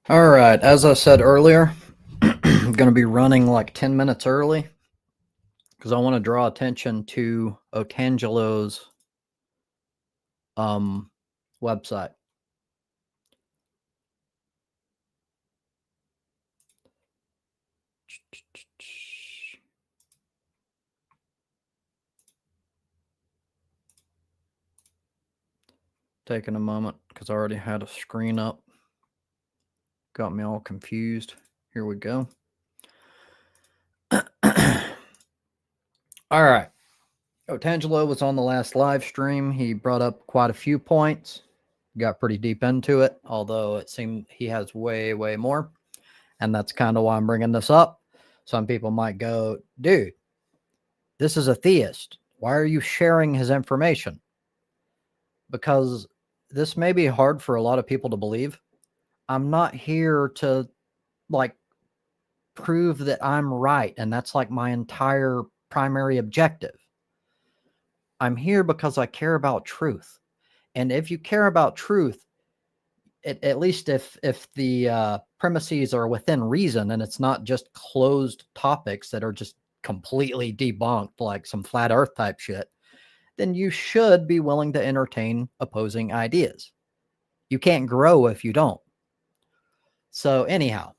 All right, as I said earlier, I'm going to be running like 10 minutes early because I want to draw attention to Otangelo's um, website. Taking a moment because I already had a screen up. Got me all confused. Here we go. All right. Otangelo was on the last live stream. He brought up quite a few points, got pretty deep into it, although it seemed he has way, way more. And that's kind of why I'm bringing this up. Some people might go, dude, this is a theist. Why are you sharing his information? Because this may be hard for a lot of people to believe. I'm not here to like prove that I'm right. And that's like my entire primary objective. I'm here because I care about truth. And if you care about truth, at least if the premises are within reason and it's not just closed topics that are just completely debunked, like some flat earth type shit, then you should be willing to entertain opposing ideas. You can't grow if you don't. So anyhow,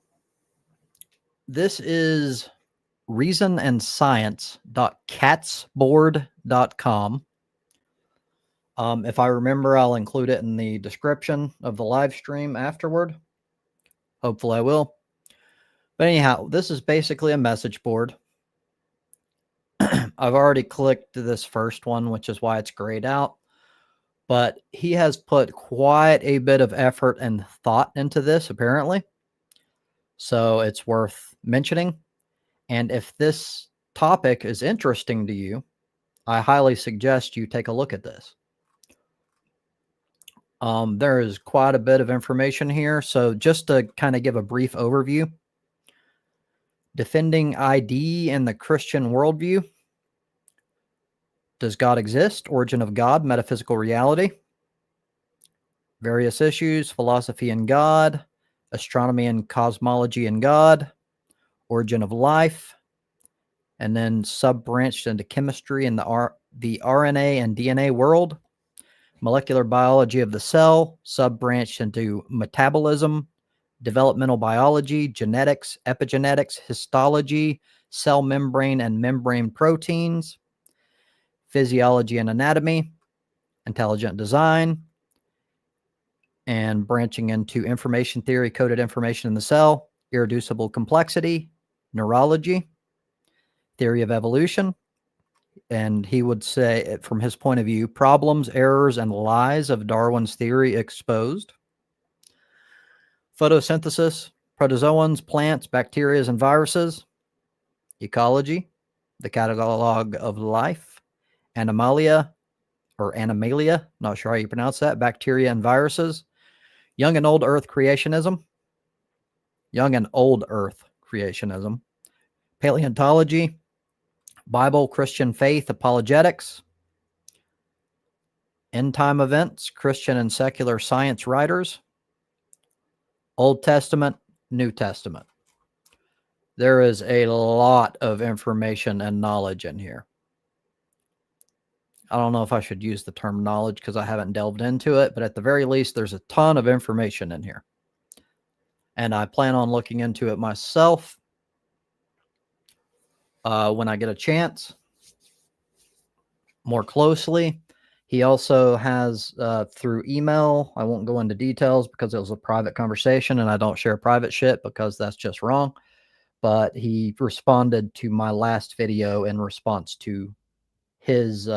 this is reasonandscience.catsboard.com. If I remember, I'll include it in the description of the live stream afterward. Hopefully I will. But anyhow, this is basically a message board. I've already clicked this first one, which is why it's grayed out. But he has put quite a bit of effort and thought into this, apparently. So it's worth mentioning. And if this topic is interesting to you, I highly suggest you take a look at this. There is quite a bit of information here. So just to kind of give a brief overview, defending ID in the Christian worldview. Does God exist? Origin of God, metaphysical reality. Various issues, philosophy and God, astronomy and cosmology and God, origin of life, and then sub-branched into chemistry in the RNA and DNA world, molecular biology of the cell, sub-branched into metabolism, developmental biology, genetics, epigenetics, histology, cell membrane and membrane proteins, physiology and anatomy, intelligent design, and branching into information theory, coded information in the cell, irreducible complexity, neurology, theory of evolution. And he would say, from his point of view, problems, errors, and lies of Darwin's theory exposed. Photosynthesis, protozoans, plants, bacteria, and viruses. Ecology, the catalog of life. Animalia, not sure how you pronounce that, bacteria and viruses. Young and old Earth creationism. Paleontology, Bible, Christian faith, apologetics, end time events, Christian and secular science writers, Old Testament, New Testament. There is a lot of information and knowledge in here. I don't know if I should use the term knowledge because I haven't delved into it, but at the very least, there's a ton of information in here. And I plan on looking into it myself when I get a chance more closely. He also has through email, I won't go into details because it was a private conversation and I don't share private shit because that's just wrong. But he responded to my last video in response to his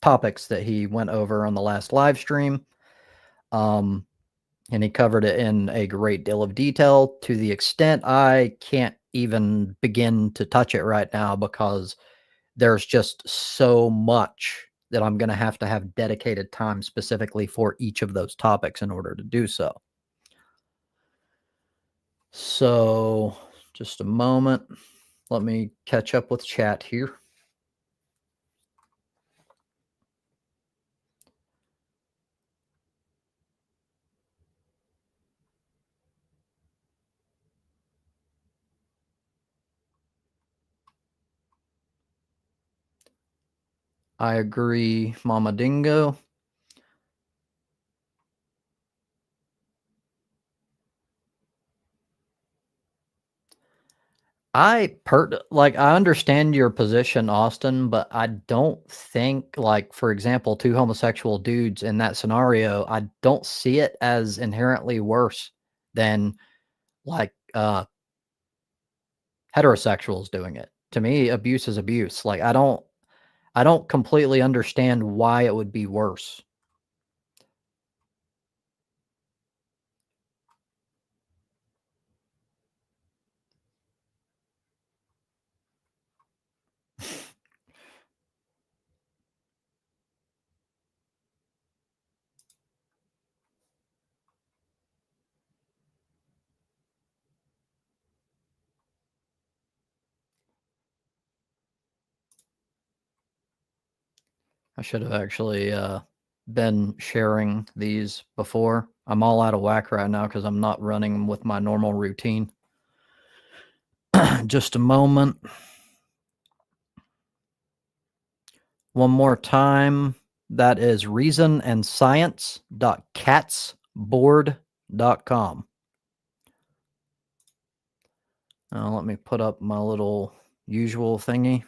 topics that he went over on the last live stream. And he covered it in a great deal of detail to the extent I can't even begin to touch it right now because there's just so much that I'm going to have dedicated time specifically for each of those topics in order to do so. So just a moment. Let me catch up with chat here. I agree, Mama Dingo. I understand your position, Austin, but I don't think, like, for example, two homosexual dudes in that scenario, I don't see it as inherently worse than like heterosexuals doing it. To me, abuse is abuse. Like I don't completely understand why it would be worse. I should have actually been sharing these before. I'm all out of whack right now because I'm not running with my normal routine. Just a moment. One more time. That is reasonandscience.catsboard.com. Now let me put up my little usual thingy.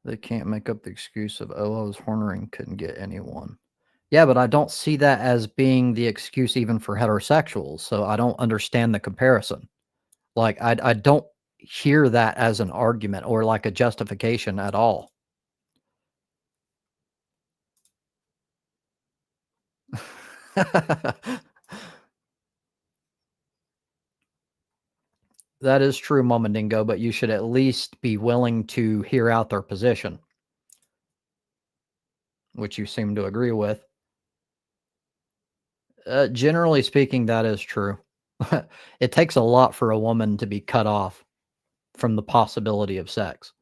They can't make up the excuse of, oh, I was horny and couldn't get anyone. Yeah, but I don't see that as being the excuse even for heterosexuals. So I don't understand the comparison. Like, I don't hear that as an argument or like a justification at all. That is true, Momandingo, but you should at least be willing to hear out their position, which you seem to agree with. Generally speaking, that is true. It takes a lot for a woman to be cut off from the possibility of sex.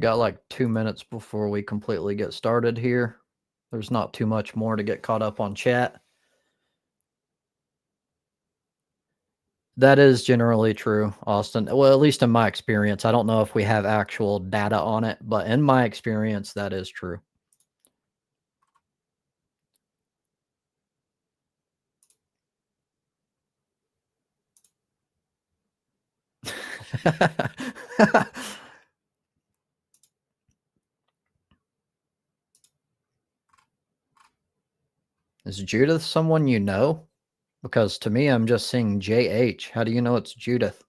Got like 2 minutes before we completely get started here. There's not too much more to get caught up on chat. That is generally true, Austin. Well, at least in my experience. I don't know if we have actual data on it, but in my experience, that is true. Is Judith someone you know? Because to me, I'm just seeing JH. How do you know it's Judith?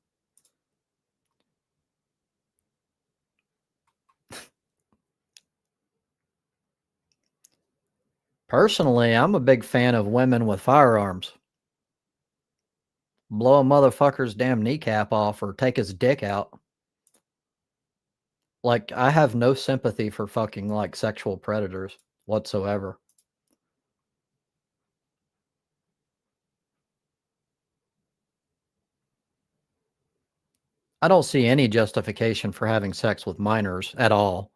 Personally, I'm a big fan of women with firearms. Blow a motherfucker's damn kneecap off or take his dick out. Like, I have no sympathy for fucking, like, sexual predators whatsoever. I don't see any justification for having sex with minors at all.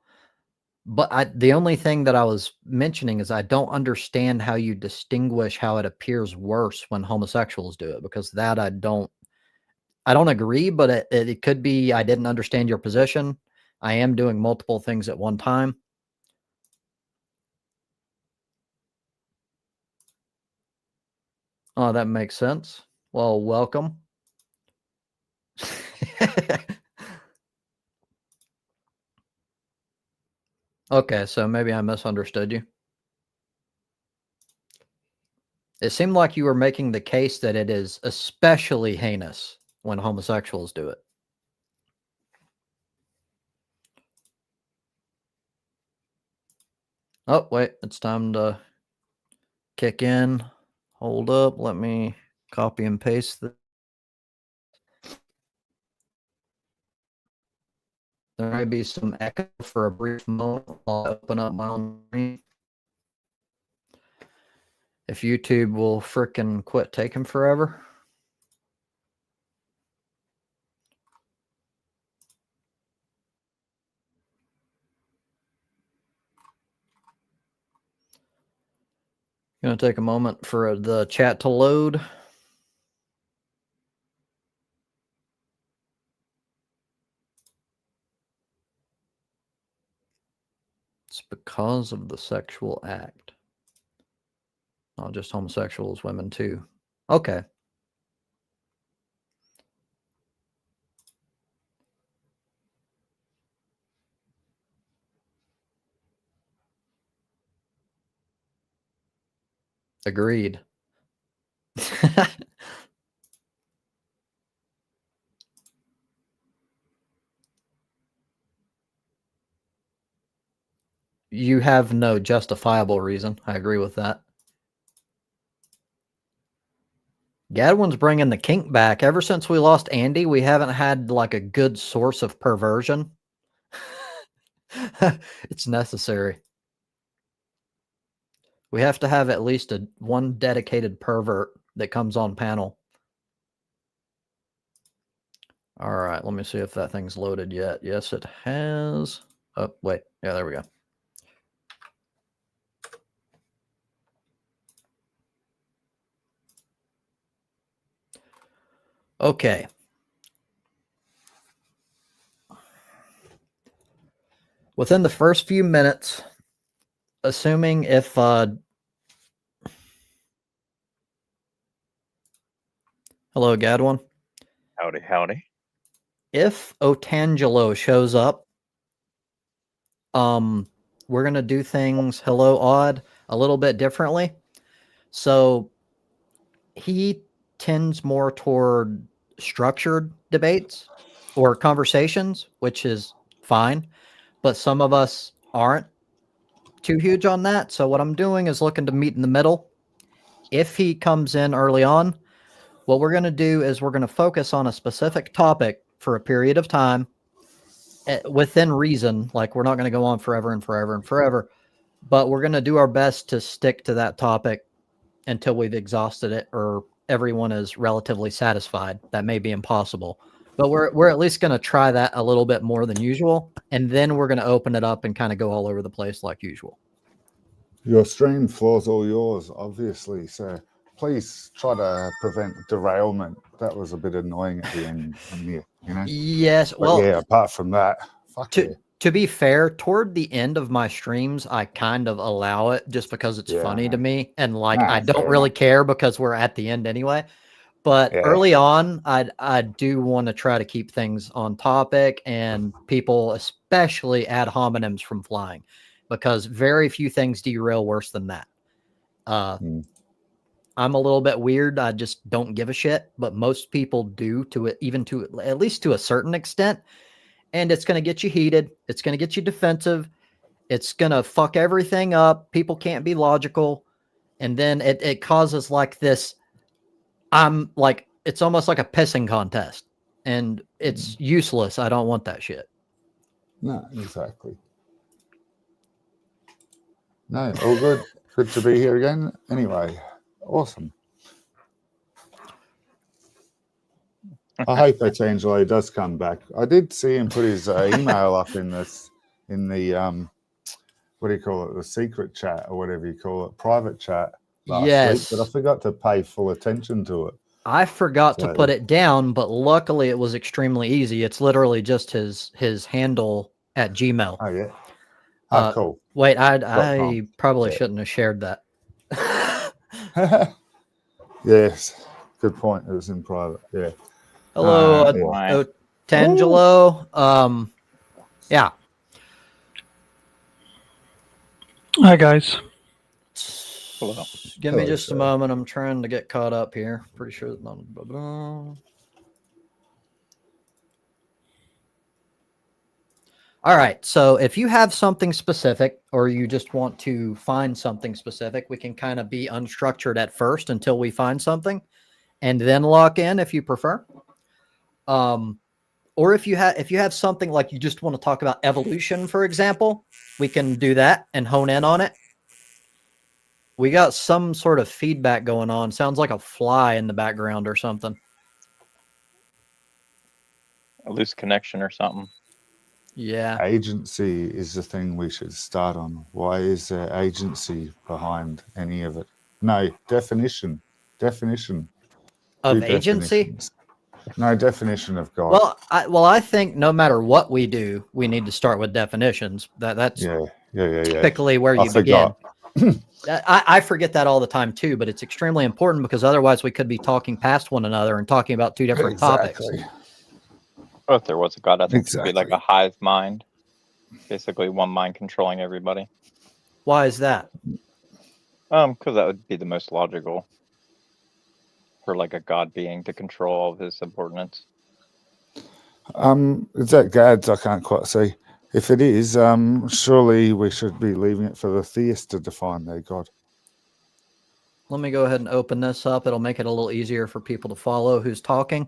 But the only thing that I was mentioning is I don't understand how you distinguish how it appears worse when homosexuals do it, because that I don't agree, but it could be I didn't understand your position. I am doing multiple things at one time. Oh, that makes sense. Well, welcome. Okay, so maybe I misunderstood you. It seemed like you were making the case that it is especially heinous when homosexuals do it. Oh, wait, it's time to kick in. Hold up, let me copy and paste this. There may be some echo for a brief moment while I open up my own screen. If YouTube will frickin' quit taking forever. Gonna take a moment for the chat to load. It's because of the sexual act. Not just homosexuals, women too. Okay. Agreed. You have no justifiable reason. I agree with that. Gadwin's bringing the kink back. Ever since we lost Andy, we haven't had like a good source of perversion. It's necessary. We have to have at least one dedicated pervert that comes on panel. All right, let me see if that thing's loaded yet. Yes, it has. Oh, wait. Yeah, there we go. Okay. Within the first few minutes, assuming if hello, Gadwin. Howdy, howdy. If Otangelo shows up, we're gonna do things hello odd a little bit differently. So he tends more toward structured debates or conversations, which is fine, but some of us aren't too huge on that. So what I'm doing is looking to meet in the middle. If he comes in early on, what we're going to do is we're going to focus on a specific topic for a period of time within reason. Like we're not going to go on forever and forever and forever, but we're going to do our best to stick to that topic until we've exhausted it or everyone is relatively satisfied. That may be impossible, but we're at least going to try that a little bit more than usual. And then we're going to open it up and kind of go all over the place like usual. Your stream floor's all yours, obviously. So please try to prevent derailment. That was a bit annoying at the end, you know? Yes. But Well, yeah, apart from that, fuck yeah. To be fair, toward the end of my streams, I kind of allow it just because it's funny to me. And like, I don't really care because we're at the end anyway. But early on, I do want to try to keep things on topic and people, especially ad hominems, from flying, because very few things derail worse than that. I'm a little bit weird. I just don't give a shit, but most people do to it, even to at least to a certain extent. And it's going to get you heated. It's going to get you defensive. It's going to fuck everything up. People can't be logical. And then it causes like this, I'm like, it's almost like a pissing contest. And it's useless. I don't want that shit. No, exactly. No, all good. Good to be here again. Anyway, awesome. I hope Otangelo does come back. I did see him put his email up in the what do you call it, the secret chat or whatever you call it, private chat last week, but I forgot to pay full attention to it. I forgot to put it down, but luckily it was extremely easy. It's literally just his handle at Gmail. Oh yeah. Oh, cool. Wait, I probably shouldn't have shared that. Yes, good point. It was in private. Yeah. Hello, Otangelo. Yeah. Hi, guys. Hello. Give me just a moment. I'm trying to get caught up here. Pretty sure that All right. So if you have something specific or you just want to find something specific, we can kind of be unstructured at first until we find something and then lock in if you prefer. Or if you have something like you just want to talk about evolution, for example, we can do that and hone in on it. We got some sort of feedback going on. Sounds like a fly in the background or something. A loose connection or something. Yeah. Agency is the thing we should start on. Why is there agency behind any of it? No, definition. Definition. Of Two agency? definitions. No definition of God. Well, I think no matter what we do, we need to start with definitions. That's Yeah. typically where I you begin. forgot. I forget that all the time too, but it's extremely important because otherwise we could be talking past one another and talking about two different topics. Well, if there was a God, I think it'd be like Exactly. a hive mind. Basically one mind controlling everybody. Why is that? Because that would be the most logical for like a God being to control all of his subordinates. Is that Gads? I can't quite see. If it is, surely we should be leaving it for the theist to define their God. Let me go ahead and open this up. It'll make it a little easier for people to follow who's talking.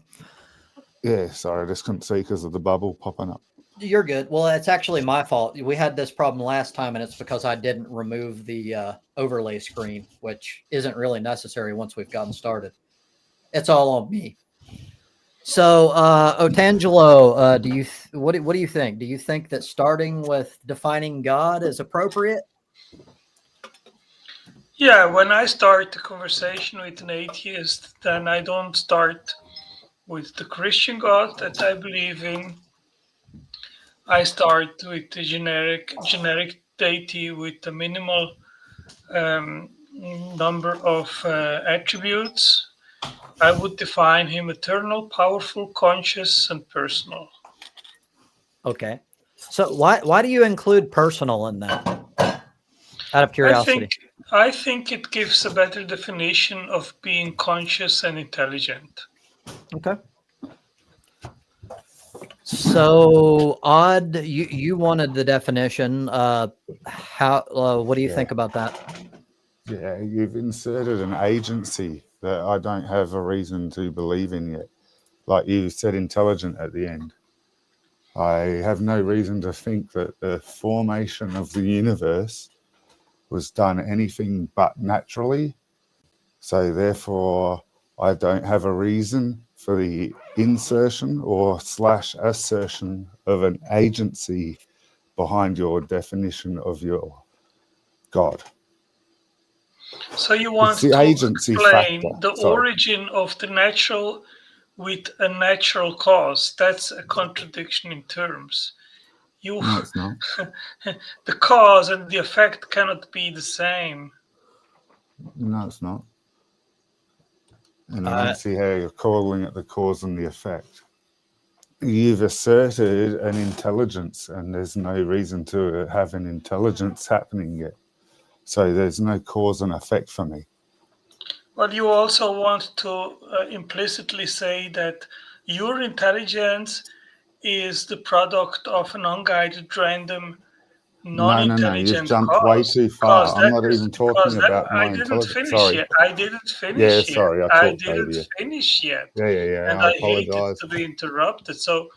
Yeah, sorry, I just couldn't see because of the bubble popping up. You're good. Well, it's actually my fault. We had this problem last time, and it's because I didn't remove the overlay screen, which isn't really necessary once we've gotten started. It's all on me. So, Otangelo, what do you think? Do you think that starting with defining God is appropriate? Yeah, when I start the conversation with an atheist, then I don't start with the Christian God that I believe in. I start with the generic deity with a minimal number of attributes. I would define him eternal, powerful, conscious, and personal. Okay. So why do you include personal in that? Out of curiosity. I think it gives a better definition of being conscious and intelligent. Okay. So, Odd, you wanted the definition. What do you think about that? Yeah, you've inserted an agency that I don't have a reason to believe in yet. Like you said, intelligent at the end. I have no reason to think that the formation of the universe was done anything but naturally. So therefore, I don't have a reason for the insertion or / assertion of an agency behind your definition of your God. So you want It's the to agency explain factor. the Sorry. origin of the natural with a natural cause. That's a contradiction in terms. No, it's not. The cause and the effect cannot be the same. No, it's not. And I don't see how you're calling it the cause and the effect. You've asserted an intelligence, and there's no reason to have an intelligence happening yet. So there's no cause and effect for me. But you also want to implicitly say that your intelligence is the product of an unguided, random, non-intelligent No. You've jumped cause. way too far. I'm not even talking about I my didn't intelligence. finish Sorry. yet. I didn't finish Yeah, yet. sorry. I I talked over didn't you. finish yet. Yeah. And I I hated apologize. to be interrupted. So,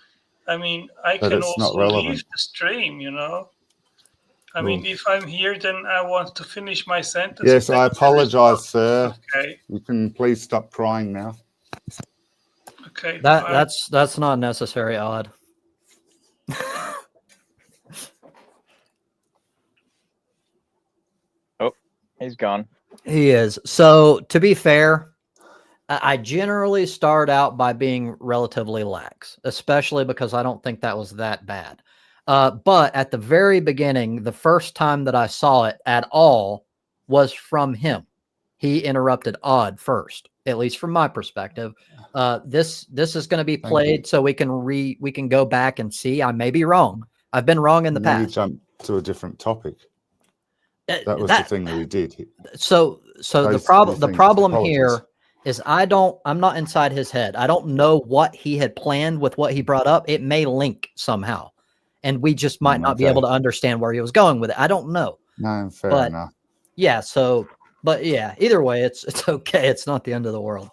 I mean, I But can it's not also relevant. leave the stream, you know? I Well, mean, if I'm here, then I want to finish my sentence. yes, I apologize, sir. Okay. You can please stop crying now. Okay. That's not necessary, Odd. Oh, he's gone. He is. So, to be fair, I generally start out by being relatively lax, especially because I don't think that was that bad. But at the very beginning, the first time that I saw it at all was from him. He interrupted Odd first, at least from my perspective. This is going to be played so we can go back and see. I may be wrong. I've been wrong in the past. You jumped to a different topic. That was the thing that we did. So the problem here is I'm not inside his head. I don't know what he had planned with what he brought up. It may link somehow, and we just might not be able to understand where he was going with it. I don't know. No, fair enough. Yeah. But yeah, either way, it's okay. It's not the end of the world.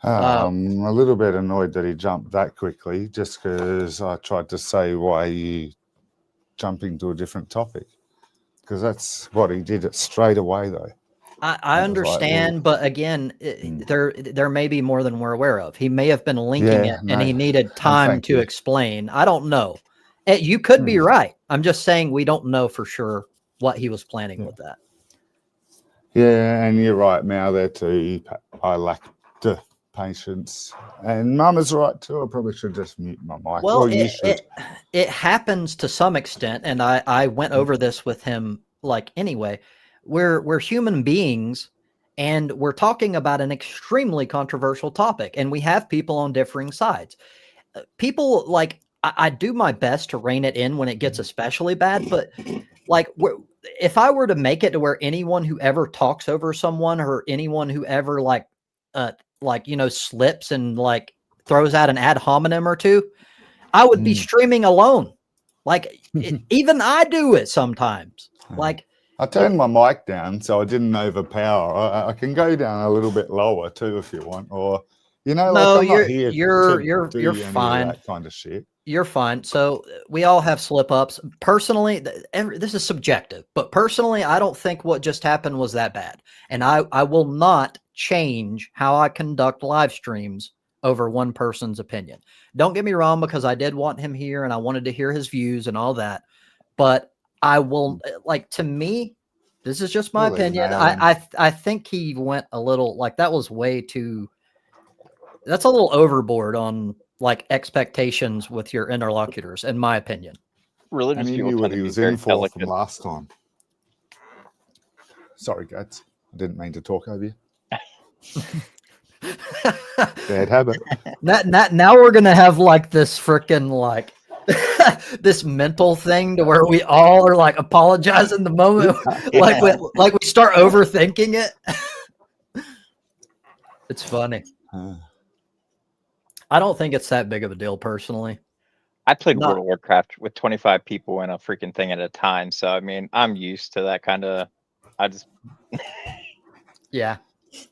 I'm a little bit annoyed that he jumped that quickly, just because I tried to say why you jumping to a different topic, because that's what he did it straight away though. I And it was like, understand, but again, there may be more than we're aware of. He may have been linking Yeah, it, and he no. needed time thank to you. explain. I don't know. You could be right. I'm just saying we don't know for sure what he was planning with that. Yeah, and you're right, Mao, there too. I lack the patience. And Mum is right too. I probably should just mute my mic. Well, Or you should. it happens to some extent, and I went over this with him like anyway. We're human beings, and we're talking about an extremely controversial topic, and we have people on differing sides. People like I do my best to rein it in when it gets especially bad, but like if I were to make it to where anyone who ever talks over someone or anyone who ever like slips and like throws out an ad hominem or two, I would be streaming alone. Like even I do it sometimes. Like I turned my mic down so I didn't overpower. I can go down a little bit lower too if you want, or like no, I'm not here you're to do any fine. of that kind of shit. You're fine. So we all have slip ups. Personally, this is subjective, but personally, I don't think what just happened was that bad. And I will not change how I conduct live streams over one person's opinion. Don't get me wrong, because I did want him here and I wanted to hear his views and all that. But I will, like, to me, this is just my opinion. I think he went a little, like, that was way too, that's a little overboard on like expectations with your interlocutors, in my opinion. Religious And he people knew tend what to he be was very in for from delicate. last time. Sorry, Gads. I didn't mean to talk over you. Bad habit. Now we're gonna have like this freaking like this mental thing to where we all are like apologizing the moment, like we start overthinking it. It's funny. I don't think it's that big of a deal personally. I played World of Warcraft with 25 people in a freaking thing at a time, so I mean, I'm used to that kind of. I just. Yeah.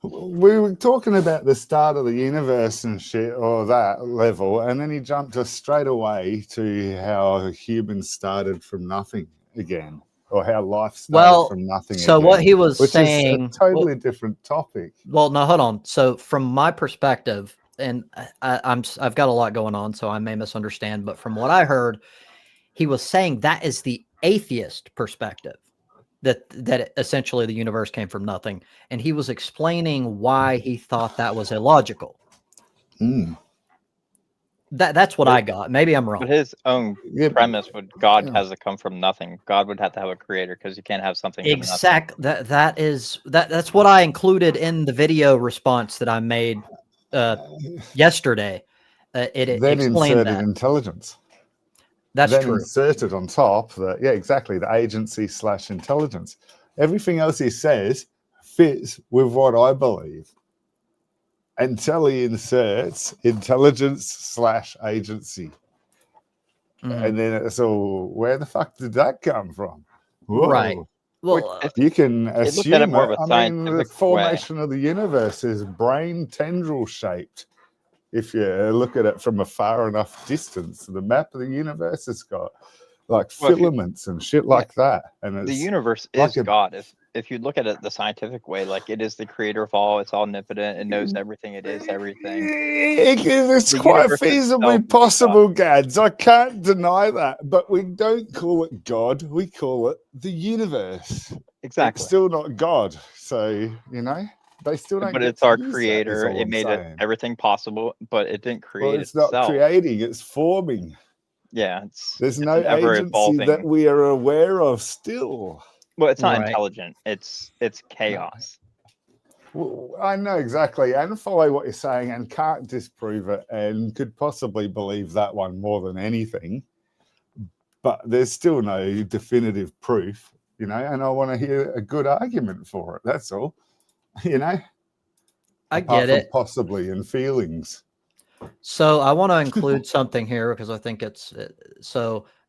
We were talking about the start of the universe and shit, or that level, and then he jumped us straight away to how humans started from nothing again, or how life started from nothing so again. What he was which saying, is a totally different topic. Well, no, hold on. So from my perspective, and I've got a lot going on, so I may misunderstand, but from what I heard, he was saying that is the atheist perspective. That essentially the universe came from nothing, and he was explaining why he thought that was illogical. That's what I got. Maybe I'm wrong. But his own premise would God has to come from nothing. God would have to have a creator because you can't have something from nothing. That's what I included in the video response that I made yesterday. It then explained inserted that. Intelligence. That's then true. Inserted on top exactly, the agency / intelligence. Everything else he says fits with what I believe until he inserts intelligence / agency. And then it's all, where the fuck did that come from? Whoa. Right. Well, you can assume more of a the formation of the universe is brain tendril shaped. If you look at it from a far enough distance, the map of the universe has got like filaments and shit like that. And the universe is God. If you look at it the scientific way, like it is the creator of all, it's omnipotent, it knows everything, it is everything. It's quite feasibly possible, Gads. I can't deny that. But we don't call it God, we call it the universe. Exactly. It's still not God. So, they still don't. But it's our creator. It made everything possible, but it didn't create itself. It's not creating, it's forming. Yeah, there's no agency that we are aware of still. Well, it's not intelligent. It's chaos. Well, I know exactly, and follow what you're saying, and can't disprove it, and could possibly believe that one more than anything. But there's still no definitive proof, and I want to hear a good argument for it. That's all. I get it. Possibly in feelings. So I want to include something here because I think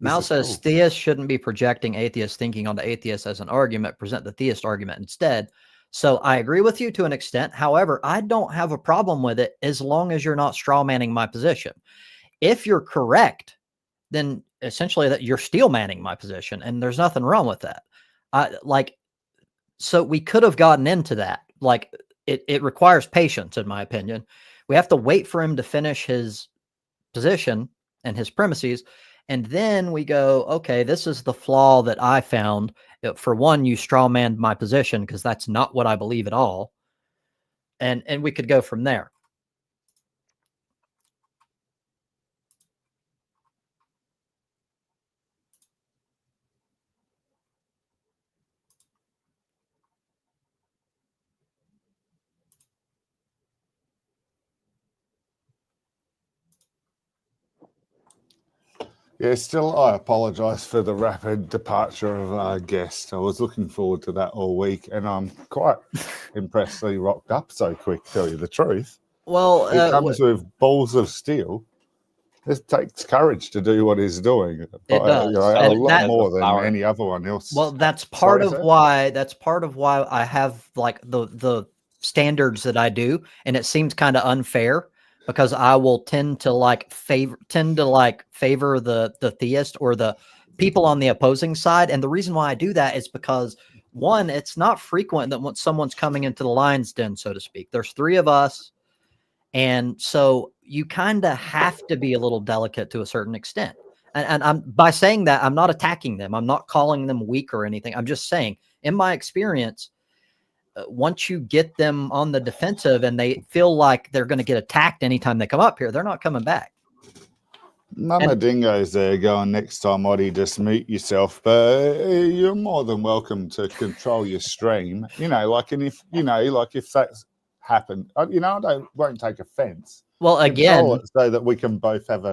Mal says theists shouldn't be projecting atheist thinking onto atheists as an argument, present the theist argument instead. So I agree with you to an extent. However, I don't have a problem with it as long as you're not straw manning my position. If you're correct, then essentially that you're steel manning my position, and there's nothing wrong with that. So we could have gotten into that. Like it requires patience, in my opinion. We have to wait for him to finish his position and his premises. And then we go, okay, this is the flaw that I found. For one, you strawmanned my position because that's not what I believe at all. And we could go from there. Yeah, still, I apologise for the rapid departure of our guest. I was looking forward to that all week, and I'm quite impressed that he rocked up so quick, to tell you the truth. Well, He comes with balls of steel. It takes courage to do what he's doing. But, does. You know, And a lot that- more than power. any other one else. well, that's part Sorry, of sir? why. That's part of why I have like the standards that I do, and it seems kind of unfair because I will tend to favor the theist or the people on the opposing side. And the reason why I do that is because one, it's not frequent that when someone's coming into the lion's den, so to speak. There's three of us. And so you kind of have to be a little delicate to a certain extent. And I'm by saying that, I'm not attacking them. I'm not calling them weak or anything. I'm just saying, in my experience, once you get them on the defensive and they feel like they're going to get attacked anytime they come up here, they're not coming back. Mama Dingo's there going, next time, Oddie, just mute yourself. But you're more than welcome to control your stream. You know, like, and if, you know, like if that's happened, you know, won't take offense. Well, Control again, it so that we can both have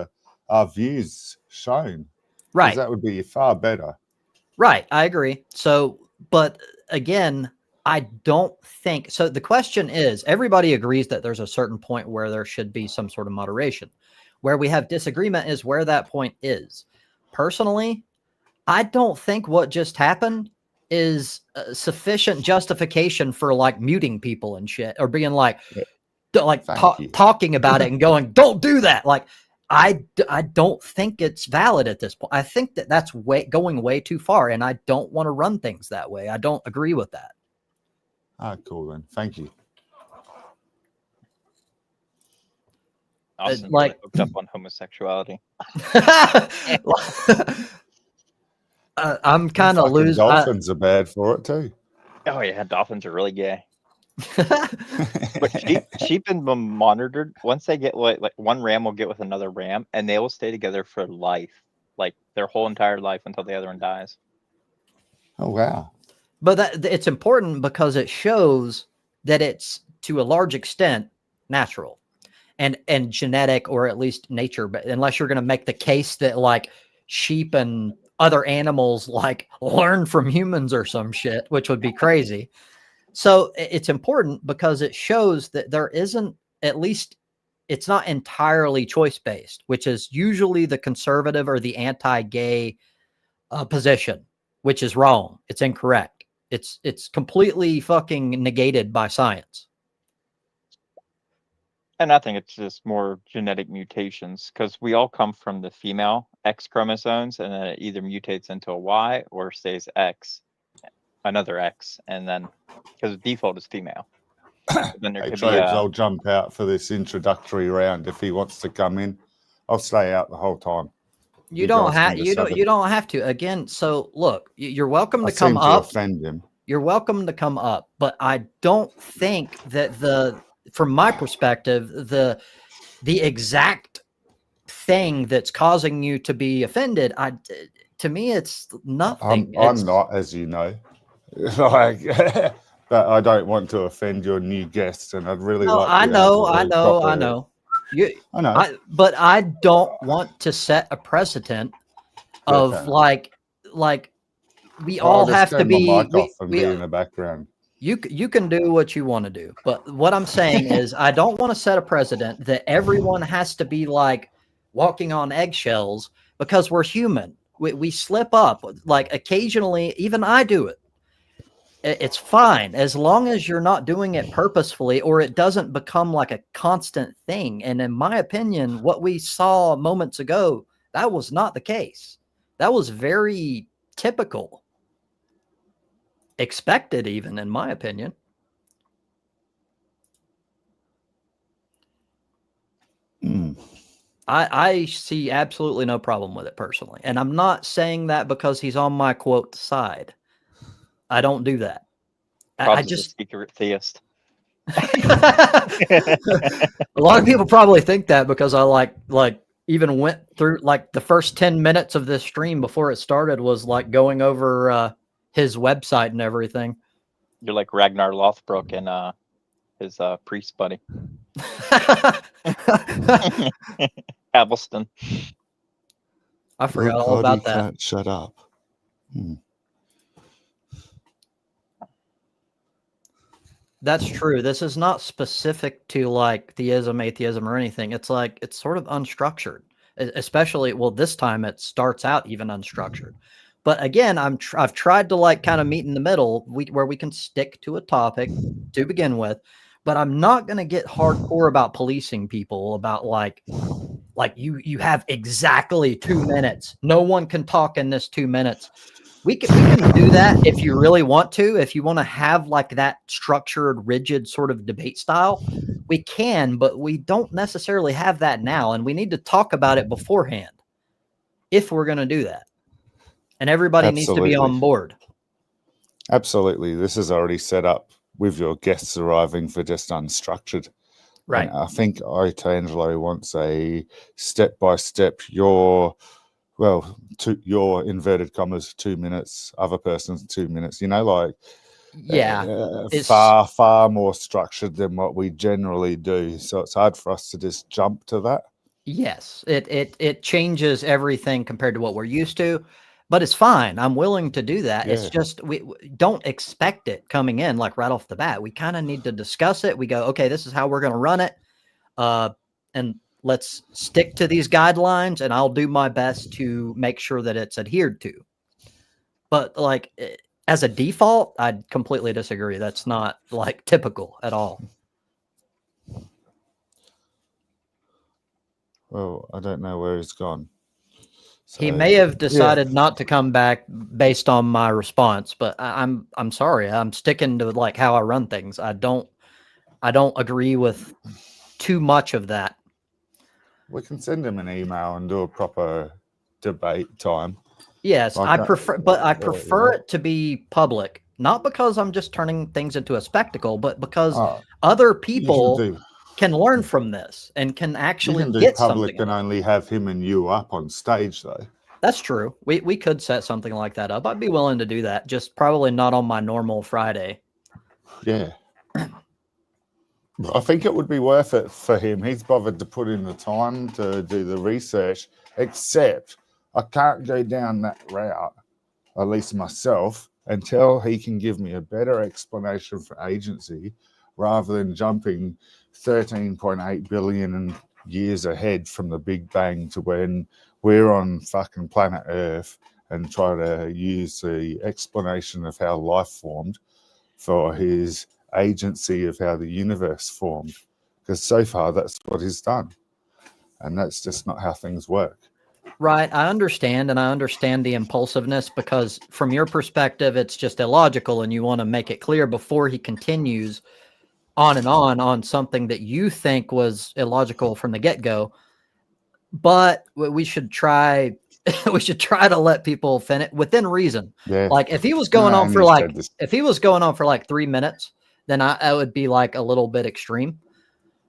our views shown. 'Cause right. that would be far better. Right. I agree. So, but again, I don't think so. The question is, everybody agrees that there's a certain point where there should be some sort of moderation. Where we have disagreement is where that point is. Personally, I don't think what just happened is sufficient justification for like muting people and shit, or being like, Thank you. talking about it and going, don't do that. Like, I don't think it's valid at this point. I think that that's going way too far, and I don't want to run things that way. I don't agree with that. Ah, cool then. Thank you. Austin like- hooked up on homosexuality. I'm kind of Fucking losing. Dolphins are bad for it too. Oh yeah, dolphins are really gay. But sheep and monitored. Once they get like one ram will get with another ram, and they will stay together for life, like their whole entire life until the other one dies. Oh wow. But it's important because it shows that it's to a large extent natural and genetic, or at least nature. But unless you're going to make the case that like sheep and other animals like learn from humans or some shit, which would be crazy. So it's important because it shows that there isn't, at least it's not entirely choice based, which is usually the conservative or the anti-gay position, which is wrong. It's incorrect. It's completely fucking negated by science. And I think it's just more genetic mutations because we all come from the female X chromosomes, and then it either mutates into a Y or stays X, another X, and then because the default is female. Then there Hey, could Traves, be I'll jump out for this introductory round if he wants to come in. I'll stay out the whole time. You don't guys have can just you don't have to. Again, so look, you're welcome I to come seem to up. offend him. You're welcome to come up, but I don't think that from my perspective, the exact thing that's causing you to be offended, to me, it's nothing. I'm not, as you know. Like, but I don't want to offend your new guests, and I'd really like. I you to have a know. really proper- I know. I know. But I don't want to set a precedent of fair. like we I'll all just have to turn be. my mic off and we, be in the background. You can do what you want to do, but what I'm saying is I don't want to set a precedent that everyone has to be like walking on eggshells, because we're human. We slip up, like occasionally, even I do it. It's fine as long as you're not doing it purposefully, or it doesn't become like a constant thing. And in my opinion, what we saw moments ago, that was not the case. That was very typical. expected, even in my opinion. I see absolutely no problem with it personally. And I'm not saying that because he's on my quote side. I don't do that. I Prob's a just secret theist. a lot of people probably think that because I like even went through like the first 10 minutes of this stream before it started was like going over his website and everything. You're like Ragnar Lothbrok and his priest buddy. Avelston. I forgot Look, all Hardy about that. can't shut up. That's true. This is not specific to like theism, atheism, or anything. It's like it's sort of unstructured, especially well. This time it starts out even unstructured, but again, I've tried to like kind of meet in the middle, where we can stick to a topic to begin with, but I'm not going to get hardcore about policing people about like you have exactly 2 minutes. No one can talk in this 2 minutes. We can do that if you really want to. If you want to have like that structured, rigid sort of debate style, we can, but we don't necessarily have that now. And we need to talk about it beforehand if we're going to do that. And everybody needs to be on board. Absolutely. This is already set up with your guests arriving for just unstructured. Right. And I think Itangelo wants a step-by-step, your inverted commas 2 minutes, other person's 2 minutes, like far more structured than what we generally do. So it's hard for us to just jump to that. Yes, it changes everything compared to what we're used to, but it's fine. I'm willing to do that. Yeah. It's just we don't expect it coming in like right off the bat. We kind of need to discuss it. We go, okay, this is how we're going to run it, and let's stick to these guidelines. And I'll do my best to make sure that it's adhered to. But like as a default, I completely disagree. That's not like typical at all. Well, I don't know where he's gone. So, he may have decided not to come back based on my response, but I'm sorry. I'm sticking to like how I run things. I don't agree with too much of that. We can send him an email and do a proper debate time. Yes, like I prefer it to be public, not because I'm just turning things into a spectacle, but because other people can learn from this and can actually get public something. And only have him and you up on stage, though. That's true. We could set something like that up. I'd be willing to do that. Just probably not on my normal Friday. Yeah. I think it would be worth it for him. He's bothered to put in the time to do the research, except I can't go down that route, at least myself, until he can give me a better explanation for agency rather than jumping 13.8 billion years ahead from the Big Bang to when we're on fucking planet Earth and try to use the explanation of how life formed for his agency of how the universe formed. Because so far, that's what he's done. And that's just not how things work. Right. I understand. And I understand the impulsiveness because from your perspective, it's just illogical and you want to make it clear before he continues on and on something that you think was illogical from the get-go. But we should try to let people finish within reason. Yeah. Like if he was going on for like 3 minutes, then I would be like a little bit extreme.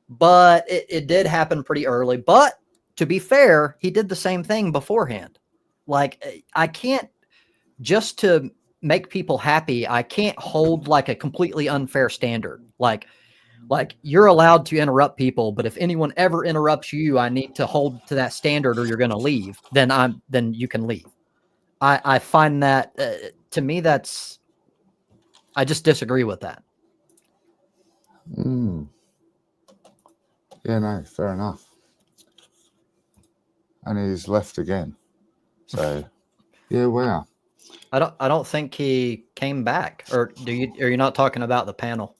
But it did happen pretty early. But to be fair, he did the same thing beforehand. Like I can't, just to make people happy, I can't hold like a completely unfair standard. Like you're allowed to interrupt people, but if anyone ever interrupts you, I need to hold to that standard or you're going to leave. Then you can leave. I find that to me, I just disagree with that. Yeah, no, fair enough. And he's left again. So, yeah, wow. I don't think he came back. Or are you not talking about the panel?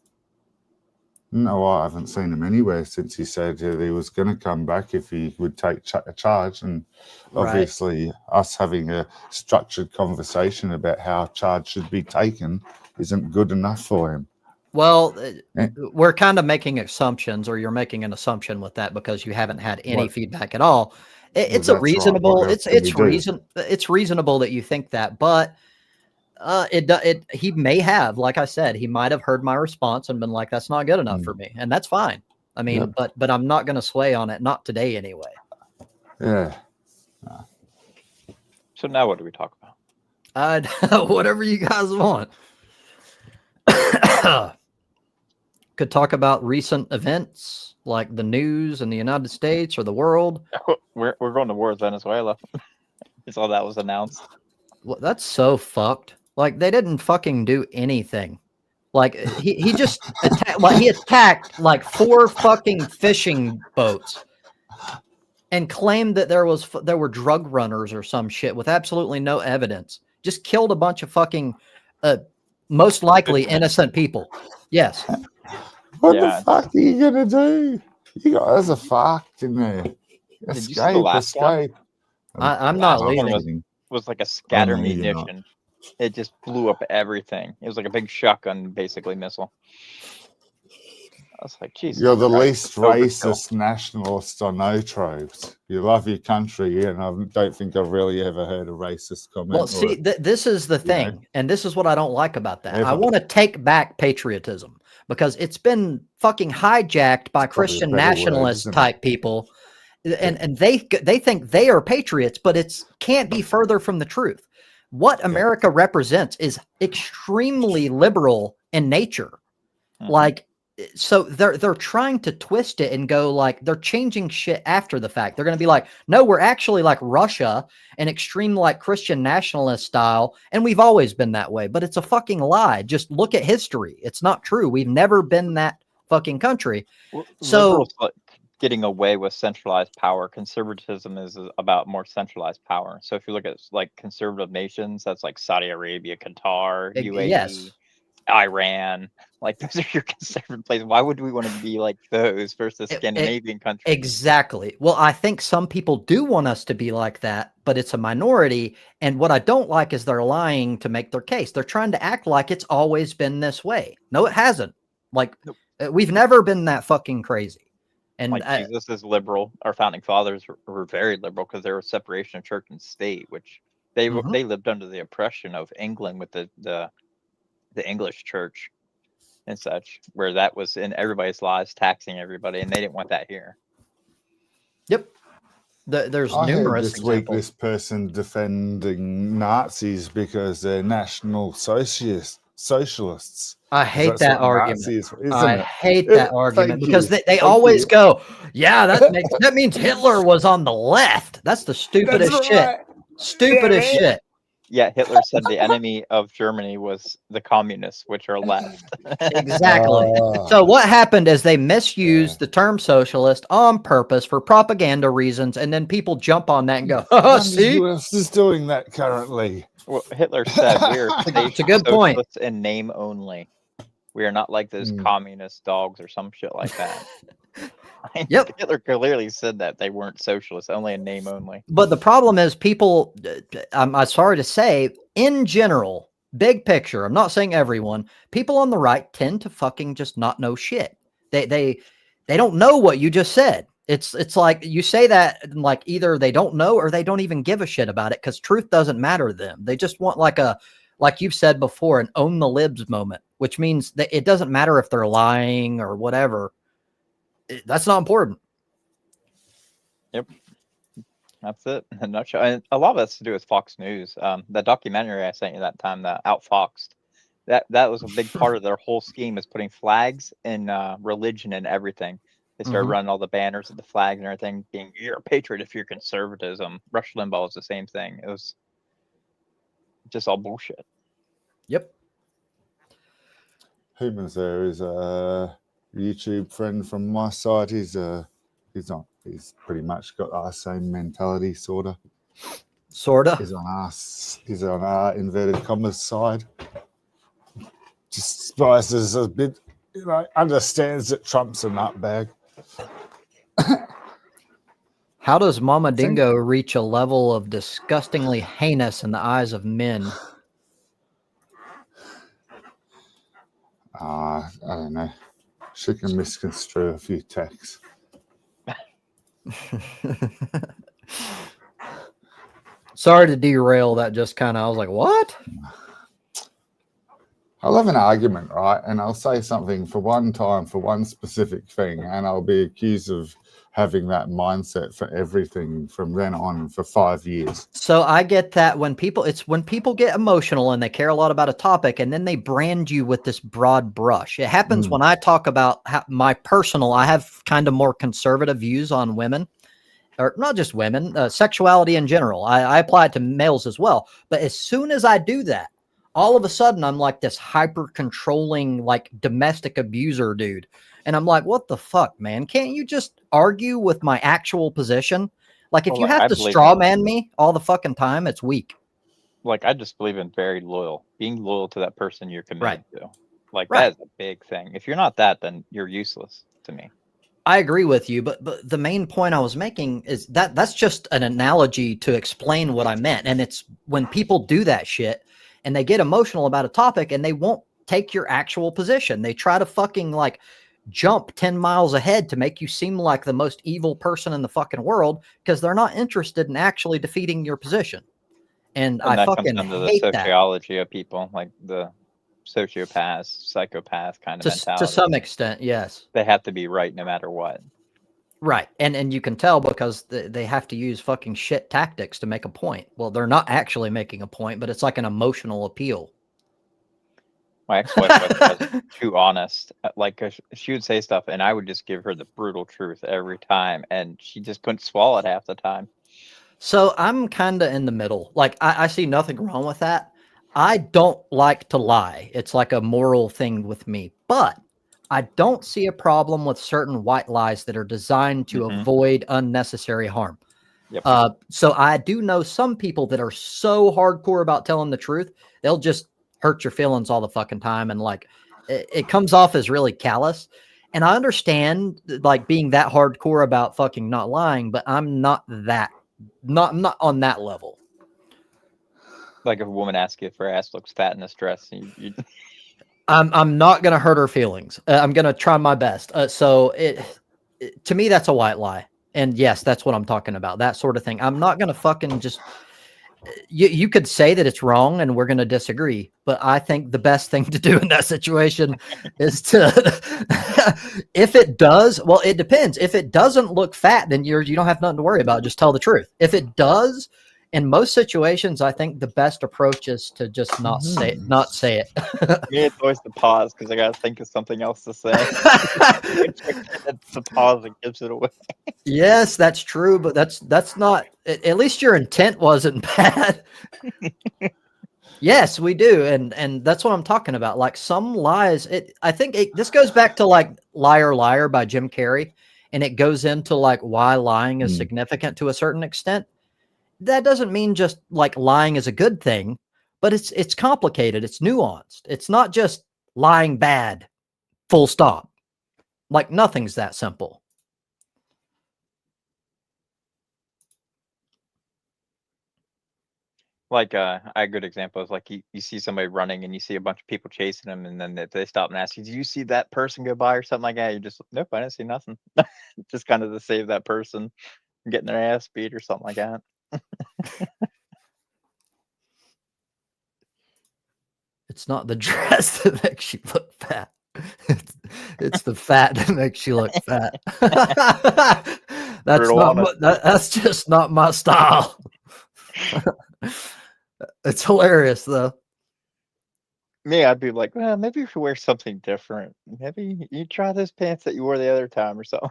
No, I haven't seen him anywhere since he said that he was going to come back if he would take a charge. And Right. obviously, us having a structured conversation about how charge should be taken isn't good enough for him. Well, Eh, we're kind of making assumptions, or you're making an assumption with that because you haven't had any What- feedback at all. It's Well, a that's right. reasonable. What else can we do? It's reasonable that you think that, but he may have, like I said, he might have heard my response and been like, "That's not good enough Mm. for me," and that's fine. I mean, Yep. but I'm not going to sway on it. Not today, anyway. Yeah. So now what do we talk about? Whatever you guys want. Could talk about recent events like the news in the United States or the world. We're going to war with Venezuela. It's all that was announced. Well, that's so fucked. Like they didn't fucking do anything. Like he just he attacked like 4 fucking fishing boats and claimed that there were drug runners or some shit with absolutely no evidence. Just killed a bunch of fucking most likely innocent people. Yes. What Yeah. the fuck are you going to do? You guys are fucked in there. Did you see the last one? Escape. I'm not Last one leaving. was like a scatter no, you're not. munition. It just blew up everything. It was like a big shotgun, basically missile. I was like, Jesus. You're the Christ, least it's overkill. racist nationalist I know, Trobes. You love your country, and I don't think I've really ever heard a racist comment. Well, see, this is the thing, know, and this is what I don't like about that. I ever. want to take back patriotism because it's been fucking hijacked by Probably a Christian better word, nationalist isn't it? type people, and they think they are patriots, but it's can't be further from the truth. What America represents is extremely liberal in nature. Mhm. Like, so they're trying to twist it and go like they're changing shit after the fact. They're going to be like, no, we're actually like Russia, an extreme like Christian nationalist style, and we've always been that way. But it's a fucking lie. Just look at history. It's not true. We've never been that fucking country. Well, So- liberals like getting away with centralized power. Conservatism is about more centralized power. So if you look at like conservative nations, that's like Saudi Arabia, Qatar, UAE, Yes. Iran. Like those are your conservative places. Why would we want to be like those versus Scandinavian countries? Exactly. Well, I think some people do want us to be like that, but it's a minority. And what I don't like is they're lying to make their case. They're trying to act like it's always been this way. No, it hasn't. Like we've never been that fucking crazy. And Like Jesus is liberal. Our founding fathers were very liberal because there was separation of church and state, which they lived under the oppression of England with the English church and such, where that was in everybody's lives, taxing everybody, and they didn't want that here. Yep. There's I heard numerous this week examples. this person defending Nazis because they're national socialists. I hate That's that what argument. Nazis, isn't I it? hate Yeah, that argument thank because you. they Thank always you. go, yeah, that means Hitler was on the left. That's the stupidest That's shit. right. Stupidest Yeah, shit. Yeah, Hitler said the enemy of Germany was the communists, which are left. Exactly. Oh. So what happened is they misused the term socialist on purpose for propaganda reasons, and then people jump on that and go, oh, Wonder see? who else is doing that currently? Well, Hitler said we are It's a good point. socialists in name only. We are not like those communist dogs or some shit like that. Yep. Hitler clearly said that they weren't socialists, only in name only. But the problem is people, I'm sorry to say, in general, big picture, I'm not saying everyone, people on the right tend to fucking just not know shit. They don't know what you just said. It's like you say that and like either they don't know or they don't even give a shit about it because truth doesn't matter to them. They just want like you've said before, an own the libs moment, which means that it doesn't matter if they're lying or whatever. That's not important. Yep. That's it in a nutshell. And a lot of that's to do with Fox News. The documentary I sent you that time, the Outfoxed, that was a big part of their whole scheme, is putting flags and religion and everything. They started running all the banners of the flags and everything, being you're a patriot if you're conservatism. Rush Limbaugh was the same thing. It was just all bullshit. Yep. Humans there is a YouTube friend from my side. He's pretty much got our same mentality, sorta. He's on our inverted commas side. Just spices a bit understands that Trump's a nutbag. How does Mama think- Dingo reach a level of disgustingly heinous in the eyes of men? I don't know. She can misconstrue a few texts. Sorry to derail that. Just kind of, I was like, what? I'll have an argument, right? And I'll say something for one time, for one specific thing, and I'll be accused of having that mindset for everything from then on for 5 years. So I get that when people get emotional and they care a lot about a topic and then they brand you with this broad brush. It happens when I talk about I have kind of more conservative views on women, or not just women, sexuality in general. I apply it to males as well. But as soon as I do that, all of a sudden I'm like this hyper controlling, like domestic abuser dude. And I'm like, what the fuck, man? Can't you just argue with my actual position? Like, if Well, you like, have I to believe straw in- man me all the fucking time, it's weak. Like, I just believe in very loyal, being loyal to that person you're committed to. Like, Right. that is a big thing. If you're not that, then you're useless to me. I agree with you, but the main point I was making is that that's just an analogy to explain what I meant. And it's when people do that shit and they get emotional about a topic and they won't take your actual position. They try to fucking like jump 10 miles ahead to make you seem like the most evil person in the fucking world because they're not interested in actually defeating your position. And And I that fucking comes under the hate that sociology of people, like the sociopath, psychopath kind of to mentality. some extent. Yes. They have to be right no matter what. Right. And you can tell because they have to use fucking shit tactics to make a point. Well, they're not actually making a point, but it's like an emotional appeal. My ex-wife was too honest. Like, she would say stuff, and I would just give her the brutal truth every time, and she just couldn't swallow it half the time. So I'm kind of in the middle. Like, I see nothing wrong with that. I don't like to lie. It's like a moral thing with me. But I don't see a problem with certain white lies that are designed to avoid unnecessary harm. Yep. So I do know some people that are so hardcore about telling the truth, they'll just hurt your feelings all the fucking time. And like, it comes off as really callous. And I understand like being that hardcore about fucking not lying, but I'm not not on that level. Like, if a woman asks you if her ass looks fat in this dress, you I'm not gonna hurt her feelings. I'm gonna try my best. So to me, that's a white lie. And yes, that's what I'm talking about. That sort of thing. I'm not gonna fucking just. You could say that it's wrong, and we're gonna disagree. But I think the best thing to do in that situation is to, if it does, well, it depends. If it doesn't look fat, then you don't have nothing to worry about. Just tell the truth. If it does, in most situations, I think the best approach is to just not say it. me, it's always the pause because I gotta think of something else to say. It's the pause that gives it away. Yes, that's true, but that's not. At least your intent wasn't bad. Yes, we do, and that's what I'm talking about. Like some lies, I think this goes back to like Liar Liar by Jim Carrey, and it goes into like why lying is significant to a certain extent. That doesn't mean just like lying is a good thing, but it's complicated, it's nuanced. It's not just lying bad, full stop. Like nothing's that simple. Like, a good example is like you see somebody running and you see a bunch of people chasing them, and then they stop and ask you, "Do you see that person go by?" or something like that. You just, nope, I didn't see nothing. Just kind of to save that person from getting their ass beat or something like that. It's not the dress that makes you look fat. It's the fat that makes you look fat. That's just not my style. It's hilarious though. Me, I'd be like, well, maybe you should wear something different. Maybe you try those pants that you wore the other time or something.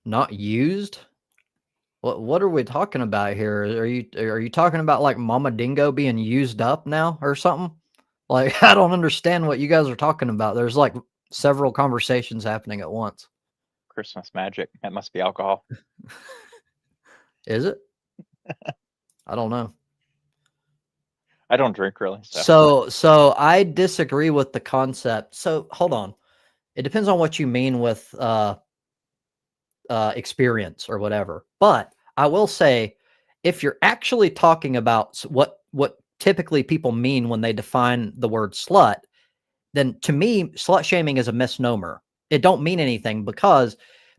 Not used? What are we talking about here? Are you talking about like Mama Dingo being used up now or something? Like I don't understand what you guys are talking about. There's like several conversations happening at once. Christmas magic. That must be alcohol. Is it? I don't know. I don't drink really. So So I disagree with the concept. So hold on. It depends on what you mean with experience or whatever. But I will say, if you're actually talking about what typically people mean when they define the word slut, then to me, slut shaming is a misnomer. It don't mean anything, because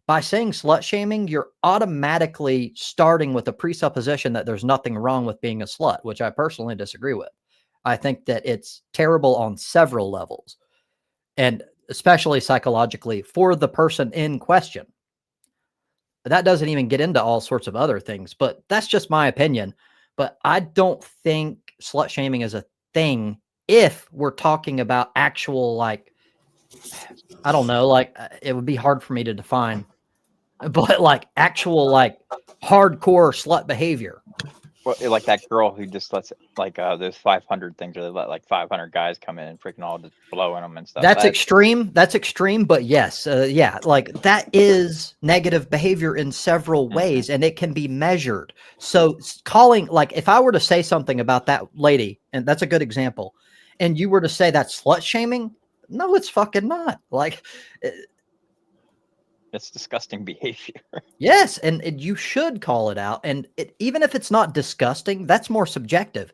by saying slut shaming, you're automatically starting with a presupposition that there's nothing wrong with being a slut, which I personally disagree with. I think that it's terrible on several levels, and especially psychologically for the person in question. That doesn't even get into all sorts of other things, but that's just my opinion. But I don't think slut shaming is a thing if we're talking about actual, like, I don't know, like, it would be hard for me to define, but like actual, like, hardcore slut behavior. well, like that girl who just lets like those 500 things, or they let like 500 guys come in and freaking all just blowing them and stuff. That's extreme. That's extreme, but yes, yeah, like that is negative behavior in several ways, and it can be measured. So calling, like, if I were to say something about that lady, and that's a good example, and you were to say that's slut shaming, no, it's fucking not. Like, It's disgusting behavior. yes, and you should call it out. And even if it's not disgusting, that's more subjective.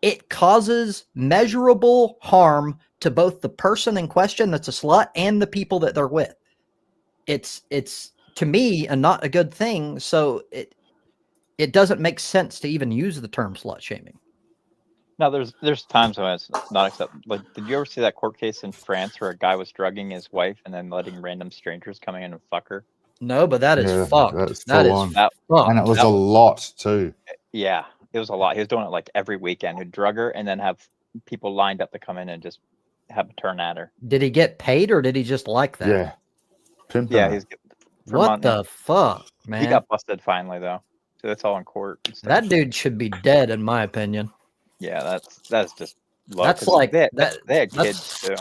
It causes measurable harm to both the person in question that's a slut and the people that they're with. It's to me not a good thing. So it doesn't make sense to even use the term slut shaming. Now, there's times when it's not acceptable. Like, did you ever see that court case in France where a guy was drugging his wife and then letting random strangers come in and fuck her? No, but that is Yeah, fucked. that's That is full on. fucked. And it was a lot too. Yeah, it was a lot. He was doing it like every weekend. He'd drug her and then have people lined up to come in and just have a turn at her. Did he get paid, or did he just like that? Yeah. Pimping Yeah, it. he's What the fuck, man? He got busted finally though, so that's all in court. And stuff. That dude should be dead, in my opinion. Yeah, that's just low, That's 'cause like they that. had That's, kids too.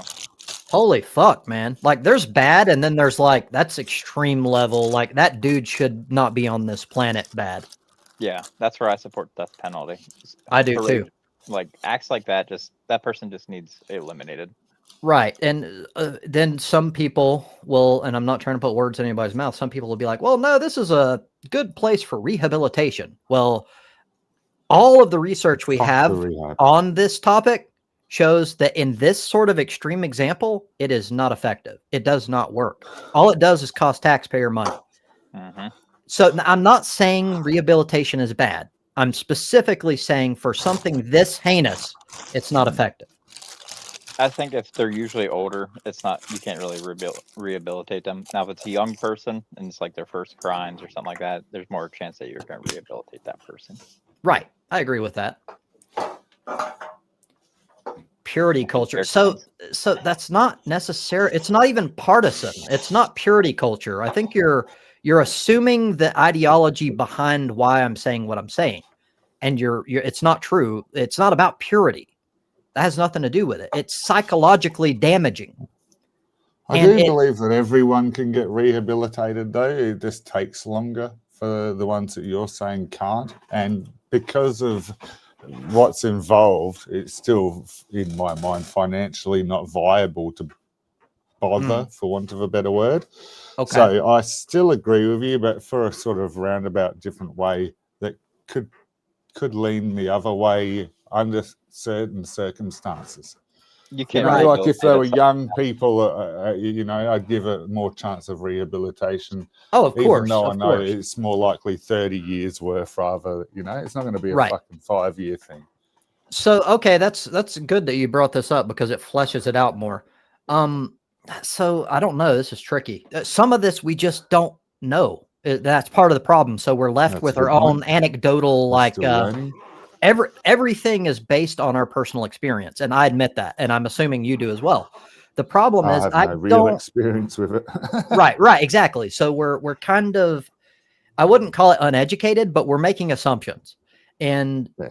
holy fuck, man! Like, there's bad, and then there's like that's extreme level. Like, that dude should not be on this planet. Bad. Yeah, that's where I support death penalty. Just I do too. Like acts like that, that person just needs eliminated. Right. And then some people will, and I'm not trying to put words in anybody's mouth, some people will be like, well, no, this is a good place for rehabilitation. Well, all of the research we Fuck have the rehab. on this topic shows that in this sort of extreme example, it is not effective. It does not work. All it does is cost taxpayer money. Mm-hmm. So I'm not saying rehabilitation is bad. I'm specifically saying for something this heinous, it's not effective. I think if they're usually older, it's not, you can't really rehabilitate them. Now, if it's a young person and it's like their first crimes or something like that, there's more chance that you're going to rehabilitate that person. Right. I agree with that. Purity culture. So that's not necessary. It's not even partisan. It's not purity culture. I think you're assuming the ideology behind why I'm saying what I'm saying. And it's not true. It's not about purity. That has nothing to do with it. It's psychologically damaging. I do believe that everyone can get rehabilitated, though. It just takes longer for the ones that you're saying can't. And because of what's involved, it's still, in my mind, financially not viable to bother, for want of a better word. Okay. So I still agree with you, but for a sort of roundabout different way that could lean the other way under certain circumstances. You can't like if there were young people, I'd give it more chance of rehabilitation. Oh, of course. Even though I know it's more likely 30 years worth rather, it's not going to be a fucking 5-year thing. So, okay, that's good that you brought this up because it fleshes it out more. So I don't know. This is tricky. Some of this we just don't know. That's part of the problem. So we're left with our own anecdotal, like, everything is based on our personal experience, and I admit that, and I'm assuming you do as well. The problem is I have no real experience with it. right, exactly. So we're kind of, I wouldn't call it uneducated, but we're making assumptions. And yeah.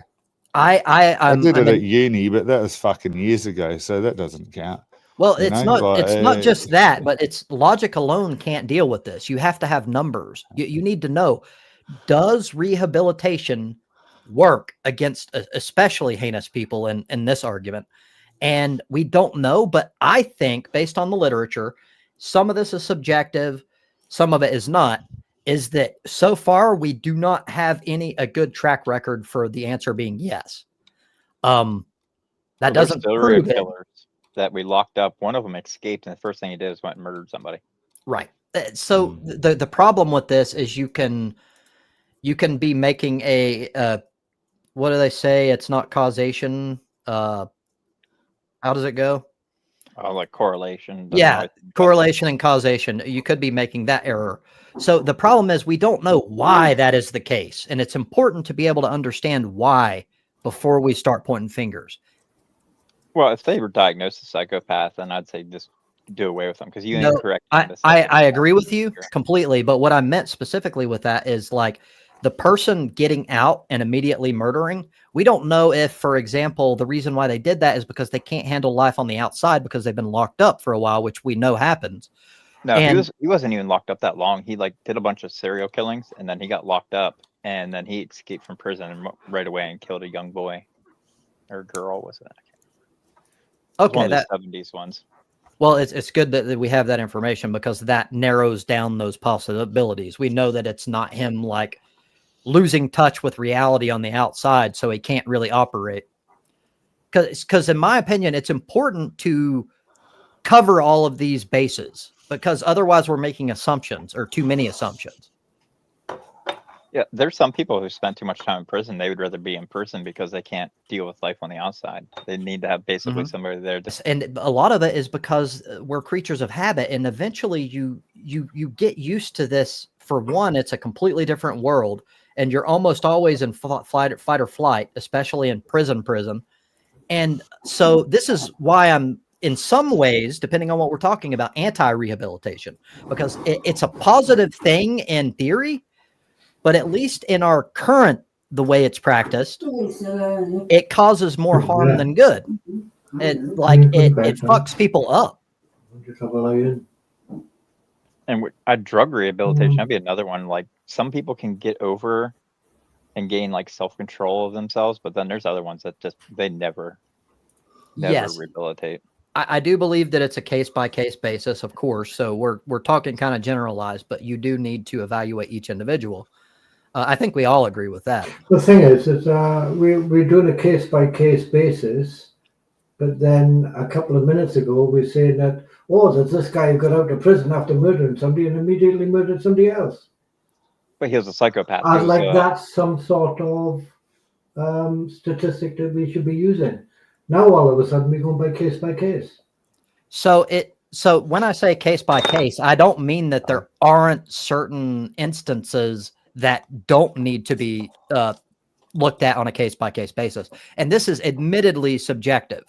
I did it at uni, but that was fucking years ago, so that doesn't count. Well, it's not just that, but it's logic alone can't deal with this. You have to have numbers. You need to know. does rehabilitation work against especially heinous people in this argument? And we don't know, but I think based on the literature, some of this is subjective, some of it is not, is that so far we do not have a good track record for the answer being yes. That There's doesn't serial prove it. killers that we locked up. One of them escaped, and the first thing he did was went and murdered somebody. Right. So the problem with this is you can be making what do they say? It's not causation. How does it go? Like correlation. Yeah, correlation and causation. You could be making that error. So the problem is we don't know why that is the case. And it's important to be able to understand why before we start pointing fingers. Well, if they were diagnosed as psychopath, then I'd say just do away with them because you ain't correct. I agree with you completely. But what I meant specifically with that is like the person getting out and immediately murdering. We don't know if, for example, the reason why they did that is because they can't handle life on the outside because they've been locked up for a while, which we know happens. No, he wasn't even locked up that long. He like did a bunch of serial killings and then he got locked up and then he escaped from prison right away and killed a young boy or girl, was it? Okay, one of the 70s ones. Well, it's good that we have that information because that narrows down those possibilities. We know that it's not him like losing touch with reality on the outside, so he can't really operate. Because in my opinion, it's important to cover all of these bases because otherwise we're making assumptions or too many assumptions. Yeah, there's some people who spend too much time in prison. They would rather be in prison because they can't deal with life on the outside. They need to have basically somebody there. And a lot of it is because we're creatures of habit, and eventually you get used to this. For one, it's a completely different world, and you're almost always in fight or flight, especially in prison. And so this is why I'm, in some ways, depending on what we're talking about, anti-rehabilitation, because it's a positive thing in theory. But at least in our the way it's practiced, it causes more harm than good. It fucks people up. And drug rehabilitation, that'd be another one. Like some people can get over and gain like self-control of themselves, but then there's other ones that just, they never rehabilitate. I do believe that it's a case-by-case basis, of course. So we're talking kind of generalized, but you do need to evaluate each individual. I think we all agree with that. The thing is we're doing a case-by-case basis, but then a couple of minutes ago we're saying that, there's this guy who got out of prison after murdering somebody and immediately murdered somebody else. But he was a psychopath. That's some sort of statistic that we should be using. Now all of a sudden we're going by case-by-case. So when I say case-by-case, I don't mean that there aren't certain instances that don't need to be looked at on a case-by-case basis. And this is admittedly subjective.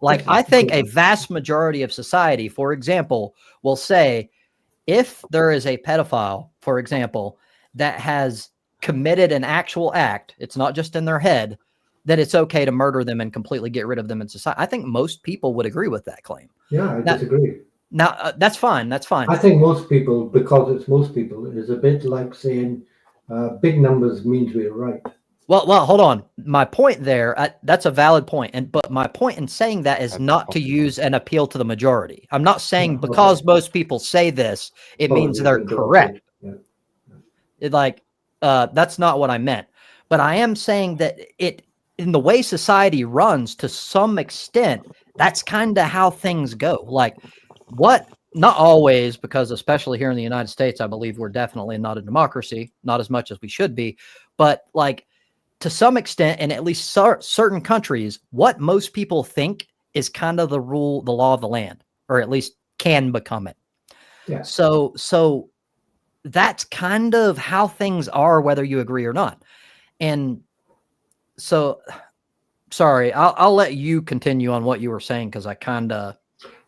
Like, I think a vast majority of society, for example, will say, if there is a pedophile, for example, that has committed an actual act, it's not just in their head, that it's okay to murder them and completely get rid of them in society. I think most people would agree with that claim. Yeah, I disagree. Now, that's fine. That's fine. I think most people, because it's most people, is a bit like saying big numbers means we're right. Well, hold on. My point there, that's a valid point. But my point in saying that is not to use an appeal to the majority. I'm not saying because most people say this, it means they're correct. That's not what I meant. But I am saying that in the way society runs, to some extent, that's kind of how things go. Like, not always, because especially here in the United States, I believe we're definitely not a democracy, not as much as we should be. But like, to some extent, in at least certain countries, what most people think is kind of the law of the land, or at least can become it. Yeah. So that's kind of how things are, whether you agree or not. And so, sorry, I'll let you continue on what you were saying, because I kind of...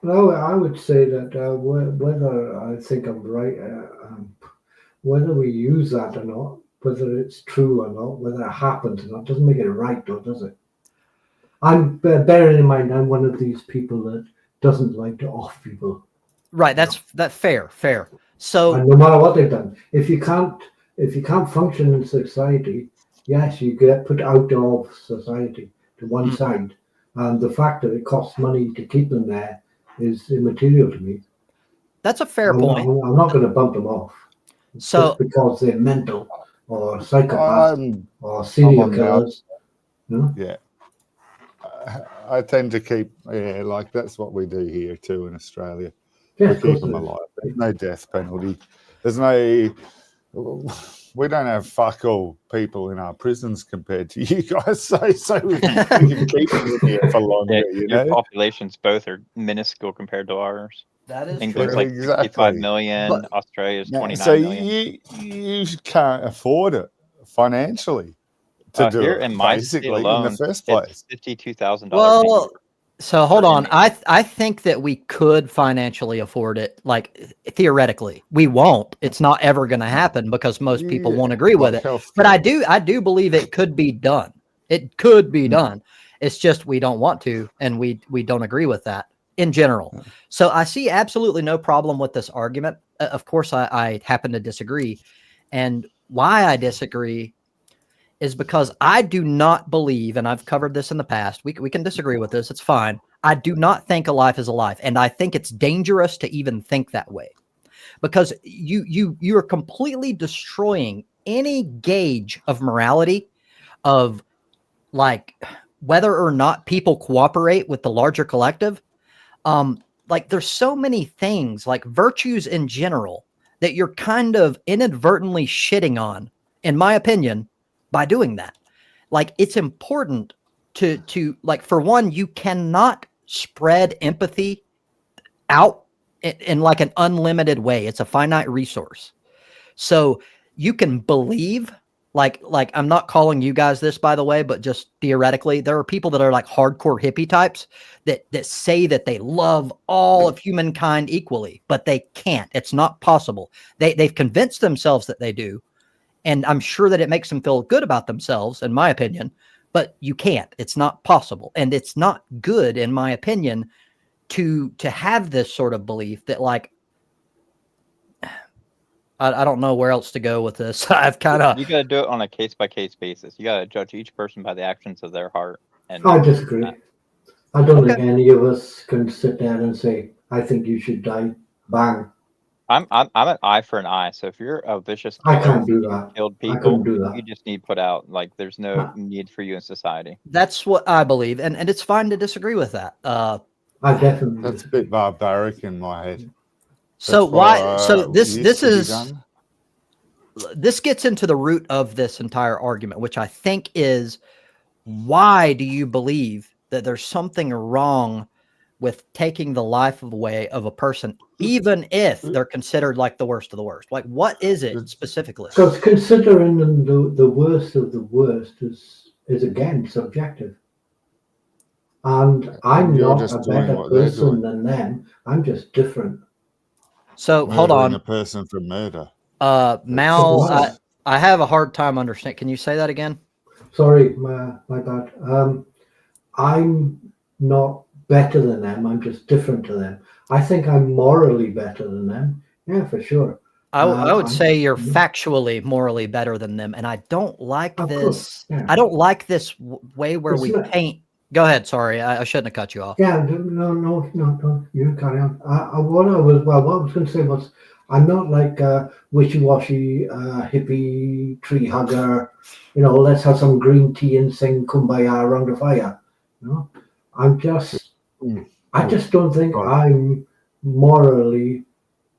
No, I would say that whether I think I'm right, whether we use that or not, whether it's true or not, whether it happens or not, doesn't make it right, though, does it? I'm bearing in mind I'm one of these people that doesn't like to off people. Right, that's fair. So, and no matter what they've done, if you can't if you can't function in society, yes, you get put out of society to one side. And the fact that it costs money to keep them there is immaterial to me. That's a fair point. I'm not going to bump them off So just because they're mental or psychopaths or I'm serial on now. killers. Yeah. I tend to keep, like that's what we do here too in Australia. Yeah, We of course keep them it is. alive. There's no death penalty. There's no. We don't have fuck all people in our prisons compared to you guys, so we can keep them here for longer. You Your know, populations both are minuscule compared to ours. that is England's true. like 65 Exactly. million. But- Australia's Yeah, 29 so million. you can't afford it financially to do Here it. in my state Basically, in the alone, first it's place. $52,000 a Well, year. so hold per on. inmate. I think that we could financially afford it, like theoretically. We won't. It's not ever going to happen because most people won't agree with it. But I do believe it could be done. It could be done. It's just we don't want to, and we don't agree with that in general. So I see absolutely no problem with this argument. Of course, I happen to disagree, and why I disagree is because I do not believe, and I've covered this in the past. We can disagree with this. It's fine. I do not think a life is a life, and I think it's dangerous to even think that way, because you are completely destroying any gauge of morality, of like whether or not people cooperate with the larger collective. Like there's so many things, like virtues in general, that you're kind of inadvertently shitting on, in my opinion, by doing that. Like it's important to like, for one, you cannot spread empathy out in like an unlimited way. It's a finite resource. So you can believe, like I'm not calling you guys this, by the way, but just theoretically, there are people that are like hardcore hippie types that say that they love all of humankind equally, but they can't. It's not possible. They've convinced themselves that they do, and I'm sure that it makes them feel good about themselves, in my opinion, but you can't. It's not possible. And it's not good, in my opinion, to have this sort of belief that, like, I don't know where else to go with this. I've kind of... You got to do it on a case-by-case basis. You got to judge each person by the actions of their heart. And I disagree. I don't think any of us can sit down and say, I think you should die. Bang. I'm an eye for an eye. So if you're a vicious I killer, can't do that. killed I couldn't people, do that. you just need put out. Like there's no need for you in society. That's what I believe, and it's fine to disagree with that. I definitely That's a bit barbaric in my head. So That's why? what, So this used to be is done. this gets into the root of this entire argument, which I think is, why do you believe that there's something wrong with taking the life away of a person, even if they're considered like the worst of the worst? Like, what is it specifically? Because considering them the worst of the worst is again subjective. And I'm You're not just a doing better what they're person doing. than them. I'm just different. So hold Murdering a on, person for murder. Mal. That's- I have a hard time understanding. Can you say that again? Sorry, my bad. I'm not better than them. I'm just different to them. I think I'm morally better than them. Yeah, for sure. I would I'm- say you're factually, morally better than them, and I don't like Of this. course, yeah. I don't like this way where It's we not- paint. Go ahead. Sorry, I shouldn't have cut you off. Yeah, no. You carry on. What I was going to say was, I'm not like a wishy-washy hippie tree hugger. You know, let's have some green tea and sing "Kumbaya" around the fire. You know, I'm just. I just don't think I'm morally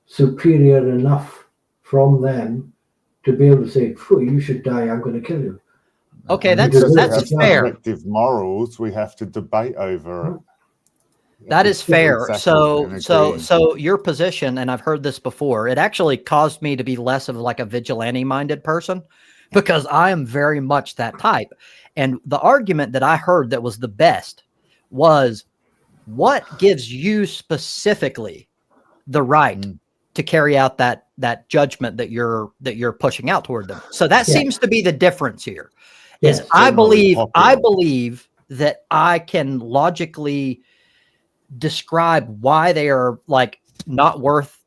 superior enough from them to be able to say, "Phew, you should die. I'm going to kill you." Okay, Because we that's have fair. Collective morals, we have to debate over it. That is fair. Exactly, So your position, and I've heard this before, it actually caused me to be less of like a vigilante-minded person, because I am very much that type. And the argument that I heard that was the best was, what gives you specifically the right to carry out that judgment that you're pushing out toward them? So that seems to be the difference here. Yes, Is I believe popular. that I can logically describe why they are like not worth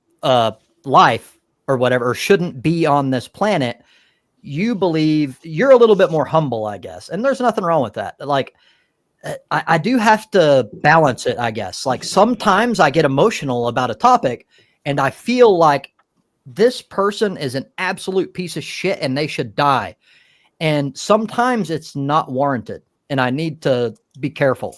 life or whatever, or shouldn't be on this planet, you believe you're a little bit more humble, I guess. And there's nothing wrong with that. Like, I do have to balance it, I guess. Like sometimes I get emotional about a topic and I feel like this person is an absolute piece of shit and they should die. And sometimes it's not warranted and I need to be careful.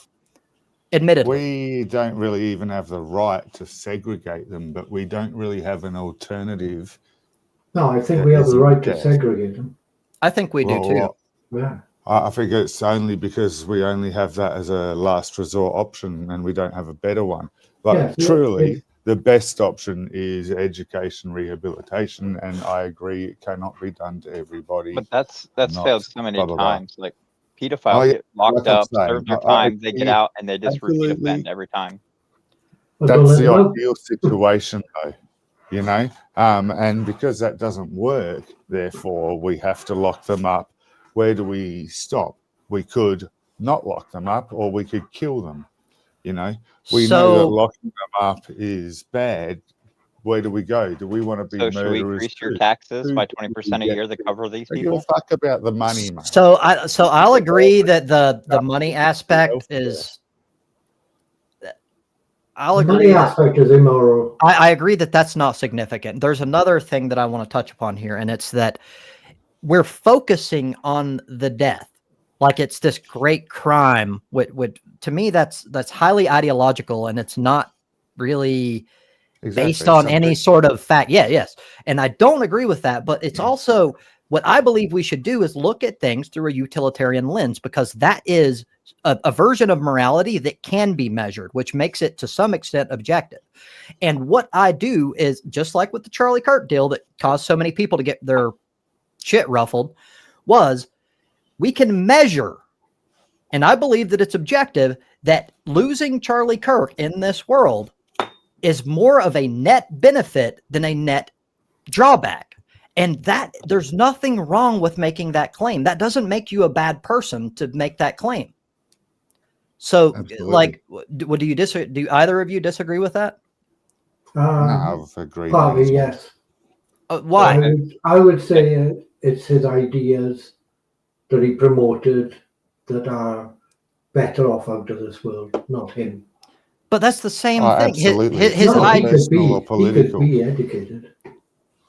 Admittedly. We don't really even have the right to segregate them, but we don't really have an alternative. No, I think we have the right to segregate them. I think we do too. Yeah. I think it's only because we only have that as a last resort option and we don't have a better one. Like truly, the best option is education rehabilitation, and I agree it cannot be done to everybody. But that's failed so many times. Like pedophiles get locked up, serve their time, they get out, and they just repeat offend every time. That's the ideal situation, though. You know, and because that doesn't work, therefore we have to lock them up. Where do we stop? We could not lock them up, or we could kill them. You know, we know that locking them up is bad. Where do we go? Do we want to be murderers? Should we increase your taxes by 20% a year to cover these people? Give a fuck about the money, man. So I'll agree that the money aspect is. I'll agree. The money aspect is immoral. I agree that that's not significant. There's another thing that I want to touch upon here, and it's that we're focusing on the death like it's this great crime. To me, that's highly ideological, and it's not really based on any sort of fact. Yeah, yes. And I don't agree with that, but it's also what I believe we should do is look at things through a utilitarian lens, because that is a version of morality that can be measured, which makes it to some extent objective. And what I do is, just like with the Charlie Kirk deal that caused so many people to get their shit ruffled, was we can measure, and I believe that it's objective, that losing Charlie Kirk in this world is more of a net benefit than a net drawback. And that there's nothing wrong with making that claim. That doesn't make you a bad person to make that claim. So, absolutely. Like, do you disagree? Do either of you disagree with that? No, I've agreed. Probably yes. Why? I would say it's his ideas that he promoted that are better off out of this world, not him. But that's the same thing. Absolutely. His ideas. He could be educated.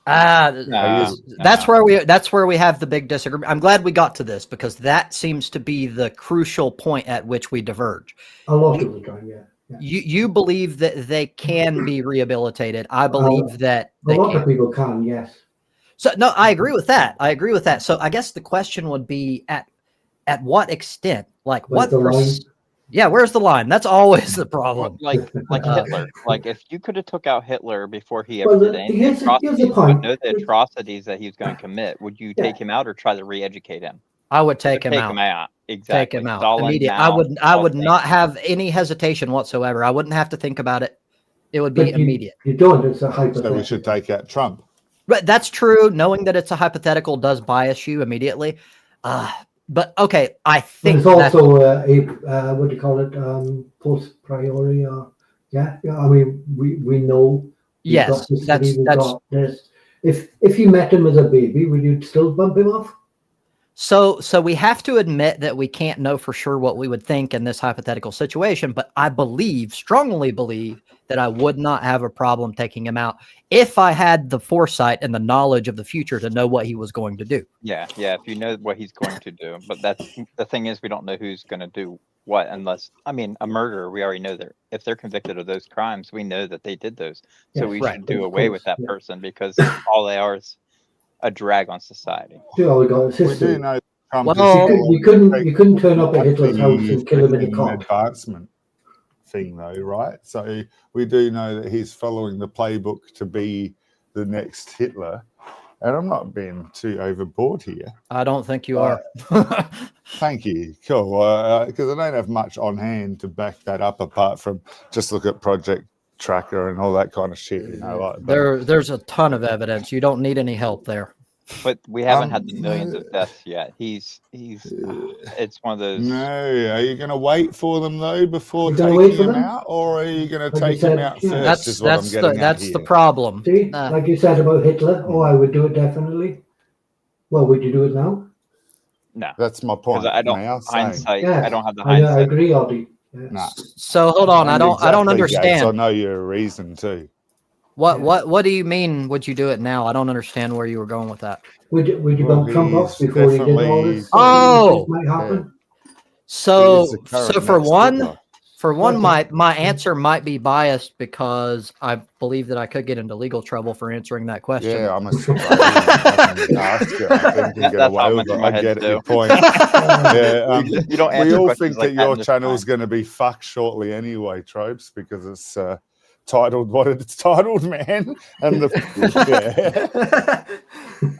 That's where we have the big disagreement. I'm glad we got to this, because that seems to be the crucial point at which we diverge. A lot of the time, yeah. You believe that they can be rehabilitated. I believe that a lot of people can, yes. So no, I agree with that. So I guess the question would be at what extent? Like what? Yeah, where's the line? That's always the problem. Like Hitler. Like if you could have took out Hitler before he ever did any atrocities, you would know the atrocities that he was going to commit. Would you take him out or try to re-educate him? I would take him out. Exactly. Take him out immediately. I would not have any hesitation whatsoever. I wouldn't have to think about it. It would be immediate. You don't. It's a hypothetical. So we should take out Trump. But that's true. Knowing that it's a hypothetical does bias you immediately. But okay, I think there's also what do you call it? Post priori. Yeah. I mean, we know. Yes, that's this. If you met him as a baby, would you still bump him off? So we have to admit that we can't know for sure what we would think in this hypothetical situation, but I strongly believe that I would not have a problem taking him out if I had the foresight and the knowledge of the future to know what he was going to do. Yeah. If you know what he's going to do, but that's the thing is we don't know who's going to do what, unless, I mean, a murderer, we already know that if they're convicted of those crimes, we know that they did those. So we should do away with that person, because all they are is a drag on society. We do know you couldn't turn up at Hitler's house and kill him in a car. Advancement thing, though, right? So we do know that he's following the playbook to be the next Hitler. And I'm not being too overboard here. I don't think you are. Thank you. Cool. Because I don't have much on hand to back that up, apart from just look at Project Tracker and all that kind of shit. You know, there's a ton of evidence. You don't need any help there. But we haven't had the millions of deaths yet. It's one of those. No, are you going to wait for them though before taking him out, or are you going to take him out first? That's the problem. See, like you said about Hitler. Oh, I would do it definitely. Well, would you do it now? No, That's my because point. I don't Now, saying, hindsight. Yes. I don't have the I hindsight. agree, Audie. Yeah. nah. So hold on, I And don't exactly, Gates, I understand. know you're a reason too. What do you mean? Would you do it now? I don't understand where you were going with that. Would you Well, bump Trump off he's before he did all definitely- this? Oh! Might happen. So He is the current for next one, Hitler. my answer might be biased because I believe that I could get into legal trouble for answering that question. Yeah, I'm Australian. I can ask it. I think you can get That's how away it with went it. through my I head get it. too. Your point. Yeah, You don't we answer all questions think like that that your in this channel's time. going to be fucked shortly anyway, Tropes, because it's titled what it's titled, man. And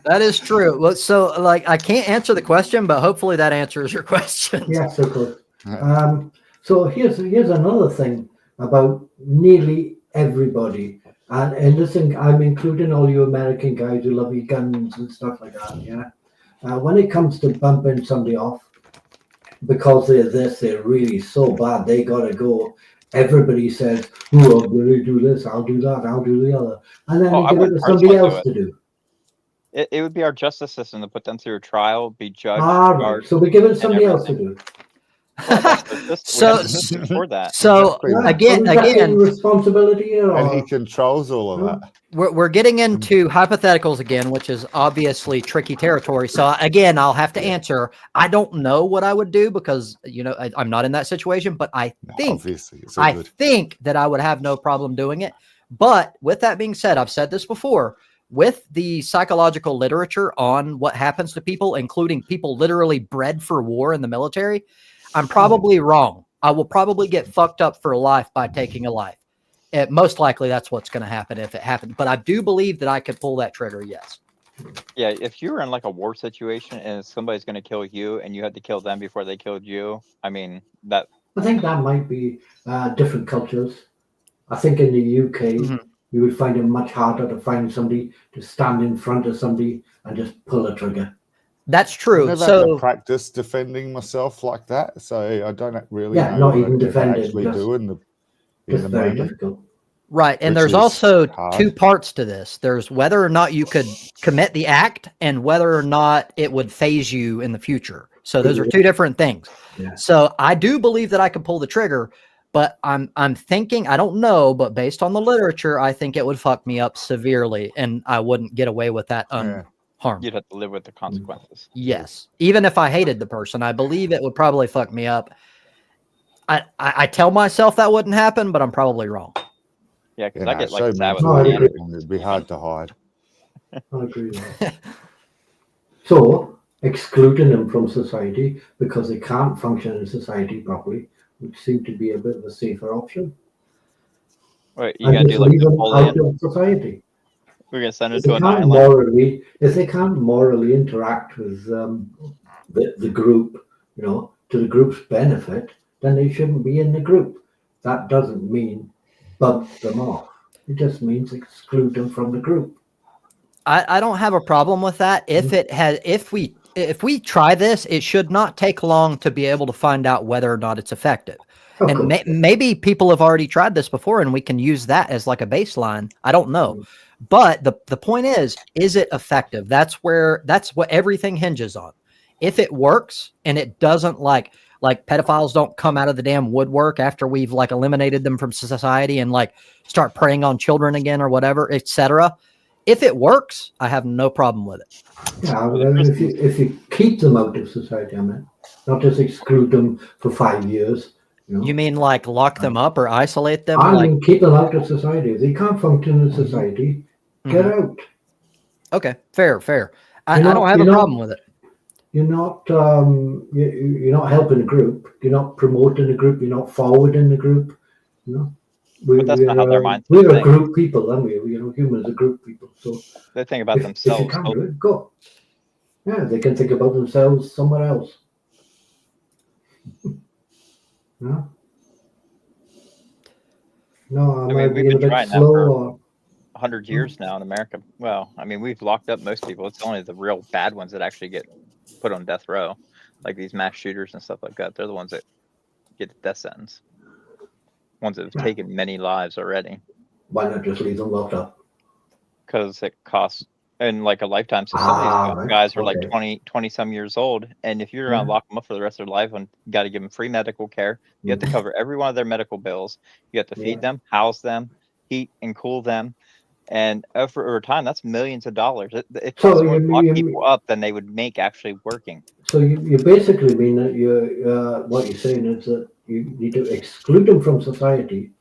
That is true. Well, so like I can't answer the question, but hopefully that answers your question. Yes, of course. yeah. So here's another thing about nearly everybody, and listen, I'm including all you American guys who love your guns and stuff like that. Yeah, when it comes to bumping somebody off because they're really so bad they gotta go. Everybody says, "Oh, I'm going to do this. I'll do that. I'll do the other," and then Oh, they I give it wouldn't to somebody personally do else to do. It would be our justice system to put them through a trial, be judged. Ah, right. charged, So we give it to and somebody else to everything. do. Well, that's the system. We have the system for that. So Exactly that. again, Is that taking responsibility or? And he controls all of that. we're getting into hypotheticals again, which is obviously tricky territory. So again, I'll have to answer. I don't know what I would do because I'm not in that situation, but I think Obviously, it's all good. think that I would have no problem doing it. But with that being said, I've said this before. With the psychological literature on what happens to people, including people literally bred for war in the military, I'm probably wrong. I will probably get fucked up for life by taking a life. Most likely that's what's going to happen if it happens. But I do believe that I could pull that trigger, yes. Yeah, if you were in like a war situation and somebody's going to kill you and you had to kill them before they killed you, I mean, that. I think that might be different cultures. I think in the UK, you would find it much harder to find somebody to stand in front of somebody and just pull a trigger. That's true. I've never had to practice defending myself like that, so I don't really know not what even I'd defended, actually do in the Just very moment. difficult. Right. And Which there's is also hard. two parts to this. There's whether or not you could commit the act and whether or not it would phase you in the future. So those are two different things. Yeah. So I do believe that I could pull the trigger, but I'm thinking, I don't know, but based on the literature, I think it would fuck me up severely and I wouldn't get away with that unharmed. You'd have to live with the consequences. Yes. Even if I hated the person, I believe it would probably fuck me up. I tell myself that wouldn't happen, but I'm probably wrong. Yeah, because Yeah, I get so like sad with No, I my agree. animals. It'd be hard to hide. I agree with that. So, excluding them from society because they can't function in society properly would seem to be a bit of a safer option. Wait, you And gotta just do like leave them out Napoleon? of society. We're gonna send it If to they an can't island. morally interact with the group, to the group's benefit, then they shouldn't be in the group. That doesn't mean bump them off. It just means exclude them from the group. I don't have a problem with that. If we try this, it should not take long to be able to find out whether or not it's effective. Of And course. maybe people have already tried this before and we can use that as like a baseline. I don't know. But the point is it effective? That's what everything hinges on. If it works and it doesn't like pedophiles don't come out of the damn woodwork after we've like eliminated them from society and like start preying on children again or whatever, etc. If it works, I have no problem with it. Yeah, if you keep them out of society, I mean, not just exclude them for 5 years. You mean like lock them up or isolate them? I mean, keep them out of society. If they can't function in society, get out. Okay, fair. I don't have a problem with it. You're not you're not helping the group. You're not promoting the group. You're not forwarding the group. But that's not how their mindset We're a thinks. group people, aren't we? Humans are group people. So They think about if you themselves. can't do it, go. Yeah, they can think about themselves somewhere else. No, I might we've be been a bit trying that slow. for Or, 100 years now in America. Well, I mean, we've locked up most people. It's only the real bad ones that actually get put on death row, like these mass shooters and stuff like that. They're the ones that get the death sentence. Ones that have taken many lives already. why not just leave them locked up? Because it costs in like a lifetime. So some of these right. guys are like Okay. 20 some years old, and if you're gonna Yeah. lock them up for the rest of their life, and you got to give them free medical care, you have to cover every one of their medical bills. You have to feed Yeah. them, house them, heat and cool them, and over time, that's millions of dollars. It So costs more to lock you people up than they would make actually working. so you basically mean that what you're saying is that you need to exclude them from society,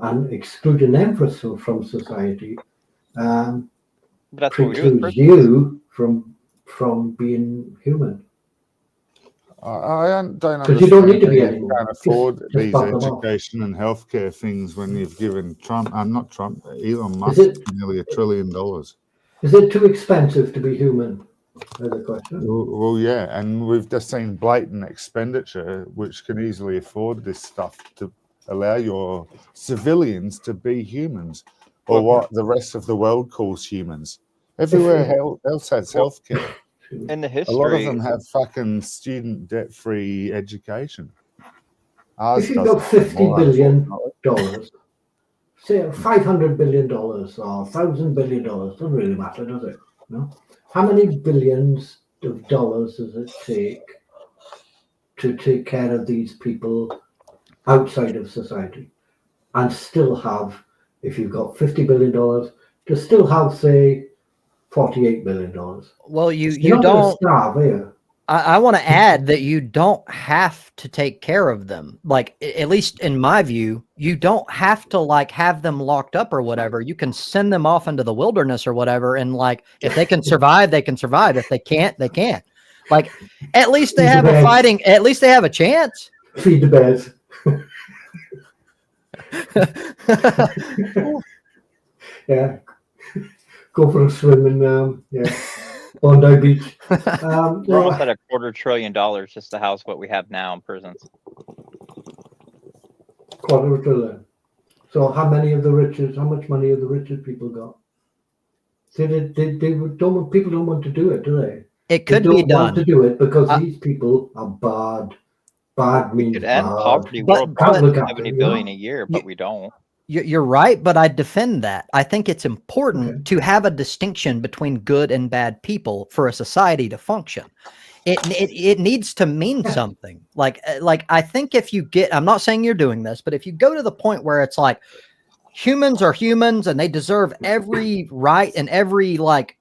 and excluding them from society um, But that's what we do with precludes prisons. you from being human. I don't Because you don't understand need to how be you anyone. can't afford Just these bump them off. education and healthcare things when you've given Trump, not Trump, Elon Is Musk it nearly $1 trillion. is it too expensive to be human? That's the question. Well, yeah, and we've just seen blatant expenditure, which can easily afford this stuff to allow your civilians to be humans, or Well, what the rest of the world calls humans. Everywhere else has Well, healthcare. in the A lot of history, them have fucking student debt-free education. If Ours you've got doesn't $50 anymore, billion, unfortunately. say $500 billion or $1,000 billion, doesn't really matter, does it? No. How many billions of dollars does it take to take care of these people outside of society, and still have, if you've got $50 billion, to still have, say, $48 billion? Well, You're you not going to don't. starve, are you? I want to add that you don't have to take care of them. Like, at least in my view, you don't have to like have them locked up or whatever. You can send them off into the wilderness or whatever. And like, if they can survive, they can survive. If they can't, they can't. Like, at least they Feed the have a bears. fighting, at least they have a chance. Feed the bears. Yeah. Go for a swim in Bondi Beach. we're almost at $250 billion just to house what we have now in prisons. $250 billion. So how much money have the richest people got? People don't want to do it, do they? It They could don't be want to done. do it because these people are bad. Bad We means could end bad. poverty But- worldwide Can't at look after 70 it, billion you a year, but we don't. You're right, but I defend that. I think it's important Okay. to have a distinction between good and bad people for a society to function. It needs to mean Yeah. something. Like I think if you get, I'm not saying you're doing this, but if you go to the point where it's like humans are humans and they deserve every right and every like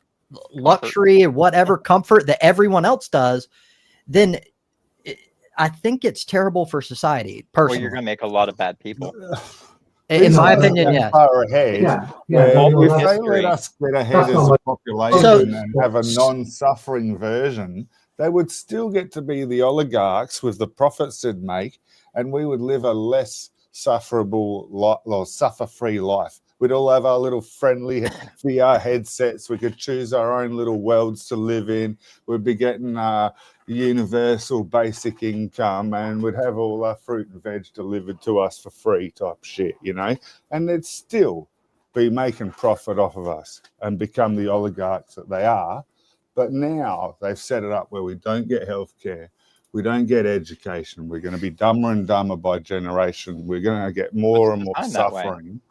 luxury or whatever comfort that everyone else does, then I think it's terrible for society. Well, Personally, you're gonna make a lot of bad people. in These my guys opinion, are yes. far ahead. Yeah. Where All if through they history. let us get ahead That's as not a my- population So- and have a non-suffering version, they would still get to be the oligarchs with the profits they'd make, and we would live a less sufferable, suffer-free life. We'd all have our little friendly VR headsets. We could choose our own little worlds to live in. We'd be getting universal basic income, and we'd have all our fruit and veg delivered to us for free type shit, you know? And they'd still be making profit off of us and become the oligarchs that they are. But now they've set it up where we don't get healthcare, we don't get education, we're going to be dumber and dumber by generation, we're going to get more and more designed that way. suffering.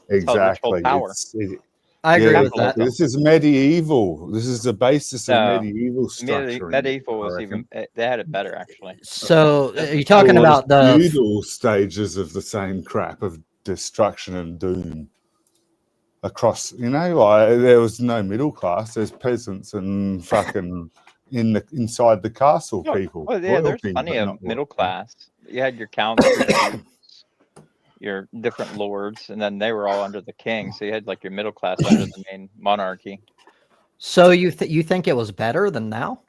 That's how the rich hold Exactly. power. I agree yeah, with that. this is medieval. This is the basis of No, medieval structure. Medieval was even, they had it better actually. So you're talking about the feudal stages of the same crap of destruction and doom across, you know, like there was no middle class, there's peasants and fucking inside the castle people. Well, yeah, there's royalty, plenty but of not middle royalty. class. You had your counts, your dukes, your different lords, and then they were all under the king. So you had like your middle class under the main monarchy. So you think it was better than now?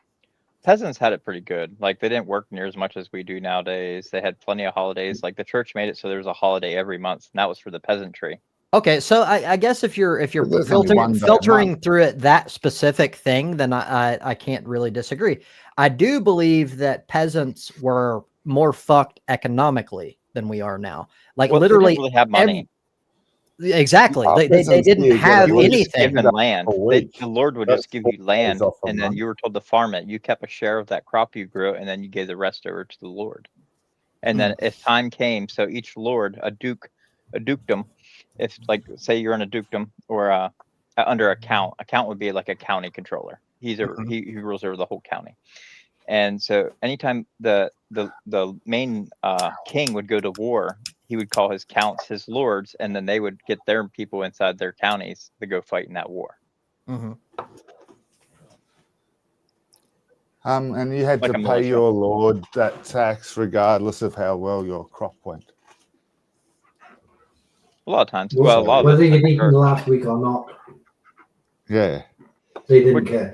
Peasants had it pretty good. Like they didn't work near as much as we do nowadays. They had plenty of holidays. Like the church made it so there was a holiday every month, and that was for the peasantry. Okay, so I guess if you're But there's only one day a filtering month. through it that specific thing, then I can't really disagree. I do believe that peasants were more fucked economically than we are now. Like Well, they literally, didn't really have money. exactly. They Peasants didn't here get have You were just anything. given land. a week. The Lord would That's just give 4 you land, days off a and then month. you were told to farm it. You kept a share of that crop you grew, and then you gave the rest over to the Lord. And then if time came, so each lord, a dukedom, if like say you're in a dukedom or under account. Account would be like a county controller. He rules over the whole county. And so anytime the main king would go to war, he would call his counts his lords, and then they would get their people inside their counties to go fight in that war. Mm-hmm. And you had Like to a pay militia. your lord that tax regardless of how well your crop went. A lot of times, well, a lot of whether it, you'd eaten last week or not, Yeah. they didn't care.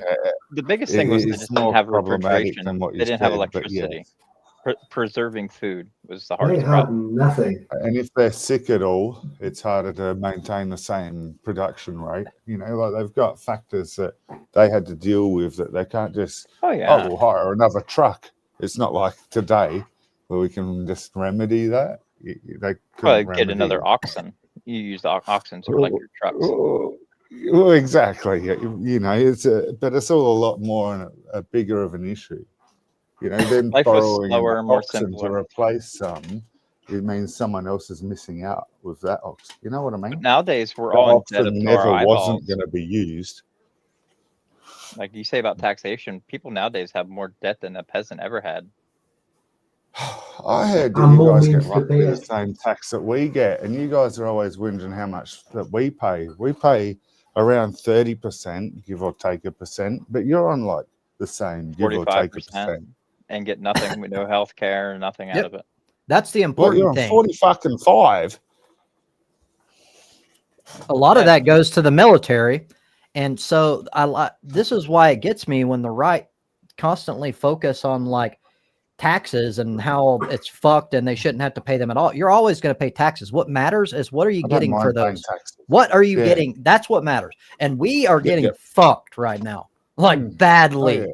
the biggest thing was they It's just didn't more have problematic refrigeration. than what They you didn't have said, but electricity. yeah. Preserving food was the They hardest had problem. nothing. And if they're sick at all, it's harder to maintain the same production rate. You know, like they've got factors that they had to deal with that they can't just, Oh yeah. we'll hire another truck. It's not like today where we can just remedy that. They Well, couldn't get remedy another it. oxen. You use the oxen for like your trucks. Well, exactly. You know, but it's all a lot more and a bigger of an issue. You know, then Life was borrowing slower, an more oxen to simpler. replace some, it means someone else is missing out with that oxen. You know what I mean? But nowadays, we're The all in debt oxen up to our never eyeballs. wasn't going to be used. Like you say about taxation, people nowadays have more debt than a peasant ever had. I heard that And you more guys get means to roughly pay the it. same tax that we get, and you guys are always whinging how much that we pay. We pay around 30%, give or take a percent, but you're on like the same, give or take a 45%, percent. and get nothing with no health care, nothing out Yep. of it. That's the What, important you're on thing. 40 fucking 5? A lot of Yeah. that goes to the military, and so this is why it gets me when the right constantly focus on like taxes and how it's fucked and they shouldn't have to pay them at all. You're always going to pay taxes. What matters is what are you I don't getting for mind paying those? taxes. What are you Yeah. getting? That's what matters. And we are getting Yep. fucked right now, like Oh, badly. yeah.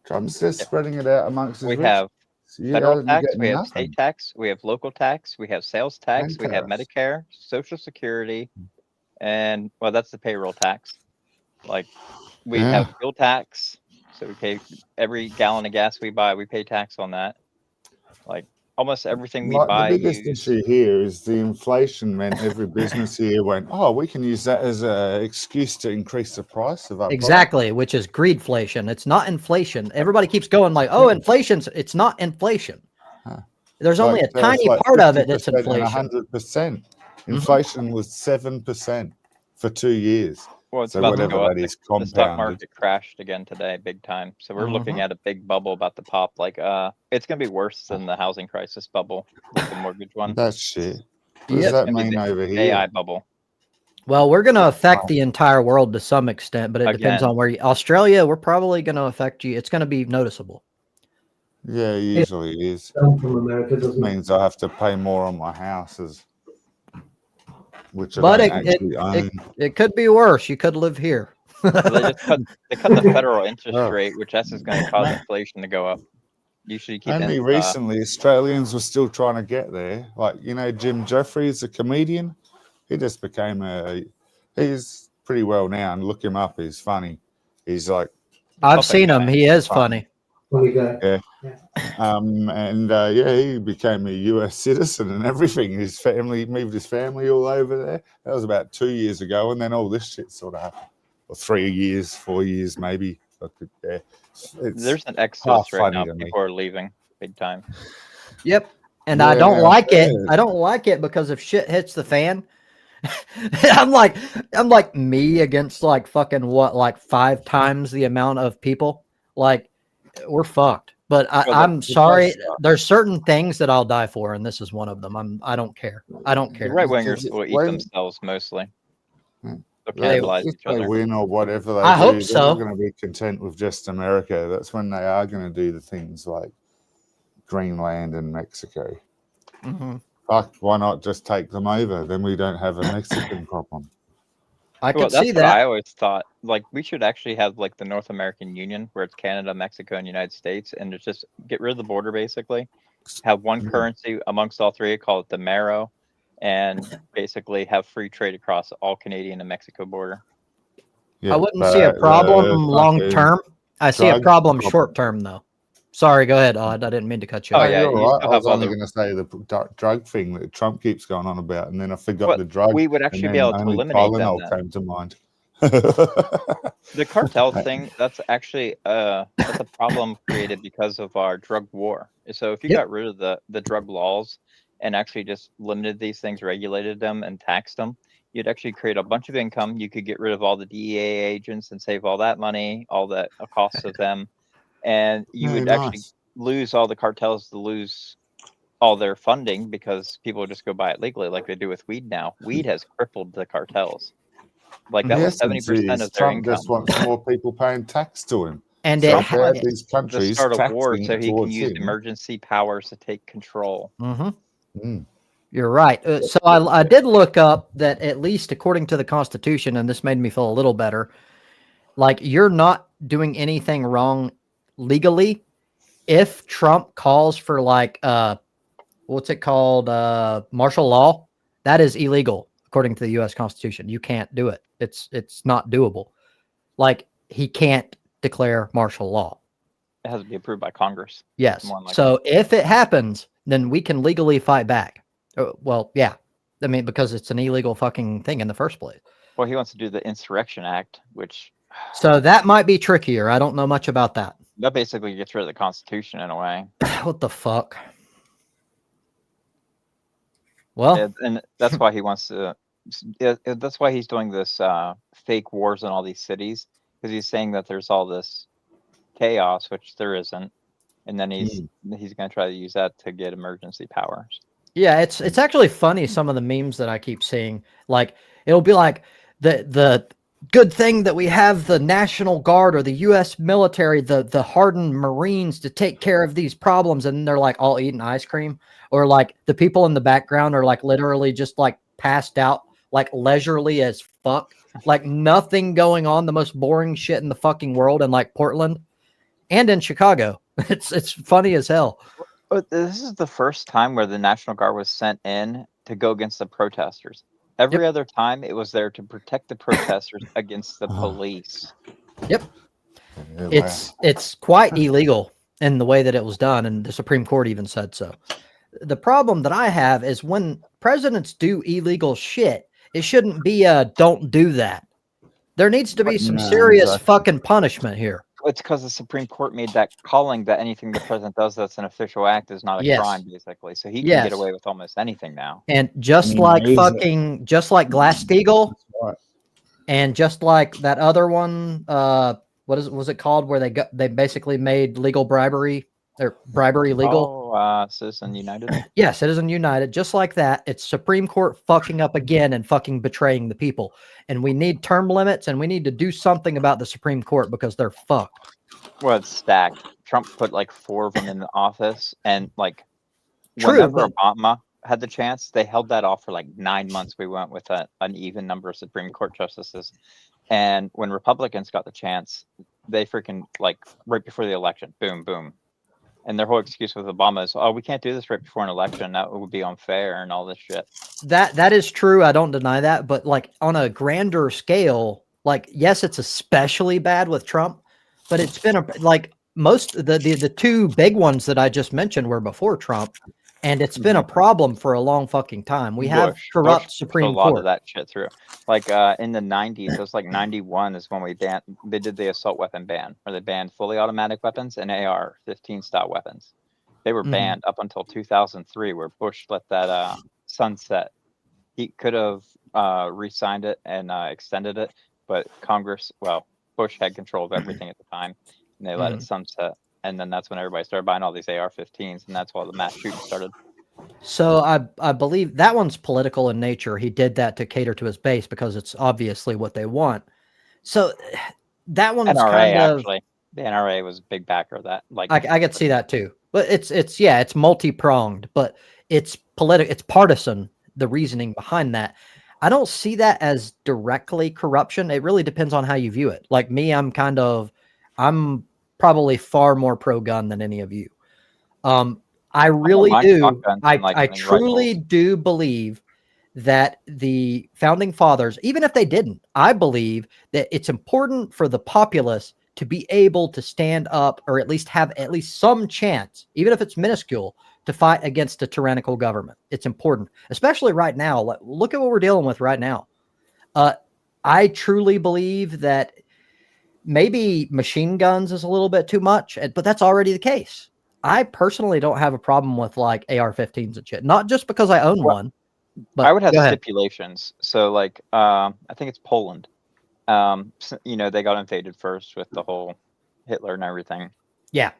Trump's just spreading it out amongst his We rich. have So you federal guys are tax, getting we have nothing. state tax, we have local tax, we have sales tax, And we have tariffs. Medicare, Social Security, and well, that's the payroll tax. Like we Yeah. have fuel tax, so we pay every gallon of gas we buy, we pay tax on that. Like almost everything we Like buy, the biggest use. issue here is the inflation meant every business here went, we can use that as an excuse to increase the price of our product. Exactly, which is greedflation. It's not inflation. Everybody keeps going like, oh, inflation's. It's not inflation. Huh. There's only a It's tiny like part of it that's 50% and inflation. 100%. Inflation was 7% for 2 years. Well, it's So about to whatever go up. that is The stock compounded. market crashed again today, big time. So we're Mhm. looking at a big bubble about to pop. Like, it's gonna be worse than the housing crisis bubble, like the mortgage one. That's shit. What Yep. does It's that gonna be mean the over here? AI bubble. Well, we're going to affect Wow. the entire world to some extent, but it depends Again. on where Australia, we're probably going to affect you. It's going to be noticeable. Yeah, usually it is. Down from America, It doesn't it? means I have to pay more on my houses, which I But don't it, actually own. it could be worse. You could live here. Well, they cut the federal interest Oh. rate, which that's just going to cause inflation to go up. You should keep Only recently, Australians were still trying to get there. Like, you know, Jim Jeffries, a comedian, he just became he's pretty well known. Look him up. He's funny. He's like, I've Puppet seen him. guy. He is Funny. funny. Funny guy. he became a US citizen and everything. His family moved his family all over there. That was about 2 years ago, and then all this shit sort of happened. Or 3 years, 4 years, maybe. there's an exodus half right funny now. to me. People are leaving big time. Yep. And I don't Yeah, like it. yeah. I don't like it because if shit hits the fan, I'm like me against like fucking what, like 5 times the amount of people. Like we're fucked. But I'm sorry. There's certain things that I'll die for, and this is one of them. I don't care. I don't The care. right wingers Because will eat when- themselves mostly. Hmm. They'll cannibalize If each they other. win or whatever they I do, hope they're so. not going to be content with just America. That's when they are going to do the things like Greenland and Mexico. Mhm. Fuck, why not just take them over? Then we don't have a Mexican problem. I Well, could that's see what I that. always thought. Like we should actually have like the North American Union, where it's Canada, Mexico, and United States, and just get rid of the border basically. Have one Mhm. currency amongst all three, call it the Marrow, and basically have free trade across all Canadian and Mexico border. Yeah, I wouldn't see a problem long term. I see a drug problem problem. short term, though. Sorry, go ahead, Odd. I didn't mean to cut you Oh, off. yeah, you're you right. still I was have only other- going to say the drug thing that Trump keeps going on about, and then I forgot But the drug. we would and actually then be able to only eliminate them Tylenol then. came to mind. The cartel thing, that's actually that's a problem created because of our drug war. So if you Yep. got rid of the drug laws and actually just limited these things, regulated them and taxed them, you'd actually create a bunch of income. You could get rid of all the DEA agents and save all that money, all the costs of them, and you Very would actually nice. lose all the cartels to lose all their funding because people just go buy it legally like they do with weed now. Weed has crippled the cartels. Like that The was essence 70% is of their Trump income. just wants more people paying tax to him. And So it, Trump if they have wants these to countries start a war taxing so he can towards use him. emergency powers to take control. Mhm. Mm. You're right. So I did look up that, at least according to the Constitution, and this made me feel a little better, like you're not doing anything wrong legally if Trump calls for like what's it called, martial law. That is illegal according to the US Constitution. You can't do it. It's not doable. Like he can't declare martial law. It has to be approved by Congress. Yes. More than likely. So if it happens, then we can legally fight back. Well, yeah. I mean, because it's an illegal fucking thing in the first place. Well, he wants to do the Insurrection Act, which So that might be trickier. I don't know much about that. that basically gets rid of the Constitution in a way. What the fuck? Well, And that's why he wants to. That's why he's doing this fake wars in all these cities, because he's saying that there's all this chaos, which there isn't, and then he's going to try to use that to get emergency powers. yeah, it's actually funny, some of the memes that I keep seeing. Like it'll be like the good thing that we have the National Guard or the US military, the hardened Marines to take care of these problems, and they're like all eating ice cream, or like the people in the background are like literally just like passed out, like leisurely as fuck, like nothing going on, the most boring shit in the fucking world in like Portland and in Chicago. It's funny as hell. But this is the first time where the National Guard was sent in to go against the protesters. Every other time, it was there to protect the protesters against the police. Yep. Yeah, It's quite illegal in the way that it was done, and the Supreme Court even said so. The problem that I have is when presidents do illegal shit, it shouldn't be a don't do that. There needs to be some No, serious exactly. fucking punishment here. It's because the Supreme Court made that calling that anything the president does that's an official act is not a Yes. crime, basically. So he can Yes. get away with almost anything now. And just mean, like is it- fucking, just like Glass-Steagall, That's right. and just like that other one, was it called, where they basically made legal bribery or bribery legal? Citizen United. Yeah, Citizen United, just like that. It's Supreme Court fucking up again and fucking betraying the people. And we need term limits, and we need to do something about the Supreme Court because they're fucked. Well, it's stacked. Trump put like 4 of them in the office, and like True, whenever but Obama had the chance, they held that off for like 9 months. We went with an even number of Supreme Court justices. And when Republicans got the chance, they freaking like right before the election, boom, boom. And their whole excuse with Obama is, oh, we can't do this right before an election. That would be unfair and all this shit. that is true. I don't deny that. But like on a grander scale, like, yes, it's especially bad with Trump, but it's been like most of the two big ones that I just mentioned were before Trump. And it's been a problem for a long fucking time. We have corrupt Bush Supreme put a lot Court. of that shit through. Like in the 90s, it was like 91 is when they did the assault weapon ban, where they banned fully automatic weapons and AR-15 style weapons. They were banned up until 2003, where Bush let that sunset. He could have re-signed it and extended it, but Congress, well, Bush had control of everything at the time, and they let it sunset. And then that's when everybody started buying all these AR-15s, and that's why the mass shooting started. So I believe that one's political in nature. He did that to cater to his base because it's obviously what they want. So that one's NRA kind of, actually, the NRA was a big backer of that. Like I could see that too. But it's multi-pronged, but it's partisan, the reasoning behind that. I don't see that as directly corruption. It really depends on how you view it. Like me, I'm probably far more pro-gun than any of you. I really do. I truly do believe that the founding fathers, even if they didn't, I believe that it's important for the populace to be able to stand up, or at least have at least some chance, even if it's minuscule, to fight against a tyrannical government. It's important, especially right now. Look at what we're dealing with right now. I truly believe that maybe machine guns is a little bit too much, but that's already the case. I personally don't have a problem with like AR-15s and shit. Not just because I own Well, one, I but would have go ahead. stipulations. So like, I think it's Poland. You know, they got invaded first with the whole Hitler and everything. Yeah.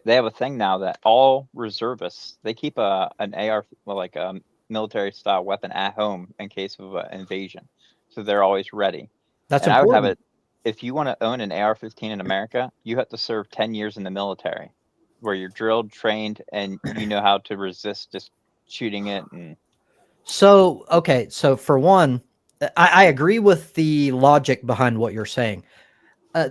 They have a thing now that all reservists, they keep an AR, well, like a military style weapon at home in case of an invasion. So they're always ready. That's And I would have important. it, if you want to own an AR-15 in America, you have to serve 10 years in the military where you're drilled, trained, and you know how to resist just shooting it. And So, okay. So for one, I agree with the logic behind what you're saying.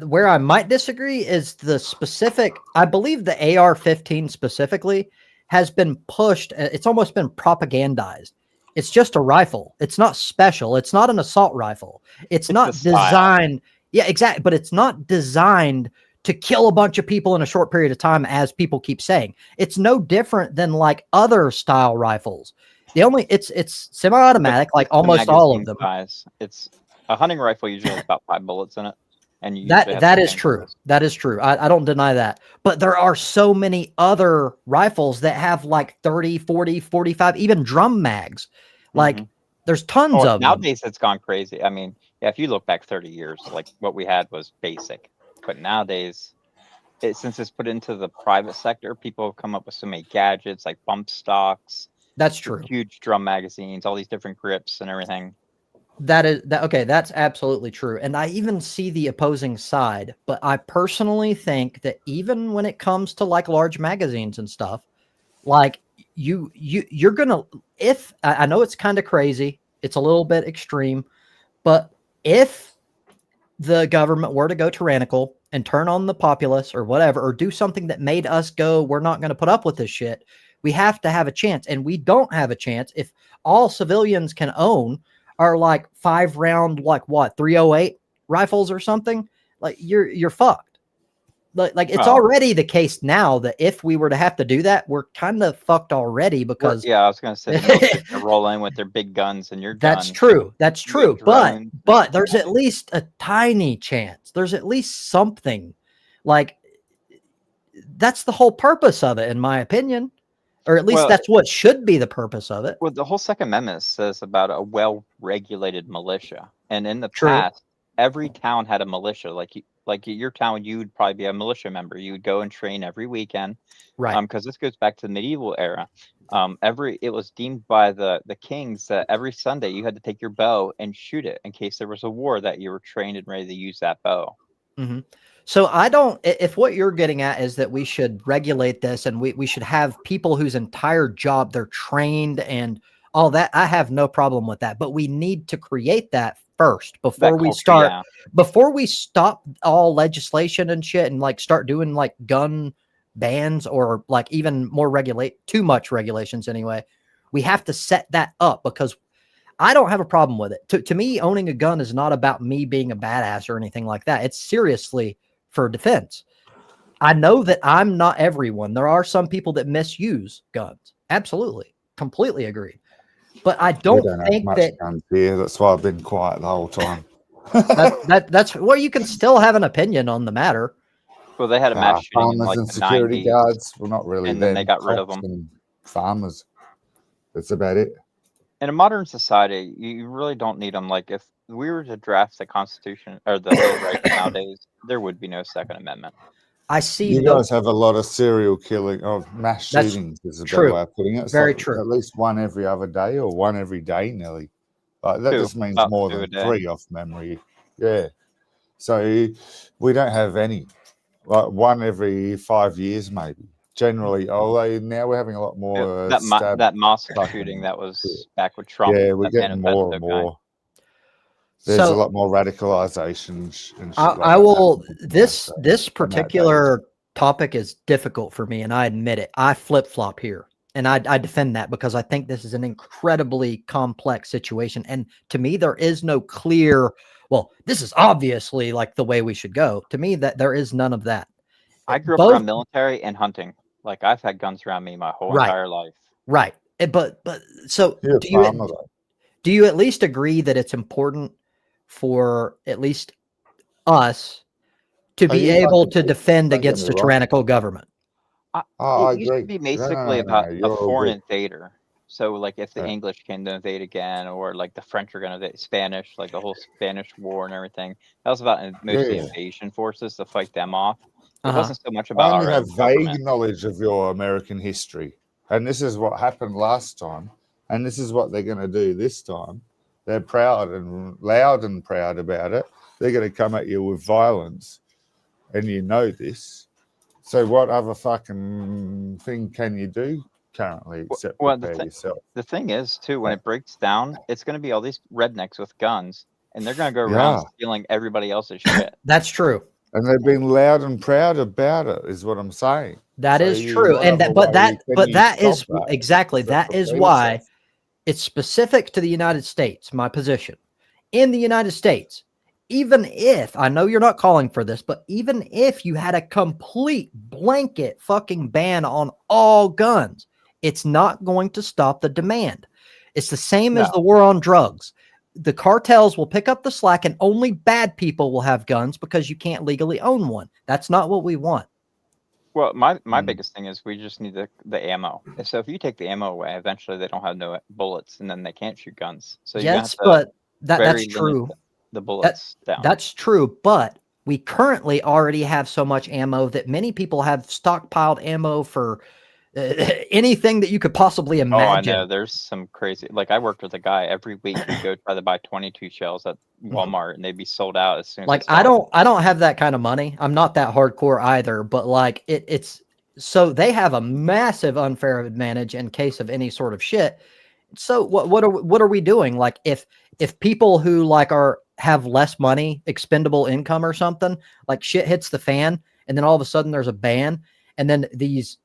Where I might disagree is the specific. I believe the AR-15 specifically has been pushed. It's almost been propagandized. It's just a rifle. It's not special. It's not an assault rifle. It's the not style. designed. Yeah, exactly. But it's not designed to kill a bunch of people in a short period of time, as people keep saying. It's no different than like other style rifles. The only it's semi-automatic, like It's the almost all of magazine them. size. It's a hunting rifle usually has about 5 bullets in it, and you usually have That the is same true. size. That is true. I don't deny that. But there are so many other rifles that have like 30, 40, 45, even drum mags. Like Mhm. there's tons Oh, of them. nowadays it's gone crazy. I mean, yeah, if you look back 30 years, like what we had was basic. But nowadays, since it's put into the private sector, people have come up with so many gadgets like bump stocks, That's true. huge drum magazines, all these different grips and everything. That is that okay, that's absolutely true. And I even see the opposing side, but I personally think that even when it comes to like large magazines and stuff, like you're gonna if I know it's kind of crazy, it's a little bit extreme, but if the government were to go tyrannical and turn on the populace or whatever, or do something that made us go, we're not going to put up with this shit, we have to have a chance. And we don't have a chance if all civilians can own are like 5-round, like what, 308 rifles or something. Like you're fucked. Like it's Oh, already the case now that if we were to have to do that, we're kind of fucked already because yeah, I was gonna say the military's gonna roll in with their big guns and you're that's done. true. That's You get true. But drones. but there's at least a tiny chance. There's at least something. Like that's the whole purpose of it, in my opinion. Or at least Well, that's what should be the purpose of it. Well, the whole Second Amendment says about a well-regulated militia, and in the True. past, every town had a militia. Like your town, you would probably be a militia member. You would go and train every weekend. Right. Because this goes back to the medieval era. It was deemed by the kings that every Sunday you had to take your bow and shoot it in case there was a war, that you were trained and ready to use that bow. Mm-hmm. So I don't, if what you're getting at is that we should regulate this and we should have people whose entire job they're trained and all that, I have no problem with that. But we need to create that first before we culture, start, yeah. before we stop all legislation and shit and like start doing like gun bans or like even more too much regulations anyway. We have to set that up because I don't have a problem with it. To me, owning a gun is not about me being a badass or anything like that. It's seriously for defense. I know that I'm not everyone. There are some people that misuse guns. Absolutely. Completely agree. But I We don't don't have think much that guns here. That's why I've been quiet the whole time. that's well, you can still have an opinion on the matter. Well, they had a mass shooting in Farmers like and the security 90s, guards. Well, not really. and then Them they got rid of cops them. and farmers. That's about it. In a modern society, you really don't need them. Like if we were to draft the Constitution or the Bill of Rights nowadays, there would be no Second Amendment. I see You no guys have a lot of serial killing or mass That's shootings. Is a true. better way of putting it. It's Very like true. At least one every other day or one every day, nearly. Like that Two, just means about more 2 a than day. 3 off memory. Yeah. So we don't have any. Like one every 5 years, maybe. Generally, now we're having a lot more. That mosque fucking shooting that was back with Trump. Yeah, we're that getting more and manifesto guy. more. There's So a lot more radicalization and shit I like that will happening now, this so this I'm outdated. particular topic is difficult for me and I admit it. I flip-flop here and I defend that because I think this is an incredibly complex situation and to me there is no clear, well, this is obviously like the way we should go. To me that there is none of that. I grew up Both around military and hunting. Like I've had guns around me my whole Right. entire life. right. But so You're a do you farmer, though. do you at least agree that it's important for at least us to Oh, be you'd like able to to see- defend don't get against me a wrong. tyrannical government. Oh, I It used to agree. be No, basically no, about a you're all foreign good. invader. So like if the Yeah. English came to invade again, or like the French are going to invade Spanish, like the whole Spanish War and everything, that was about mostly Yeah. invasion forces to fight them off. It Uh-huh. wasn't so much I about only our have own vague government. knowledge of your American history. And this is what happened last time. And this is what they're going to do this time. They're proud and loud and proud about it. They're going to come at you with violence. And you know this. So what other fucking thing can you do currently except Well, prepare yourself? the thing is too, when it breaks down, it's going to be all these rednecks with guns, and they're going to go Yeah. around stealing everybody else's shit. That's true. And they've been loud and proud about it, is what I'm saying. That So is true. what And other that, but way that, can but you that stop is that exactly, except that is prepare why yourself? it's specific to the United States, my position. In the United States, even if, I know you're not calling for this, but even if you had a complete blanket fucking ban on all guns, it's not going to stop the demand. It's the same as No. the war on drugs. The cartels will pick up the slack and only bad people will have guns because you can't legally own one. That's not what we want. Well, my Mm. biggest thing is we just need the ammo. So if you take the ammo away, eventually they don't have no bullets, and then they can't shoot guns. So you're Yes, gonna have to but that's very limit true. the bullets down. That's true, but we currently already have so much ammo that many people have stockpiled ammo for anything that you could possibly Oh, I imagine. know. There's some crazy. Like I worked with a guy every week. He'd go try to buy 22 shells at Walmart, and they'd be sold out as soon as. Like they I sold don't have that kind of money. I'm not that hardcore either, but like it's so they have a massive unfair advantage in case of any sort of shit. So what are we doing? Like if people who like have less money, expendable income or something, like shit hits the fan, and then all of a sudden there's a ban, and then these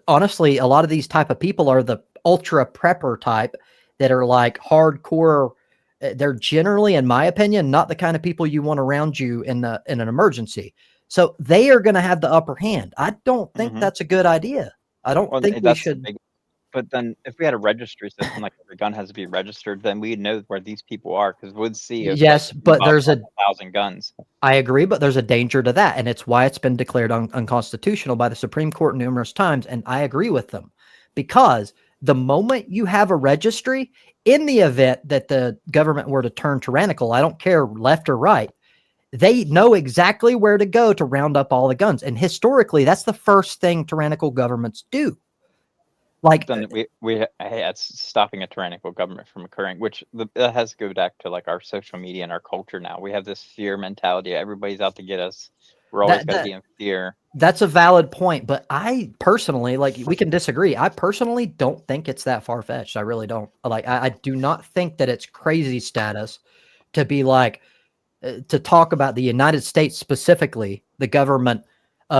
honestly, a lot of these type of people are the ultra prepper type that are like hardcore. They're generally, in my opinion, not the kind of people you want around you in an emergency. So they are going to have the upper hand. I don't think Mhm. that's a good idea. I don't Well, think we that's the should. big. But then, if we had a registry system, like every gun has to be registered, then we'd know where these people are because we'd see if Yes, like, but Bob there's bought a 1,000 guns. I agree, but there's a danger to that. And it's why it's been declared unconstitutional by the Supreme Court numerous times. And I agree with them because the moment you have a registry, in the event that the government were to turn tyrannical, I don't care left or right, they know exactly where to go to round up all the guns. And historically, that's the first thing tyrannical governments do. Like Then it's stopping a tyrannical government from occurring, which that has to go back to like our social media and our culture. Now we have this fear mentality. Everybody's out to get us. We're always got to be in fear. That's a valid point, but I personally, like, we can disagree. I personally don't think it's that far-fetched. I really don't. Like, I do not think that it's crazy status to be like, to talk about the United States specifically, the government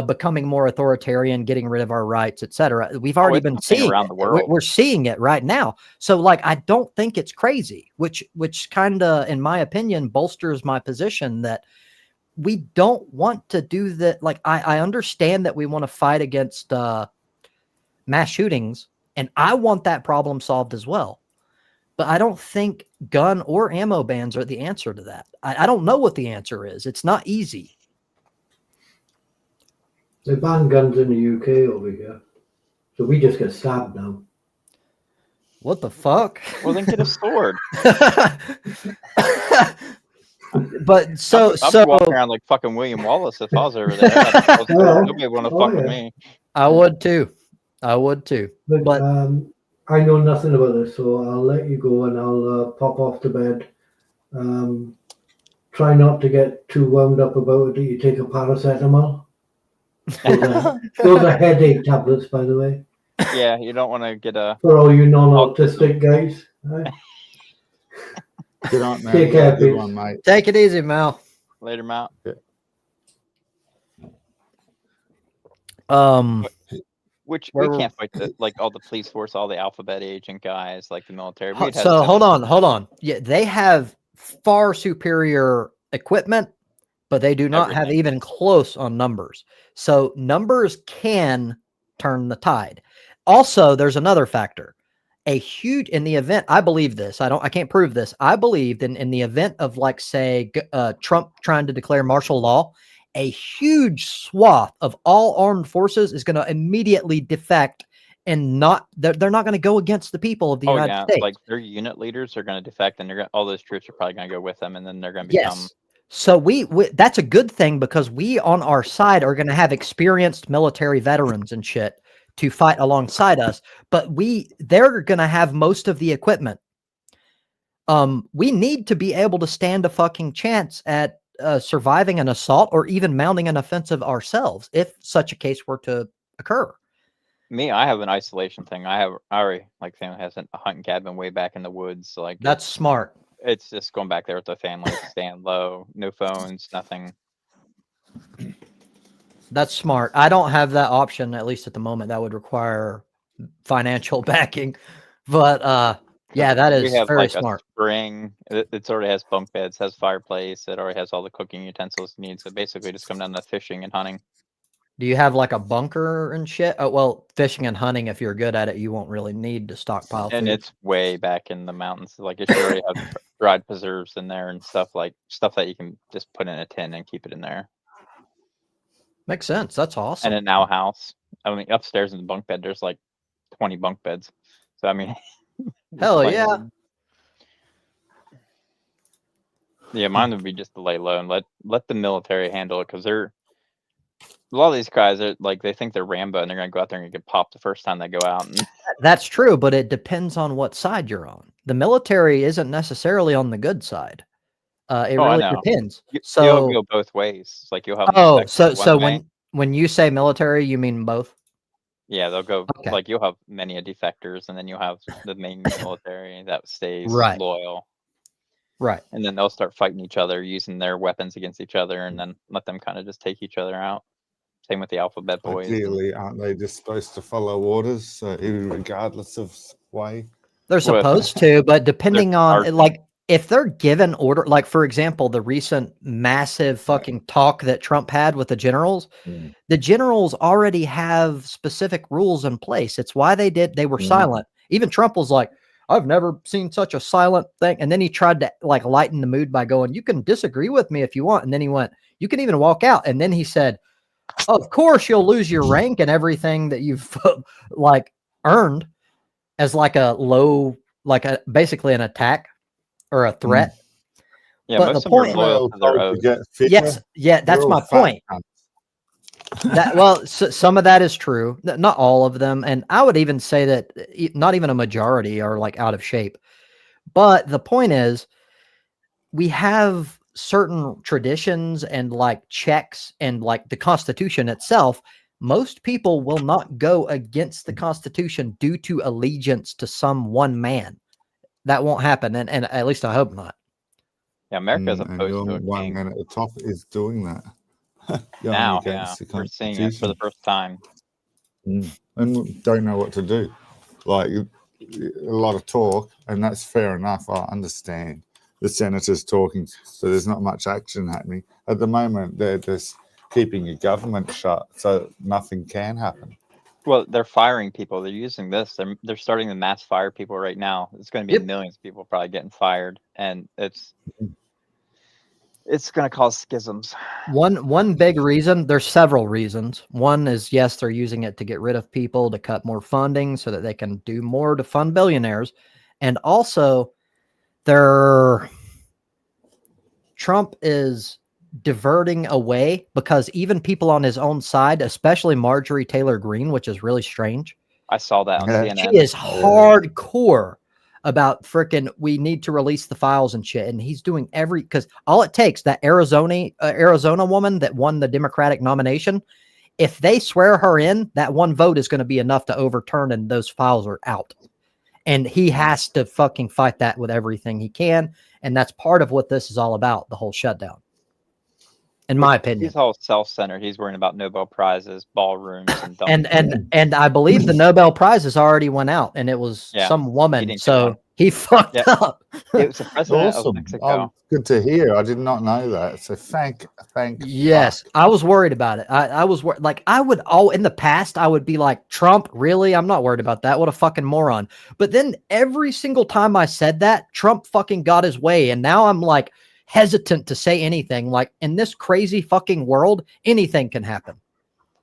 becoming more authoritarian, getting rid of our rights, etc. We've already it's been happening seeing around it. the world. We're seeing it right now. So, like, I don't think it's crazy, which kind of, in my opinion, bolsters my position that we don't want to do that. Like, I understand that we want to fight against mass shootings, and I want that problem solved as well. But I don't think gun or ammo bans are the answer to that. I don't know what the answer is. It's not easy. They ban guns in the UK over here, so we just get stabbed now. What the fuck? Well, then get a sword. But so I'm walking around like fucking William Wallace if I was over there. Nobody want to fuck with me. I would too. But I know nothing about this, so I'll let you go and I'll pop off to bed. Try not to get too wound up about it that you take a paracetamol. Those are headache tablets, by the way. Yeah, you don't want to get a... For all you non-autistic guys. Right? Good night, man. Take care, Good please. one, mate. Take it easy, Mal. Later, Mount. Which we can't fight like all the police force, all the alphabet agent guys, like the military. So hold on. Yeah, they have far superior equipment, but they do not have even close on numbers. So numbers can turn the tide. Also, there's another factor. in the event, I believe this. I can't prove this. I believed in the event of, like, say, Trump trying to declare martial law, a huge swath of all armed forces is going to immediately defect and they're not going to go against the people of the United States. Like their unit leaders are going to defect, and all those troops are probably going to go with them, and then they're going to become. Yes. So we that's a good thing, because we on our side are going to have experienced military veterans and shit to fight alongside us, but they're going to have most of the equipment. We need to be able to stand a fucking chance at surviving an assault or even mounting an offensive ourselves if such a case were to occur. Me, I have an isolation thing. I already, like, family has a hunting cabin way back in the woods. So, like, that's smart. It's just going back there with the family, staying low, no phones, nothing. That's smart. I don't have that option, at least at the moment. That would require financial backing, but yeah, that is very smart. A spring. It already has bunk beds, has fireplace. It already has all the cooking utensils you need. So basically, just come down to fishing and hunting. Do you have like a bunker and shit? Oh, well, fishing and hunting, if you're good at it, you won't really need to stockpile and food. It's way back in the mountains. Like, it should already have dried preserves in there and stuff that you can just put in a tin and keep it in there. Makes sense. That's awesome. And an outhouse. I mean, upstairs in the bunk bed, there's like 20 bunk beds. So I mean, hell yeah. Yeah, mine would be just to lay low and let the military handle it, because a lot of these guys are like, they think they're Rambo and they're gonna go out there and get popped the first time they go out. And that's true, but it depends on what side you're on. The military isn't necessarily on the good side. It really depends. So you'll go both ways. Like, you'll have so when you say military, you mean both? Yeah, they'll go like, you'll have many defectors, and then you'll have the main military that stays loyal. Right. And then they'll start fighting each other, using their weapons against each other, and then let them kind of just take each other out. Same with the Alphabet Boys. Ideally, aren't they just supposed to follow orders, regardless of way? They're supposed to, but depending on, like, if they're given order, like, for example, the recent massive fucking talk that Trump had with the generals, the generals already have specific rules in place. It's why they were silent. Even Trump was like, I've never seen such a silent thing. And then he tried to, like, lighten the mood by going, you can disagree with me if you want. And then he went, you can even walk out. And then he said, of course you'll lose your rank and everything that you've like earned as like a low, like basically an attack or a threat. Yeah, but most the of them point, are loyal to their oath. Yes, that's my point. Some of that is true, not all of them, and I would even say that not even a majority are like out of shape. But the point is, we have certain traditions and like checks, and like the Constitution itself. Most people will not go against the Constitution due to allegiance to some one man. That won't happen, and at least I hope not. Yeah, America's opposed to a one king. man at the top is doing that. Now, we're seeing it for the first time. And don't know what to do. Like, a lot of talk, and that's fair enough. I understand the senators talking, so there's not much action happening. At the moment, they're just keeping your government shut so nothing can happen. Well, they're firing people. They're using this. They're starting to mass fire people right now. It's going to be millions of people probably getting fired, and it's going to cause schisms. One big reason, there's several reasons. One is, yes, they're using it to get rid of people, to cut more funding so that they can do more to fund billionaires. And also, Trump is diverting away, because even people on his own side, especially Marjorie Taylor Greene, which is really strange. I saw that on CNN. She is hardcore about freaking, we need to release the files and shit. And he's doing because all it takes, that Arizona woman that won the Democratic nomination, if they swear her in, that one vote is going to be enough to overturn, and those files are out. And he has to fucking fight that with everything he can. And that's part of what this is all about, the whole shutdown. In my opinion. He's all self-centered. He's worrying about Nobel Prizes, ballrooms, and I believe the Nobel Prizes already went out, and it was some woman. So He fucked Yeah. up. It was the president of Awesome. Mexico. Oh, good to hear. I did not know that. So thank Yes, fuck. I was worried about it. I was like, I would in the past, I would be like, Trump, really? I'm not worried about that. What a fucking moron. But then every single time I said that, Trump fucking got his way. And now I'm like hesitant to say anything. Like in this crazy fucking world, anything can happen.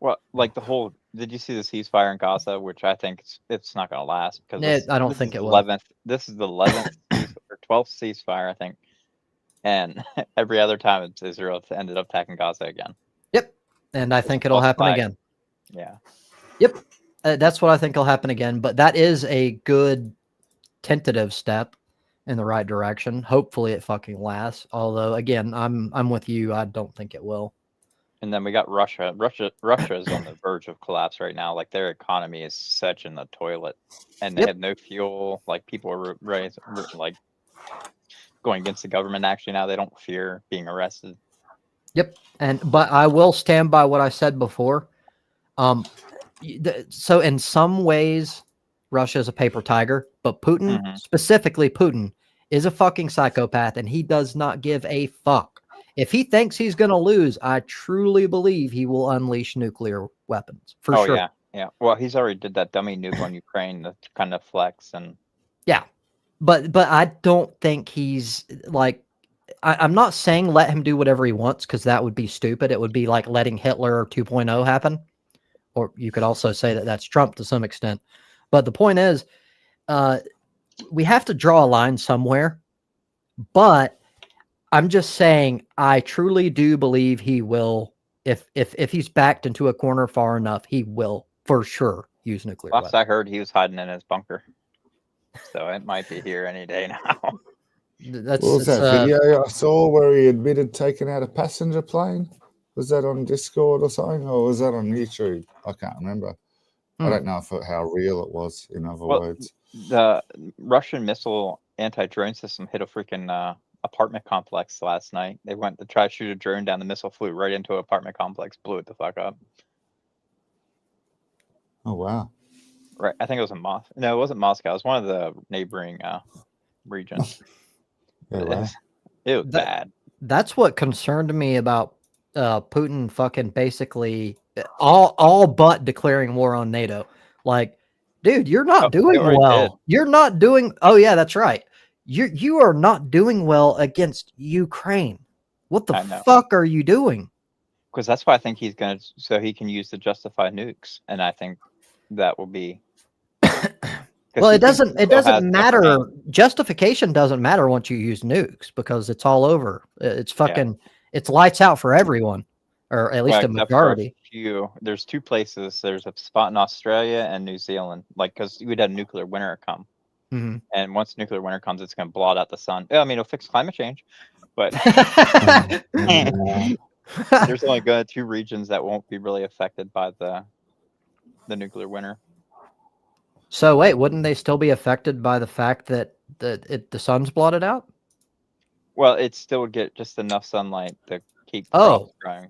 Well, like did you see the ceasefire in Gaza, which I think it's not going to last because I don't think it will. This is the 11th or 12th ceasefire, I think. And every other time Israel ended up attacking Gaza again. Yep. And I think it'll happen again. Yeah. Yep. That's what I think will happen again. But that is a good tentative step in the right direction. Hopefully it fucking lasts. Although again, I'm with you. I don't think it will. And then we got Russia. Russia is on the verge of collapse right now. Like their economy is such in the toilet, and they have no fuel. Like people are like going against the government. Actually, now they don't fear being arrested. Yep. But I will stand by what I said before. So in some ways, Russia is a paper tiger, but Putin, specifically Putin, is a fucking psychopath, and he does not give a fuck. If he thinks he's going to lose, I truly believe he will unleash nuclear weapons for sure. Oh yeah. Well, he's already did that dummy nuke on Ukraine to kind of flex and. Yeah, but I don't think he's like. I'm not saying let him do whatever he wants because that would be stupid. It would be like letting Hitler 2.0 happen, or you could also say that that's Trump to some extent. But the point is, we have to draw a line somewhere. But I'm just saying, I truly do believe he will. If he's backed into a corner far enough, he will for sure use nuclear weapons. I heard he was hiding in his bunker, so it might be here any day now. What was that video I saw where he admitted taking out a passenger plane? Was that on Discord or something, or was that on YouTube? I can't remember. I don't know how real it was. In other words, the Russian missile anti-drone system hit a freaking apartment complex last night. They went to try to shoot a drone down. The missile flew right into an apartment complex, blew it the fuck up. Oh wow! Right, I think it was in Moscow. No, it wasn't Moscow. It was one of the neighboring regions. Yeah, wow. It was bad. That's what concerned me about Putin fucking basically all but declaring war on NATO. Like, dude, you're not doing well. Did. You're not doing. Oh yeah, that's right. You are not doing well against Ukraine. What the fuck are you doing? Because that's why I think he's gonna, so he can use the justified nukes, and I think that will be. Well, it doesn't matter. Justification doesn't matter once you use nukes because it's all over. It's fucking, it's lights out for everyone, or at least a majority. There's two places. There's a spot in Australia and New Zealand, like because we'd had nuclear winter come, and once nuclear winter comes, it's going to blot out the sun. I mean, it'll fix climate change, but there's only going to 2 regions that won't be really affected by the nuclear winter. So wait, wouldn't they still be affected by the fact that the sun's blotted out? Well, it still would get just enough sunlight to keep crops growing.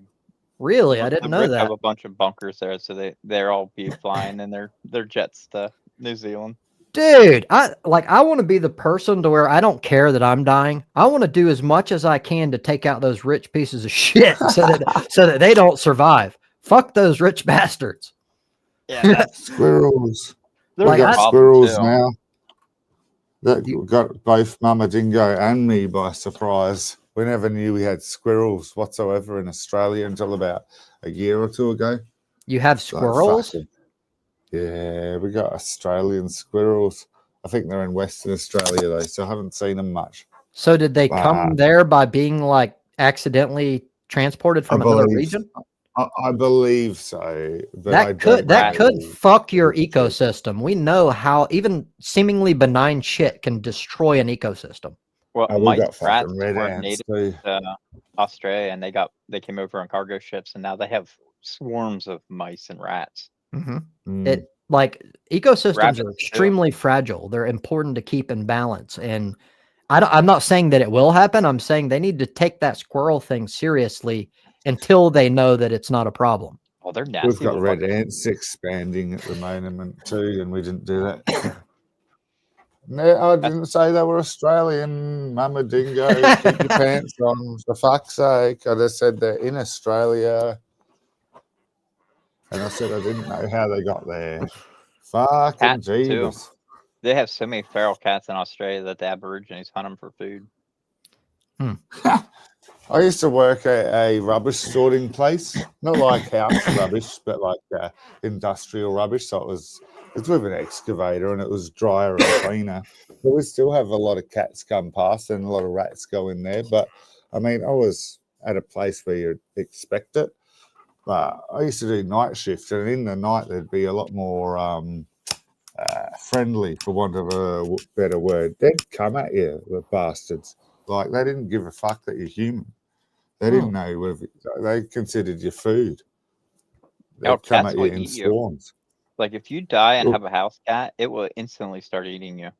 Really? I didn't know that. Have a bunch of bunkers there, so they're all be flying in their jets to New Zealand. Dude, I want to be the person to where I don't care that I'm dying. I want to do as much as I can to take out those rich pieces of shit so that they don't survive. Fuck those rich bastards. Yeah, squirrels. Like, got squirrels now. That got both Mama Dingo and me by surprise. We never knew we had squirrels whatsoever in Australia until about a year or 2 ago. You have squirrels? Yeah, we got Australian squirrels. I think they're in Western Australia though, so I haven't seen them much. So did they come there by being like accidentally transported from another region? I believe so. But that could fuck your ecosystem. We know how even seemingly benign shit can destroy an ecosystem. Well, we got rats were native to Australia, and they came over on cargo ships, and now they have swarms of mice and rats. It like ecosystems are extremely fragile. They're important to keep in balance, and I'm not saying that it will happen. I'm saying they need to take that squirrel thing seriously until they know that it's not a problem. Oh, they're nasty. We've got red ants expanding at the moment too, and we didn't do that. No, I didn't say they were Australian, Mama Dingo. Keep your pants on, for fuck's sake. I just said they're in Australia. And I said I didn't know how they got there. Fucking Cats, too. Jeebus. They have so many feral cats in Australia that the Aborigines hunt them for food. I used to work at a rubbish sorting place, not like house rubbish, but like industrial rubbish. So it's with an excavator, and it was drier and cleaner. But we still have a lot of cats come past and a lot of rats go in there. But I mean, I was at a place where you'd expect it. But I used to do night shift, and in the night there'd be a lot more friendly, for want of a better word. They'd come at you, the bastards. Like, they didn't give a fuck that you're human. They didn't know whether they considered you food. They'd come cats at you will in eat you. swarms. Like, if you die and Well- have a house cat, it will instantly start eating you.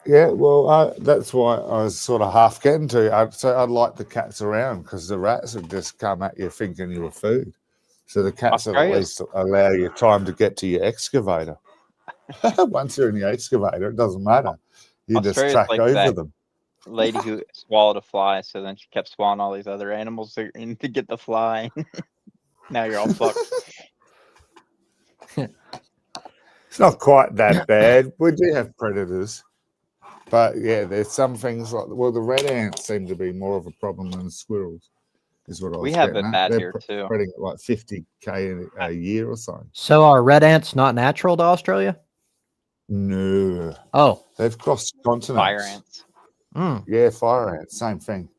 Yeah, well, that's why I was sort of half getting to. I'd like the cats around, because the rats would just come at you thinking you were food. So the cats would at Australia's- least allow you time to get to your excavator. Once you're in the excavator, it doesn't matter. You just Australia's track like over that. them. Lady who swallowed a fly, so then she kept swallowing all these other animals to get the fly. Now you're all fucked. It's not quite that bad. We do have predators. But yeah, there's some things like, well, the red ants seem to be more of a problem than the squirrels, is what I was We have getting it at. bad They're here, too. spreading at like 50K a year or so. So are red ants not natural to Australia? No. Oh, They've crossed continents. Fire ants. Yeah, fire ants, same thing.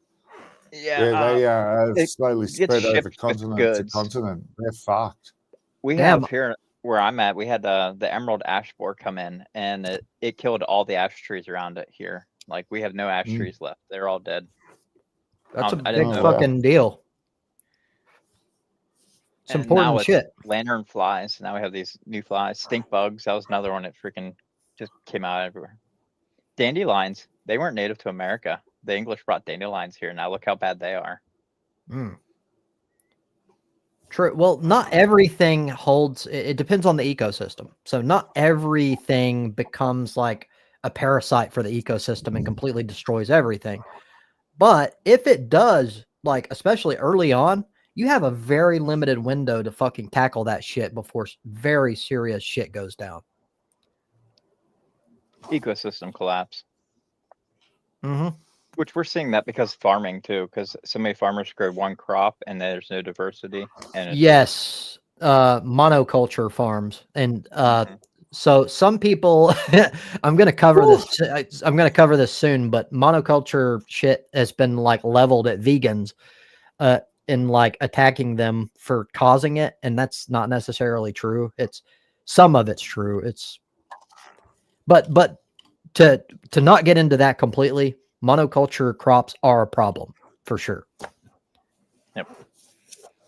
Yeah, they have it slowly gets spread over shipped with continent to goods. continent. They're fucked. We Damn. have here where I'm at, we had the emerald ash borer come in, and it killed all the ash trees around it here. Like, we have no ash trees left. They're all dead. that's a I big didn't know. fucking deal. It's And now important it's shit. lantern flies. Now we have these new flies. Stink bugs. That was another one that freaking just came out everywhere. Dandelions. They weren't native to America. The English brought dandelions here. Now look how bad they are. True. Well, not everything holds. It depends on the ecosystem. So not everything becomes like a parasite for the ecosystem and completely destroys everything. But if it does, like especially early on, you have a very limited window to fucking tackle that shit before very serious shit goes down. Ecosystem collapse. Mm-hmm. Which we're seeing that because of farming too, because so many farmers grow one crop and there's no diversity. And Yes, monoculture farms, and Mhm. so some people. I'm going to cover this. I'm going to cover this soon, but monoculture shit has been like leveled at vegans, in like attacking them for causing it, and that's not necessarily true. It's some of it's true. But to not get into that completely, monoculture crops are a problem for sure.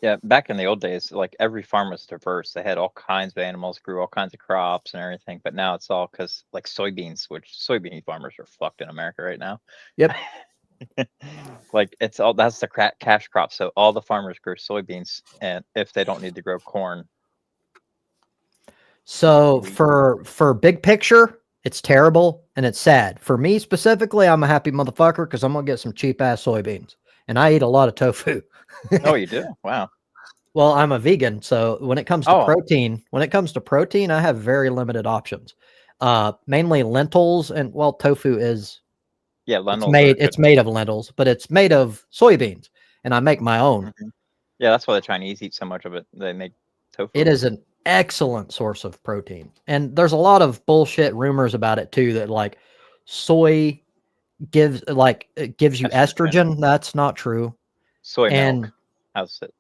Yeah, back in the old days, like every farm was diverse. They had all kinds of animals, grew all kinds of crops and everything. But now it's all because like soybeans, which soybean farmers are fucked in America right now. Yep. Like that's the cash crop. So all the farmers grow soybeans, and if they don't need to grow corn. So for big picture, it's terrible and it's sad. For me specifically, I'm a happy motherfucker because I'm gonna get some cheap ass soybeans, and I eat a lot of tofu. Oh, you do? Wow. Well, I'm a vegan, so when it comes to Oh. protein, I have very limited options. Mainly lentils, and well, tofu is Yeah, it's lentils. made of lentils, but it's made of soybeans, and I make my own. Yeah, that's why the Chinese eat so much of it. They make tofu. It is an excellent source of protein, and there's a lot of bullshit rumors about it too. That like soy gives you estrogen. That's not true. Soy and milk. How's it?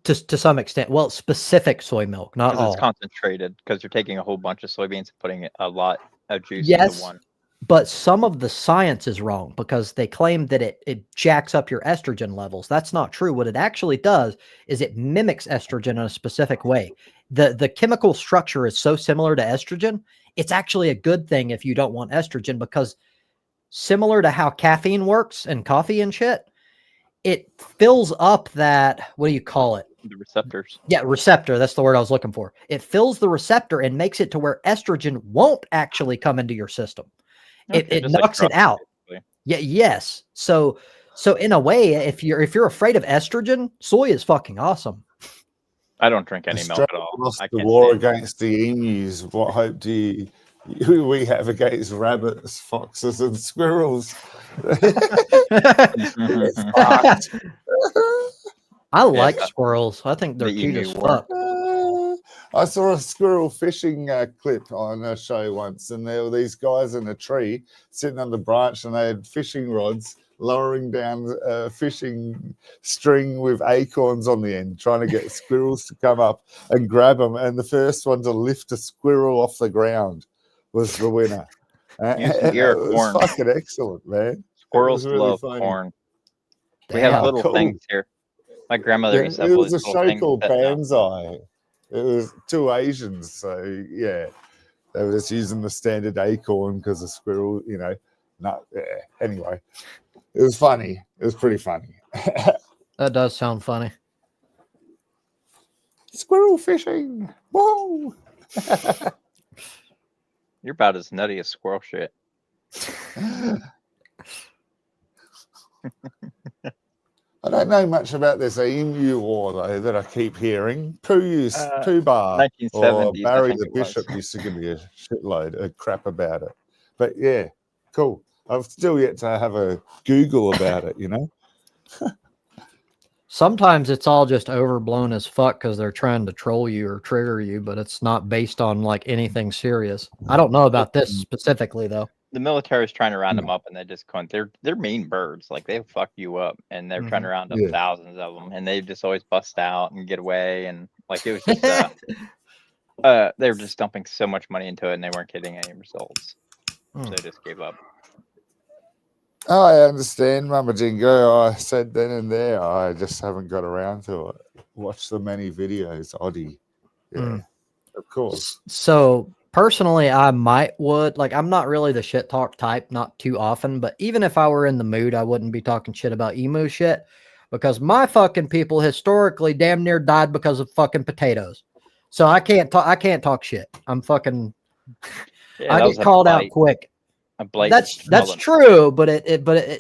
to some extent, well, specific soy milk, not Because all. it's concentrated. Because you're taking a whole bunch of soybeans and putting a lot of juice Yes. into one. But some of the science is wrong because they claim that it jacks up your estrogen levels. That's not true. What it actually does is it mimics estrogen in a specific way. The chemical structure is so similar to estrogen, it's actually a good thing if you don't want estrogen, because similar to how caffeine works and coffee and shit, it fills up that, what do you call it? The receptors. Yeah, receptor. That's the word I was looking for. It fills the receptor and makes it to where estrogen won't actually come into your system. Okay, It just like knocks it drugs, out. basically. Yeah. Yes. So in a way, if you're afraid of estrogen, soy is fucking awesome. I don't drink any milk Australia at all. lost I the can't war stand it. against the emus. What hope do we have against rabbits, foxes, and squirrels? It's fucked. I like Yeah, squirrels. I think they're the cute emu as war. fuck. I saw a squirrel fishing clip on a show once, and there were these guys in a tree sitting on the branch, and they had fishing rods lowering down a fishing string with acorns on the end, trying to get squirrels to come up and grab them. And the first one to lift a squirrel off the ground was the winner. Use some And ear it was corn. fucking excellent, man. Squirrels really love funny. corn. We have Damn. little cool. things here. My grandmother Yeah, used to it have all was these a little show things called sitting out. Banzai. It was two Asians, so yeah, they were just using the standard acorn because the squirrel, Anyway, it was funny. It was pretty funny. That does sound funny. Squirrel fishing. Whoa! You're about as nutty as squirrel shit. I don't know much about this emu war though that I keep hearing. Pooh Bar or 1970s, I Barry think the it was. Bishop used to give me a shitload of crap about it. But yeah, cool. I've still yet to have a Google about it, Sometimes it's all just overblown as fuck because they're trying to troll you or trigger you, but it's not based on like anything serious. I don't know about this specifically though. The military is trying to round them up, and they just going. They're mean birds. Like they fuck you up, and they're trying to round up Yeah. thousands of them, and they just always bust out and get away. And like it was just, they were just dumping so much money into it, and they weren't getting any results, so they just gave up. Oh, I understand, Mama Jingo. I said then and there. I just haven't got around to it. Watch the many videos, Oddie. Yeah, of course. So personally, I I'm not really the shit talk type, not too often, but even if I were in the mood, I wouldn't be talking shit about emu shit because my fucking people historically damn near died because of fucking potatoes. So I can't talk shit. I'm fucking, Yeah, I that was get a called out blight. quick. A blight. That's true, but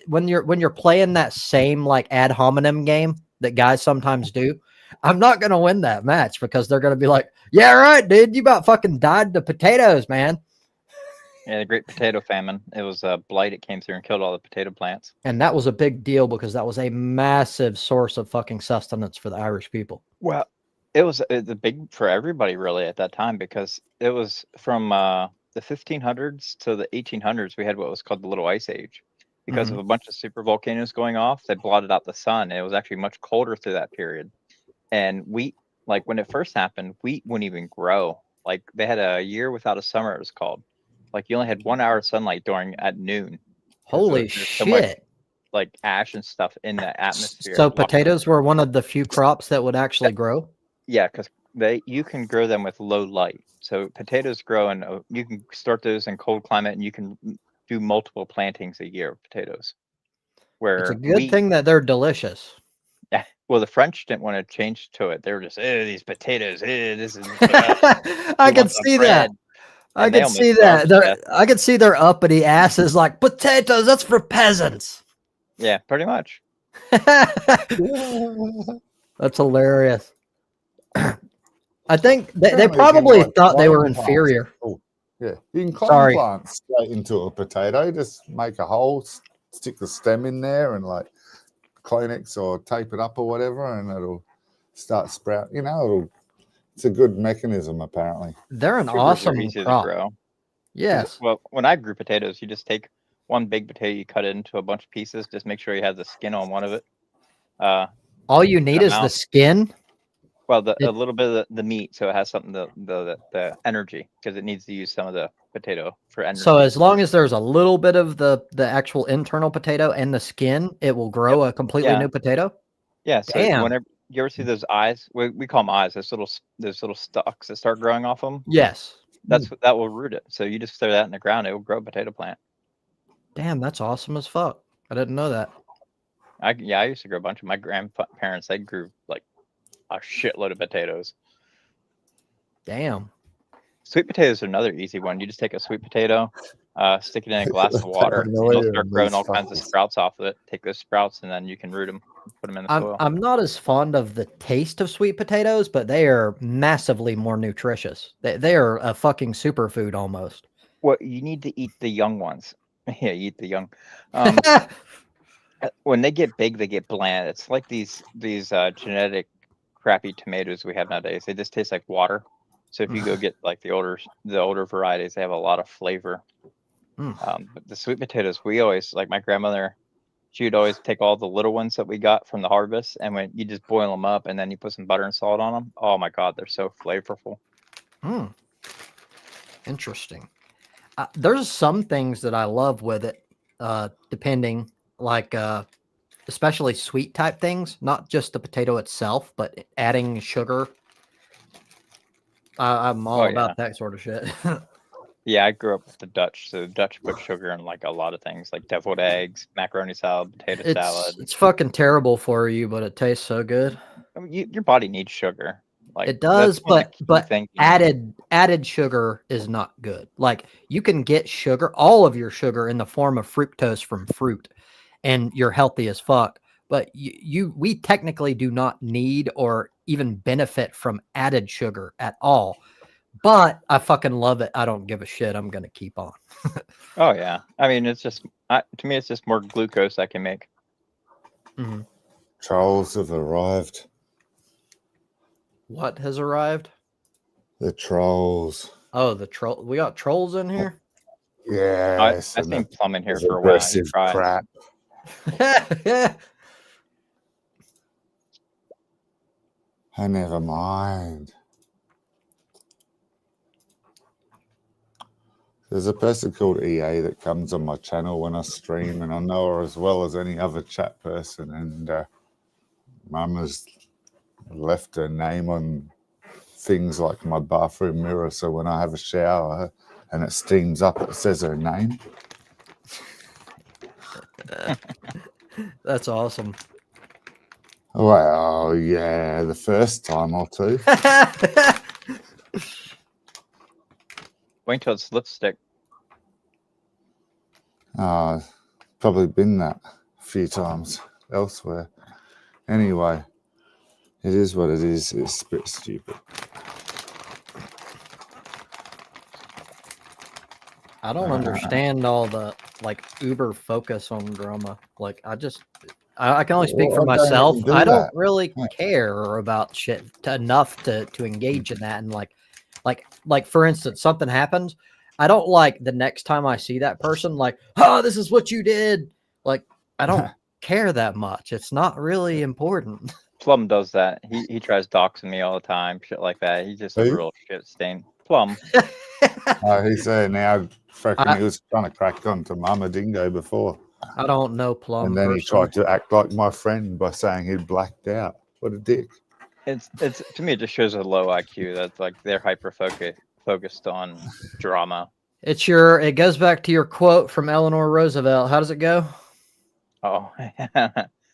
when you're playing that same like ad hominem game that guys sometimes do, I'm not gonna win that match because they're gonna be like, "Yeah, right, dude, you about fucking died to potatoes, man." Yeah, the Great Potato Famine. It was a blight. It came through and killed all the potato plants. And that was a big deal because that was a massive source of fucking sustenance for the Irish people. Well, it was the big for everybody really at that time because it was from the 1500s to the 1800s. We had what was called the Little Ice Age because of a bunch of super volcanoes going off. They blotted out the sun. It was actually much colder through that period. And wheat, like when it first happened, wheat wouldn't even grow. Like they had a year without a summer. It was called. Like you only had 1 hour of sunlight at noon. Holy there's so much, shit. like ash and stuff in the atmosphere. So blocking- potatoes were one of the few crops that would actually grow? Yeah, because you can grow them with low light. So potatoes grow and you can start those in cold climate, and you can do multiple plantings a year of potatoes. Where It's a good thing that they're delicious. Yeah, well, the French didn't want to change to it. They were just, these potatoes, this is. I can see that. I And they can almost see that. starved to death. I can see their uppity asses like potatoes. That's for peasants. Yeah, pretty much. That's hilarious. I think they Apparently you can, probably like, thought they clone were plants. inferior. Oh, yeah, you can clone Sorry. plants straight into a potato. Just make a hole, stick the stem in there, and like Kleenex or tape it up or whatever, and it'll start sprouting. It's a good mechanism apparently. They're an Sugars are awesome easy to crop. grow. Yes. Well, when I grew potatoes, you just take one big potato, you cut it into a bunch of pieces. Just make sure you have the skin on one of it. All you need is the out. skin. Well, a little bit of the meat, so it has something the energy, because it needs to use some of the potato for energy. So as long as there's a little bit of the actual internal potato and the skin, it will grow a completely new potato. Yeah. So Damn. whenever you ever see those eyes, we call them eyes. Those little stalks that start growing off them. Yes. That will root it. So you just throw that in the ground, it will grow a potato plant. Damn, that's awesome as fuck. I didn't know that. I used to grow a bunch of my grandparents. They grew like a shitload of potatoes. Damn. Sweet potatoes are another easy one. You just take a sweet potato, stick it in a glass of They're water, and annoying, it'll start growing these all kinds of fuckers. sprouts off of it. Take those sprouts, and then you can root them, put them in the soil. I'm not as fond of the taste of sweet potatoes, but they are massively more nutritious. They are a fucking superfood almost. Well, you need to eat the young ones. Yeah, eat the young. When they get big, they get bland. It's like these genetic crappy tomatoes we have nowadays. They just taste like water. So if you go get like the older varieties, they have a lot of flavor. But the sweet potatoes, we always, like my grandmother, she would always take all the little ones that we got from the harvest, and when you just boil them up and then you put some butter and salt on them, oh my god, they're so flavorful. Interesting. There's some things that I love with it, depending, like especially sweet type things, not just the potato itself, but adding sugar. I'm all about that sort of shit. Yeah, I grew up with the Dutch, so the Dutch put sugar in like a lot of things, like deviled eggs, macaroni salad, potato salad. It's fucking terrible for you, but it tastes so good. I mean, your body needs sugar. Like It does, that's one of the but key things you need. added sugar is not good. Like you can get sugar, all of your sugar in the form of fructose from fruit, and you're healthy as fuck. But we technically do not need or even benefit from added sugar at all. But I fucking love it. I don't give a shit. I'm gonna keep on. Oh yeah, I mean it's just to me it's just more glucose I can make. Trolls have arrived. What has arrived? The trolls. Oh, the troll. We got trolls in here. Yes. I've seen Plum in here there's for a while. He aggressive tried. crap. Oh, never mind. There's a person called EA that comes on my channel when I stream, and I know her as well as any other chat person. And Mum has left her name on things like my bathroom mirror, so when I have a shower and it steams up, it says her name. That's awesome. Well, yeah, the first time or two. Wait till it's lipstick. Probably been that a few times elsewhere. Anyway, it is what it is. It's a bit stupid. I don't understand all the like uber focus on drama. Like I can only speak for Well, I don't myself. do I don't that. really care about shit enough to engage in that. And like for instance, something happens. I don't like the next time I see that person, like, oh, this is what you did. Like, I don't care that much. It's not really important. Plum does that. He tries doxing me all the time, shit like that. He's just a Who? real shit stain. Plum. He's there now. Fucking, he was trying to crack on to Mama Dingo before. I don't know Plum. And then he personally. tried to act like my friend by saying he'd blacked out. What a dick. It's to me it just shows a low IQ. That's like they're hyper focused on drama. It goes back to your quote from Eleanor Roosevelt. How does it go? Oh,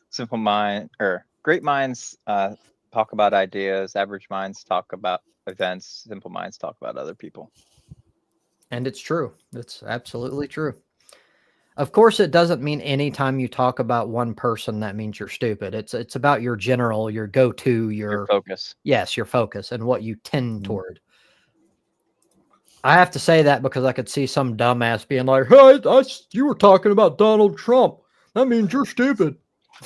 simple mind or great minds talk about ideas. Average minds talk about events. Simple minds talk about other people. And it's true. It's absolutely true. Of course, it doesn't mean anytime you talk about one person that means you're stupid. It's about your general, your go-to, Your focus. Yes, your focus and what you tend toward. I have to say that because I could see some dumbass being like, "Hey, you were talking about Donald Trump. That means you're stupid."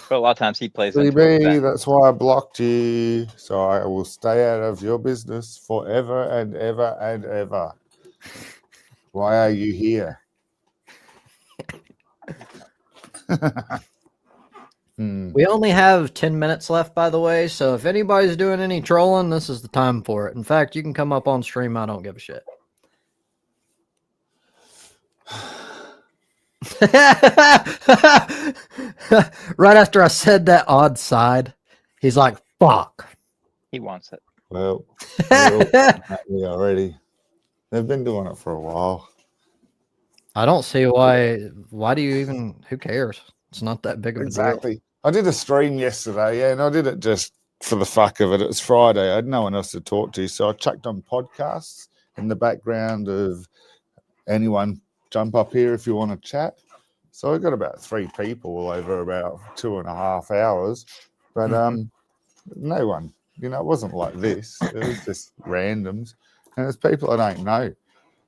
But a lot of times he plays into CB, that. that's why I blocked you. So I will stay out of your business forever and ever and ever. Why are you here? We only have 10 minutes left, by the way. So if anybody's doing any trolling, this is the time for it. In fact, you can come up on stream. I don't give a shit. Right after I said that odd side, he's like, fuck. He wants it. Well, we already. They've been doing it for a while. I don't see why do you even, who cares? It's not that big of a deal. Exactly. I did a stream yesterday, yeah, and I did it just for the fuck of it. It was Friday. I had no one else to talk to, so I chucked on podcasts in the background of anyone jump up here if you want to chat. So I got about 3 people over about 2.5 hours, but no one, you know, it wasn't like this. It was just randoms, and it's people I don't know.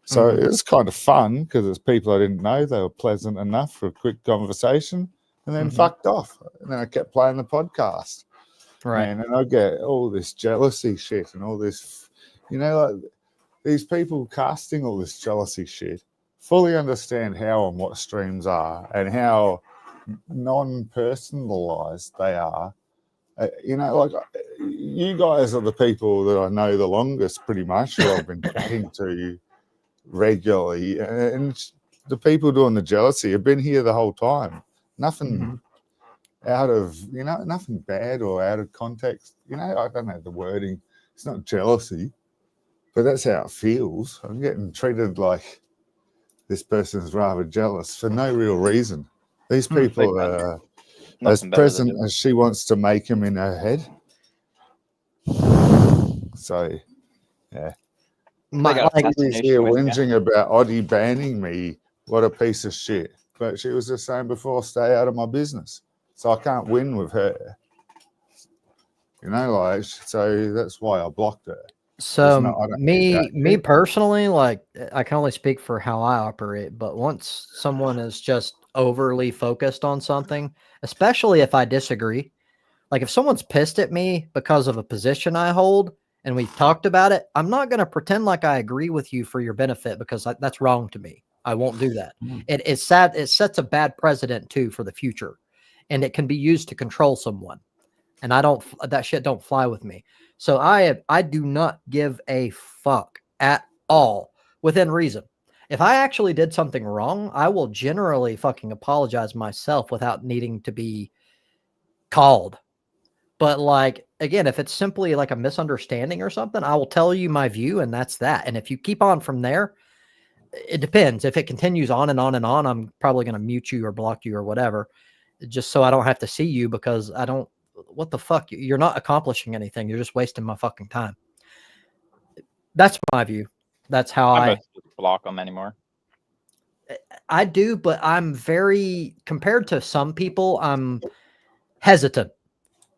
So it was kind of fun because it's people I didn't know. They were pleasant enough for a quick conversation, and then fucked off. And then I kept playing the podcast. Right. And I get all this jealousy shit and all this, you know, like these people casting all this jealousy shit fully understand how and what streams are and how non-personalized they are. You know, like you guys are the people that I know the longest, pretty much, who I've been chatting to regularly. And the people doing the jealousy have been here the whole time. Nothing out of, you know, nothing bad or out of context. You know, I don't know the wording. It's not jealousy, but that's how it feels. I'm getting treated like this person's rather jealous for no real reason. These people are as present as she wants to make them in her head. So, yeah. She's here whinging about Oddie banning me. What a piece of shit. But she was just saying before, stay out of my business. So I can't win with her. You know, like, so that's why I blocked her. So me personally, like, I can only speak for how I operate, but once someone is just overly focused on something, especially if I disagree, like if someone's pissed at me because of a position I hold and we've talked about it, I'm not going to pretend like I agree with you for your benefit because that's wrong to me. I won't do that. It's sad. It sets a bad precedent too for the future, and it can be used to control someone. And that shit don't fly with me. So I do not give a fuck at all within reason. If I actually did something wrong, I will generally fucking apologize myself without needing to be called. But like, again, if it's simply like a misunderstanding or something, I will tell you my view and that's that. And if you keep on from there, it depends. If it continues on and on and on, I'm probably going to mute you or block you or whatever, just so I don't have to see you because what the fuck? You're not accomplishing anything. You're just wasting my fucking time. That's my view. That's how I block them anymore. I do, but I'm compared to some people, I'm hesitant.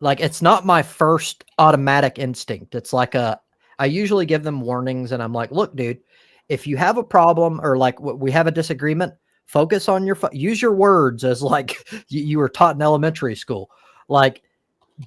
Like, it's not my first automatic instinct. It's like I usually give them warnings and I'm like, look, dude, if you have a problem or like we have a disagreement, focus on use your words as like you were taught in elementary school. Like,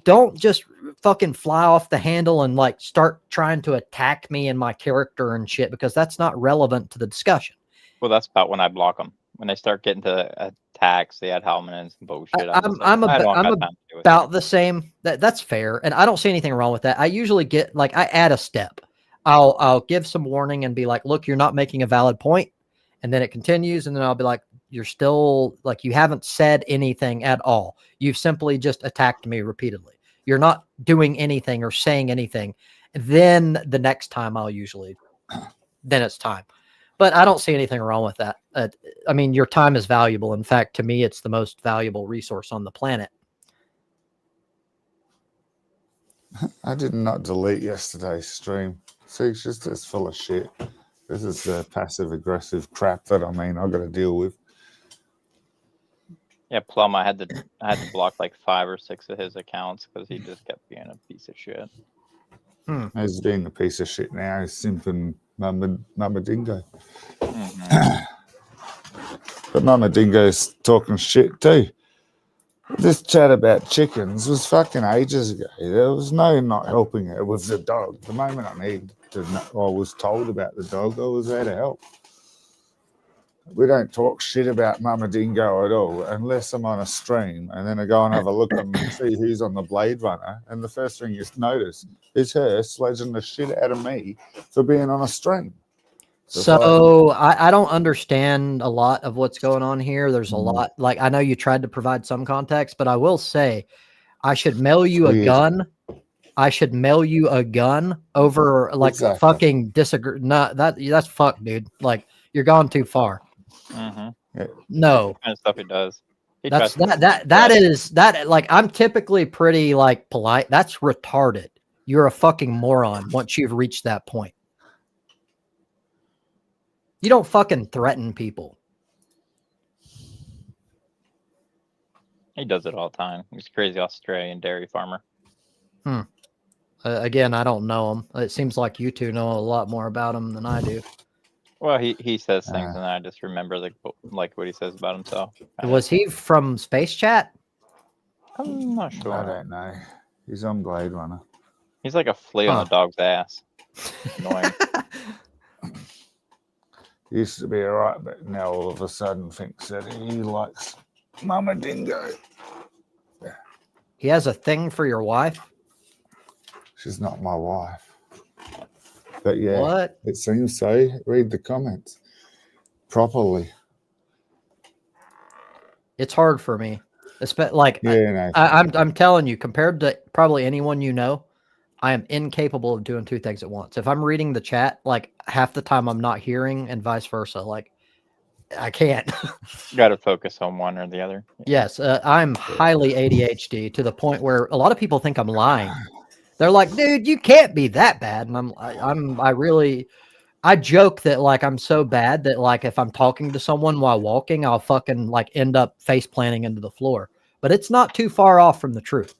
don't just fucking fly off the handle and like start trying to attack me and my character and shit, because that's not relevant to the discussion. Well, that's about when I block them. When they start getting to attacks, the ad hominems and bullshit. I'm about the same. That's fair. And I don't see anything wrong with that. I usually get like, I add a step. I'll give some warning and be like, look, you're not making a valid point. And then it continues. And then I'll be like, you're still like, you haven't said anything at all. You've simply just attacked me repeatedly. You're not doing anything or saying anything. Then the next time then it's time. But I don't see anything wrong with that. I mean, your time is valuable. In fact, to me, it's the most valuable resource on the planet. I did not delete yesterday's stream. See, it's full of shit. This is the passive-aggressive crap that I got to deal with. Yeah, Plum, I had to block like 5 or 6 of his accounts because he just kept being a piece of shit. He's being a piece of shit now. He's simping Mama Dingo. But Mama Dingo's talking shit too. This chat about chickens was fucking ages ago. There was not helping her with the dog. The moment I was told about the dog, I was there to help. We don't talk shit about Mama Dingo at all unless I'm on a stream, and then I go and have a look and see who's on the Blade Runner, and the first thing you notice is her sledging the shit out of me for being on a stream. So I don't understand a lot of what's going on here. There's a lot. Like, I know you tried to provide some context, but I will say I should mail you a gun. I should mail you a gun over like fucking disagree. No, that's fuck, dude. Like, you're gone too far. Yeah. No. What kind of stuff he does. He That's tries to that is that like I'm typically pretty like polite. That's retarded. You're a fucking moron once you've reached that point. You don't fucking threaten people. He does it all the time. He's a crazy Australian dairy farmer. Again, I don't know him. It seems like you two know a lot more about him than I do. Well, he says things, and I just remember like what he says about himself. Was he from Space Chat? I'm not sure. I don't know. He's on Blade Runner. He's like a flea on the dog's ass. Annoying. Used to be alright, but now all of a sudden thinks that he likes Mama Dingo. He has a thing for your wife? She's not my wife. But yeah, What? it seems so. Read the comments properly. It's hard for me. Like Yeah, no. I'm telling you, compared to probably anyone you know, I am incapable of doing two things at once. If I'm reading the chat, like half the time I'm not hearing and vice versa. Like I can't. You got to focus on one or the other. Yes, I'm highly ADHD to the point where a lot of people think I'm lying. They're like, dude, you can't be that bad. And I joke that like I'm so bad that like if I'm talking to someone while walking, I'll fucking like end up face planting into the floor. But it's not too far off from the truth.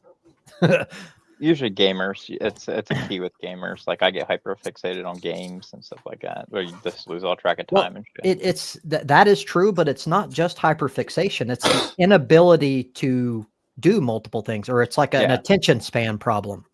Usually gamers, it's a key with gamers. Like I get hyper fixated on games and stuff like that, where you just lose all track of time and shit. That is true, but it's not just hyperfixation. It's the inability to do multiple things, or it's like an attention span problem.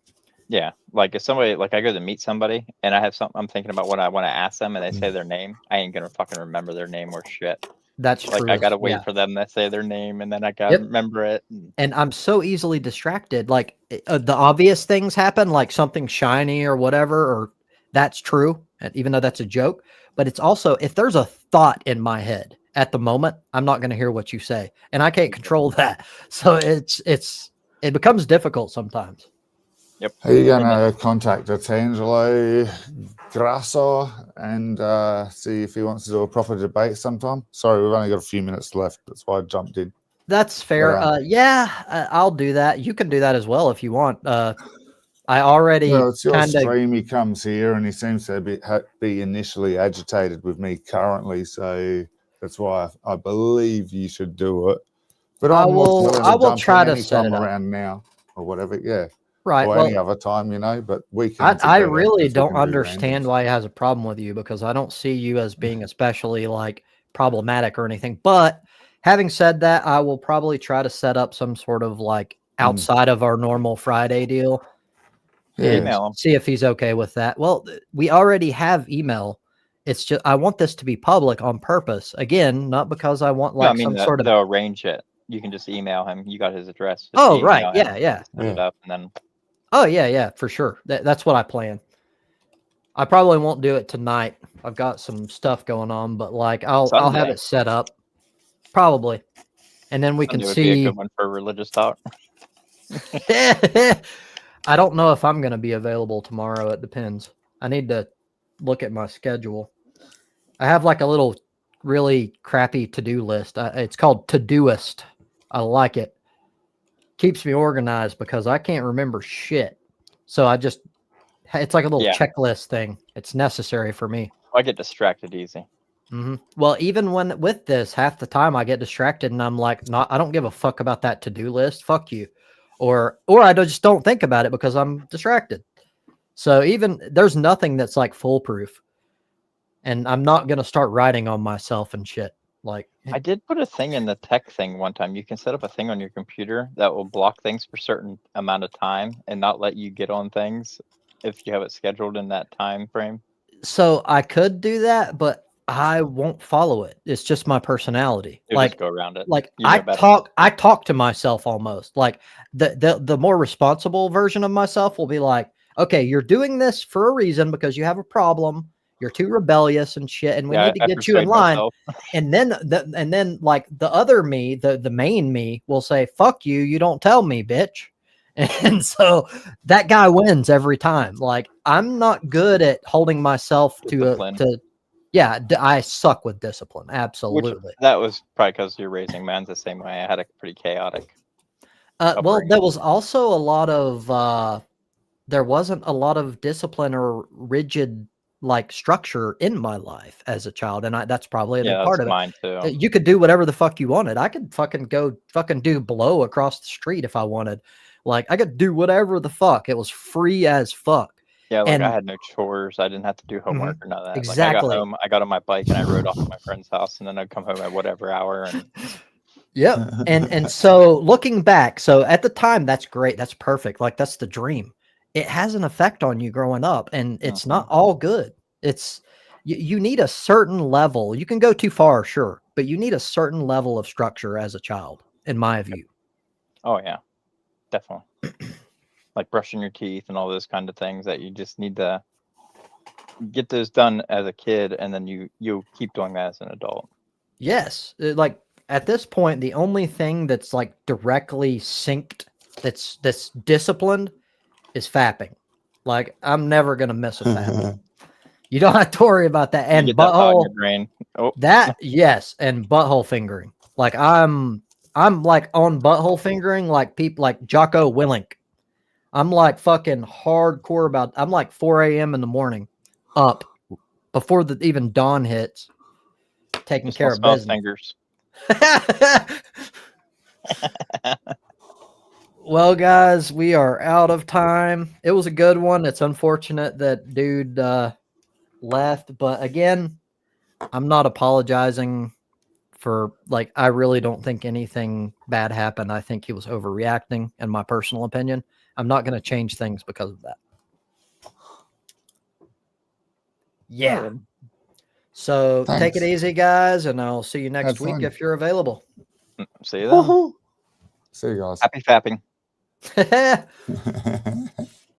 Yeah, like if somebody, like I go to meet somebody and I have something I'm thinking about what I want to ask them, and they say their name, I ain't gonna fucking remember their name or shit. That's like true. I gotta wait for them to say their name, and then I gotta remember it. And I'm so easily distracted. Like the obvious things happen, like something shiny or whatever, or that's true, even though that's a joke. But it's also if there's a thought in my head at the moment, I'm not going to hear what you say, and I can't control that. So it becomes difficult sometimes. Yep. Are you gonna contact Angelo Grasso and see if he wants to do a proper debate sometime? Sorry, we've only got a few minutes left. That's why I jumped in. That's fair. I'll do that. You can do that as well if you want. I already it's your stream. He comes here and he seems to be initially agitated with me currently, so that's why I believe you should do it. But I will try to set it up around now or whatever. Yeah. Right. Or any other time, but weekends. I really don't understand why he has a problem with you, because I don't see you as being especially like problematic or anything. But having said that, I will probably try to set up some sort of like outside of our normal Friday deal. Email him. See if he's okay with that. Well, we already have email. It's just I want this to be public on purpose. Again, not because I want like sort of. They'll arrange it. You can just email him. You got his address. Oh, right. Yeah. Set it up and then. Oh, yeah, for sure. That's what I plan. I probably won't do it tonight. I've got some stuff going on, but like I'll have it set up. Probably. And then we can see. Would be a good one for religious talk. I don't know if I'm going to be available tomorrow. It depends. I need to look at my schedule. I have like a little really crappy to-do list. It's called Todoist. I like it. Keeps me organized because I can't remember shit. So it's like a little checklist thing. It's necessary for me. I get distracted easy. Mm-hmm. Well, even with this, half the time I get distracted and I'm like, I don't give a fuck about that to-do list. Fuck you. Or I just don't think about it because I'm distracted. So even there's nothing that's like foolproof. And I'm not going to start writing on myself and shit. Like I did put a thing in the tech thing one time. You can set up a thing on your computer that will block things for a certain amount of time and not let you get on things if you have it scheduled in that time frame. So I could do that, but I won't follow it. It's just my personality. You'll just go around it. Like I talk to myself almost. Like the more responsible version of myself will be like, okay, you're doing this for a reason because you have a problem. You're too rebellious and shit, and we need to get you in line. And then like the other me, the main me will say, fuck you, you don't tell me, bitch. And so that guy wins every time. Like I'm not good at holding myself to Yeah, I suck with discipline. Which Absolutely. that was probably because you're raising men the same way. I had a pretty chaotic. Well, upbringing. there was also a lot of there wasn't a lot of discipline or rigid like structure in my life as a child, and that's probably a Yeah, big that's part of it. mine too. You could do whatever the fuck you wanted. I could fucking go fucking do blow across the street if I wanted. Like I could do whatever the fuck. It was free as fuck. Yeah, like I And had no chores. I didn't have to do homework or none of that. Like I got exactly. home, I got on my bike and I rode off to my friend's house, and then I'd come home at whatever hour. And Yep. And so looking back, so at the time, that's great. That's perfect. Like that's the dream. It has an effect on you growing up, and it's not all good. It's you need a certain level. You can go too far, sure, but you need a certain level of structure as a child, in my view. oh yeah, definitely. Like brushing your teeth and all those kind of things that you just need to get those done as a kid, and then you keep doing that as an adult. Yes. Like at this point, the only thing that's like directly synced that's disciplined is fapping. Like I'm never gonna miss a fap. You don't have to worry about that. You And get that thought in butthole, your brain. Oh, that yes, and butthole fingering. Like I'm like on butthole fingering like people like Jocko Willink. I'm like fucking hardcore about. I'm like 4 a.m. in the morning, up before the even dawn hits, taking just care don't of smell his business. fingers. Well, guys, we are out of time. It was a good one. It's unfortunate that dude left, but again, I'm not apologizing for like I really don't think anything bad happened. I think he was overreacting, in my personal opinion. I'm not going to change things because of that. Yeah. So take it Thanks. easy, guys, and I'll see you next Had week fun. if you're available. See you then. See you guys. Happy fapping. Bye.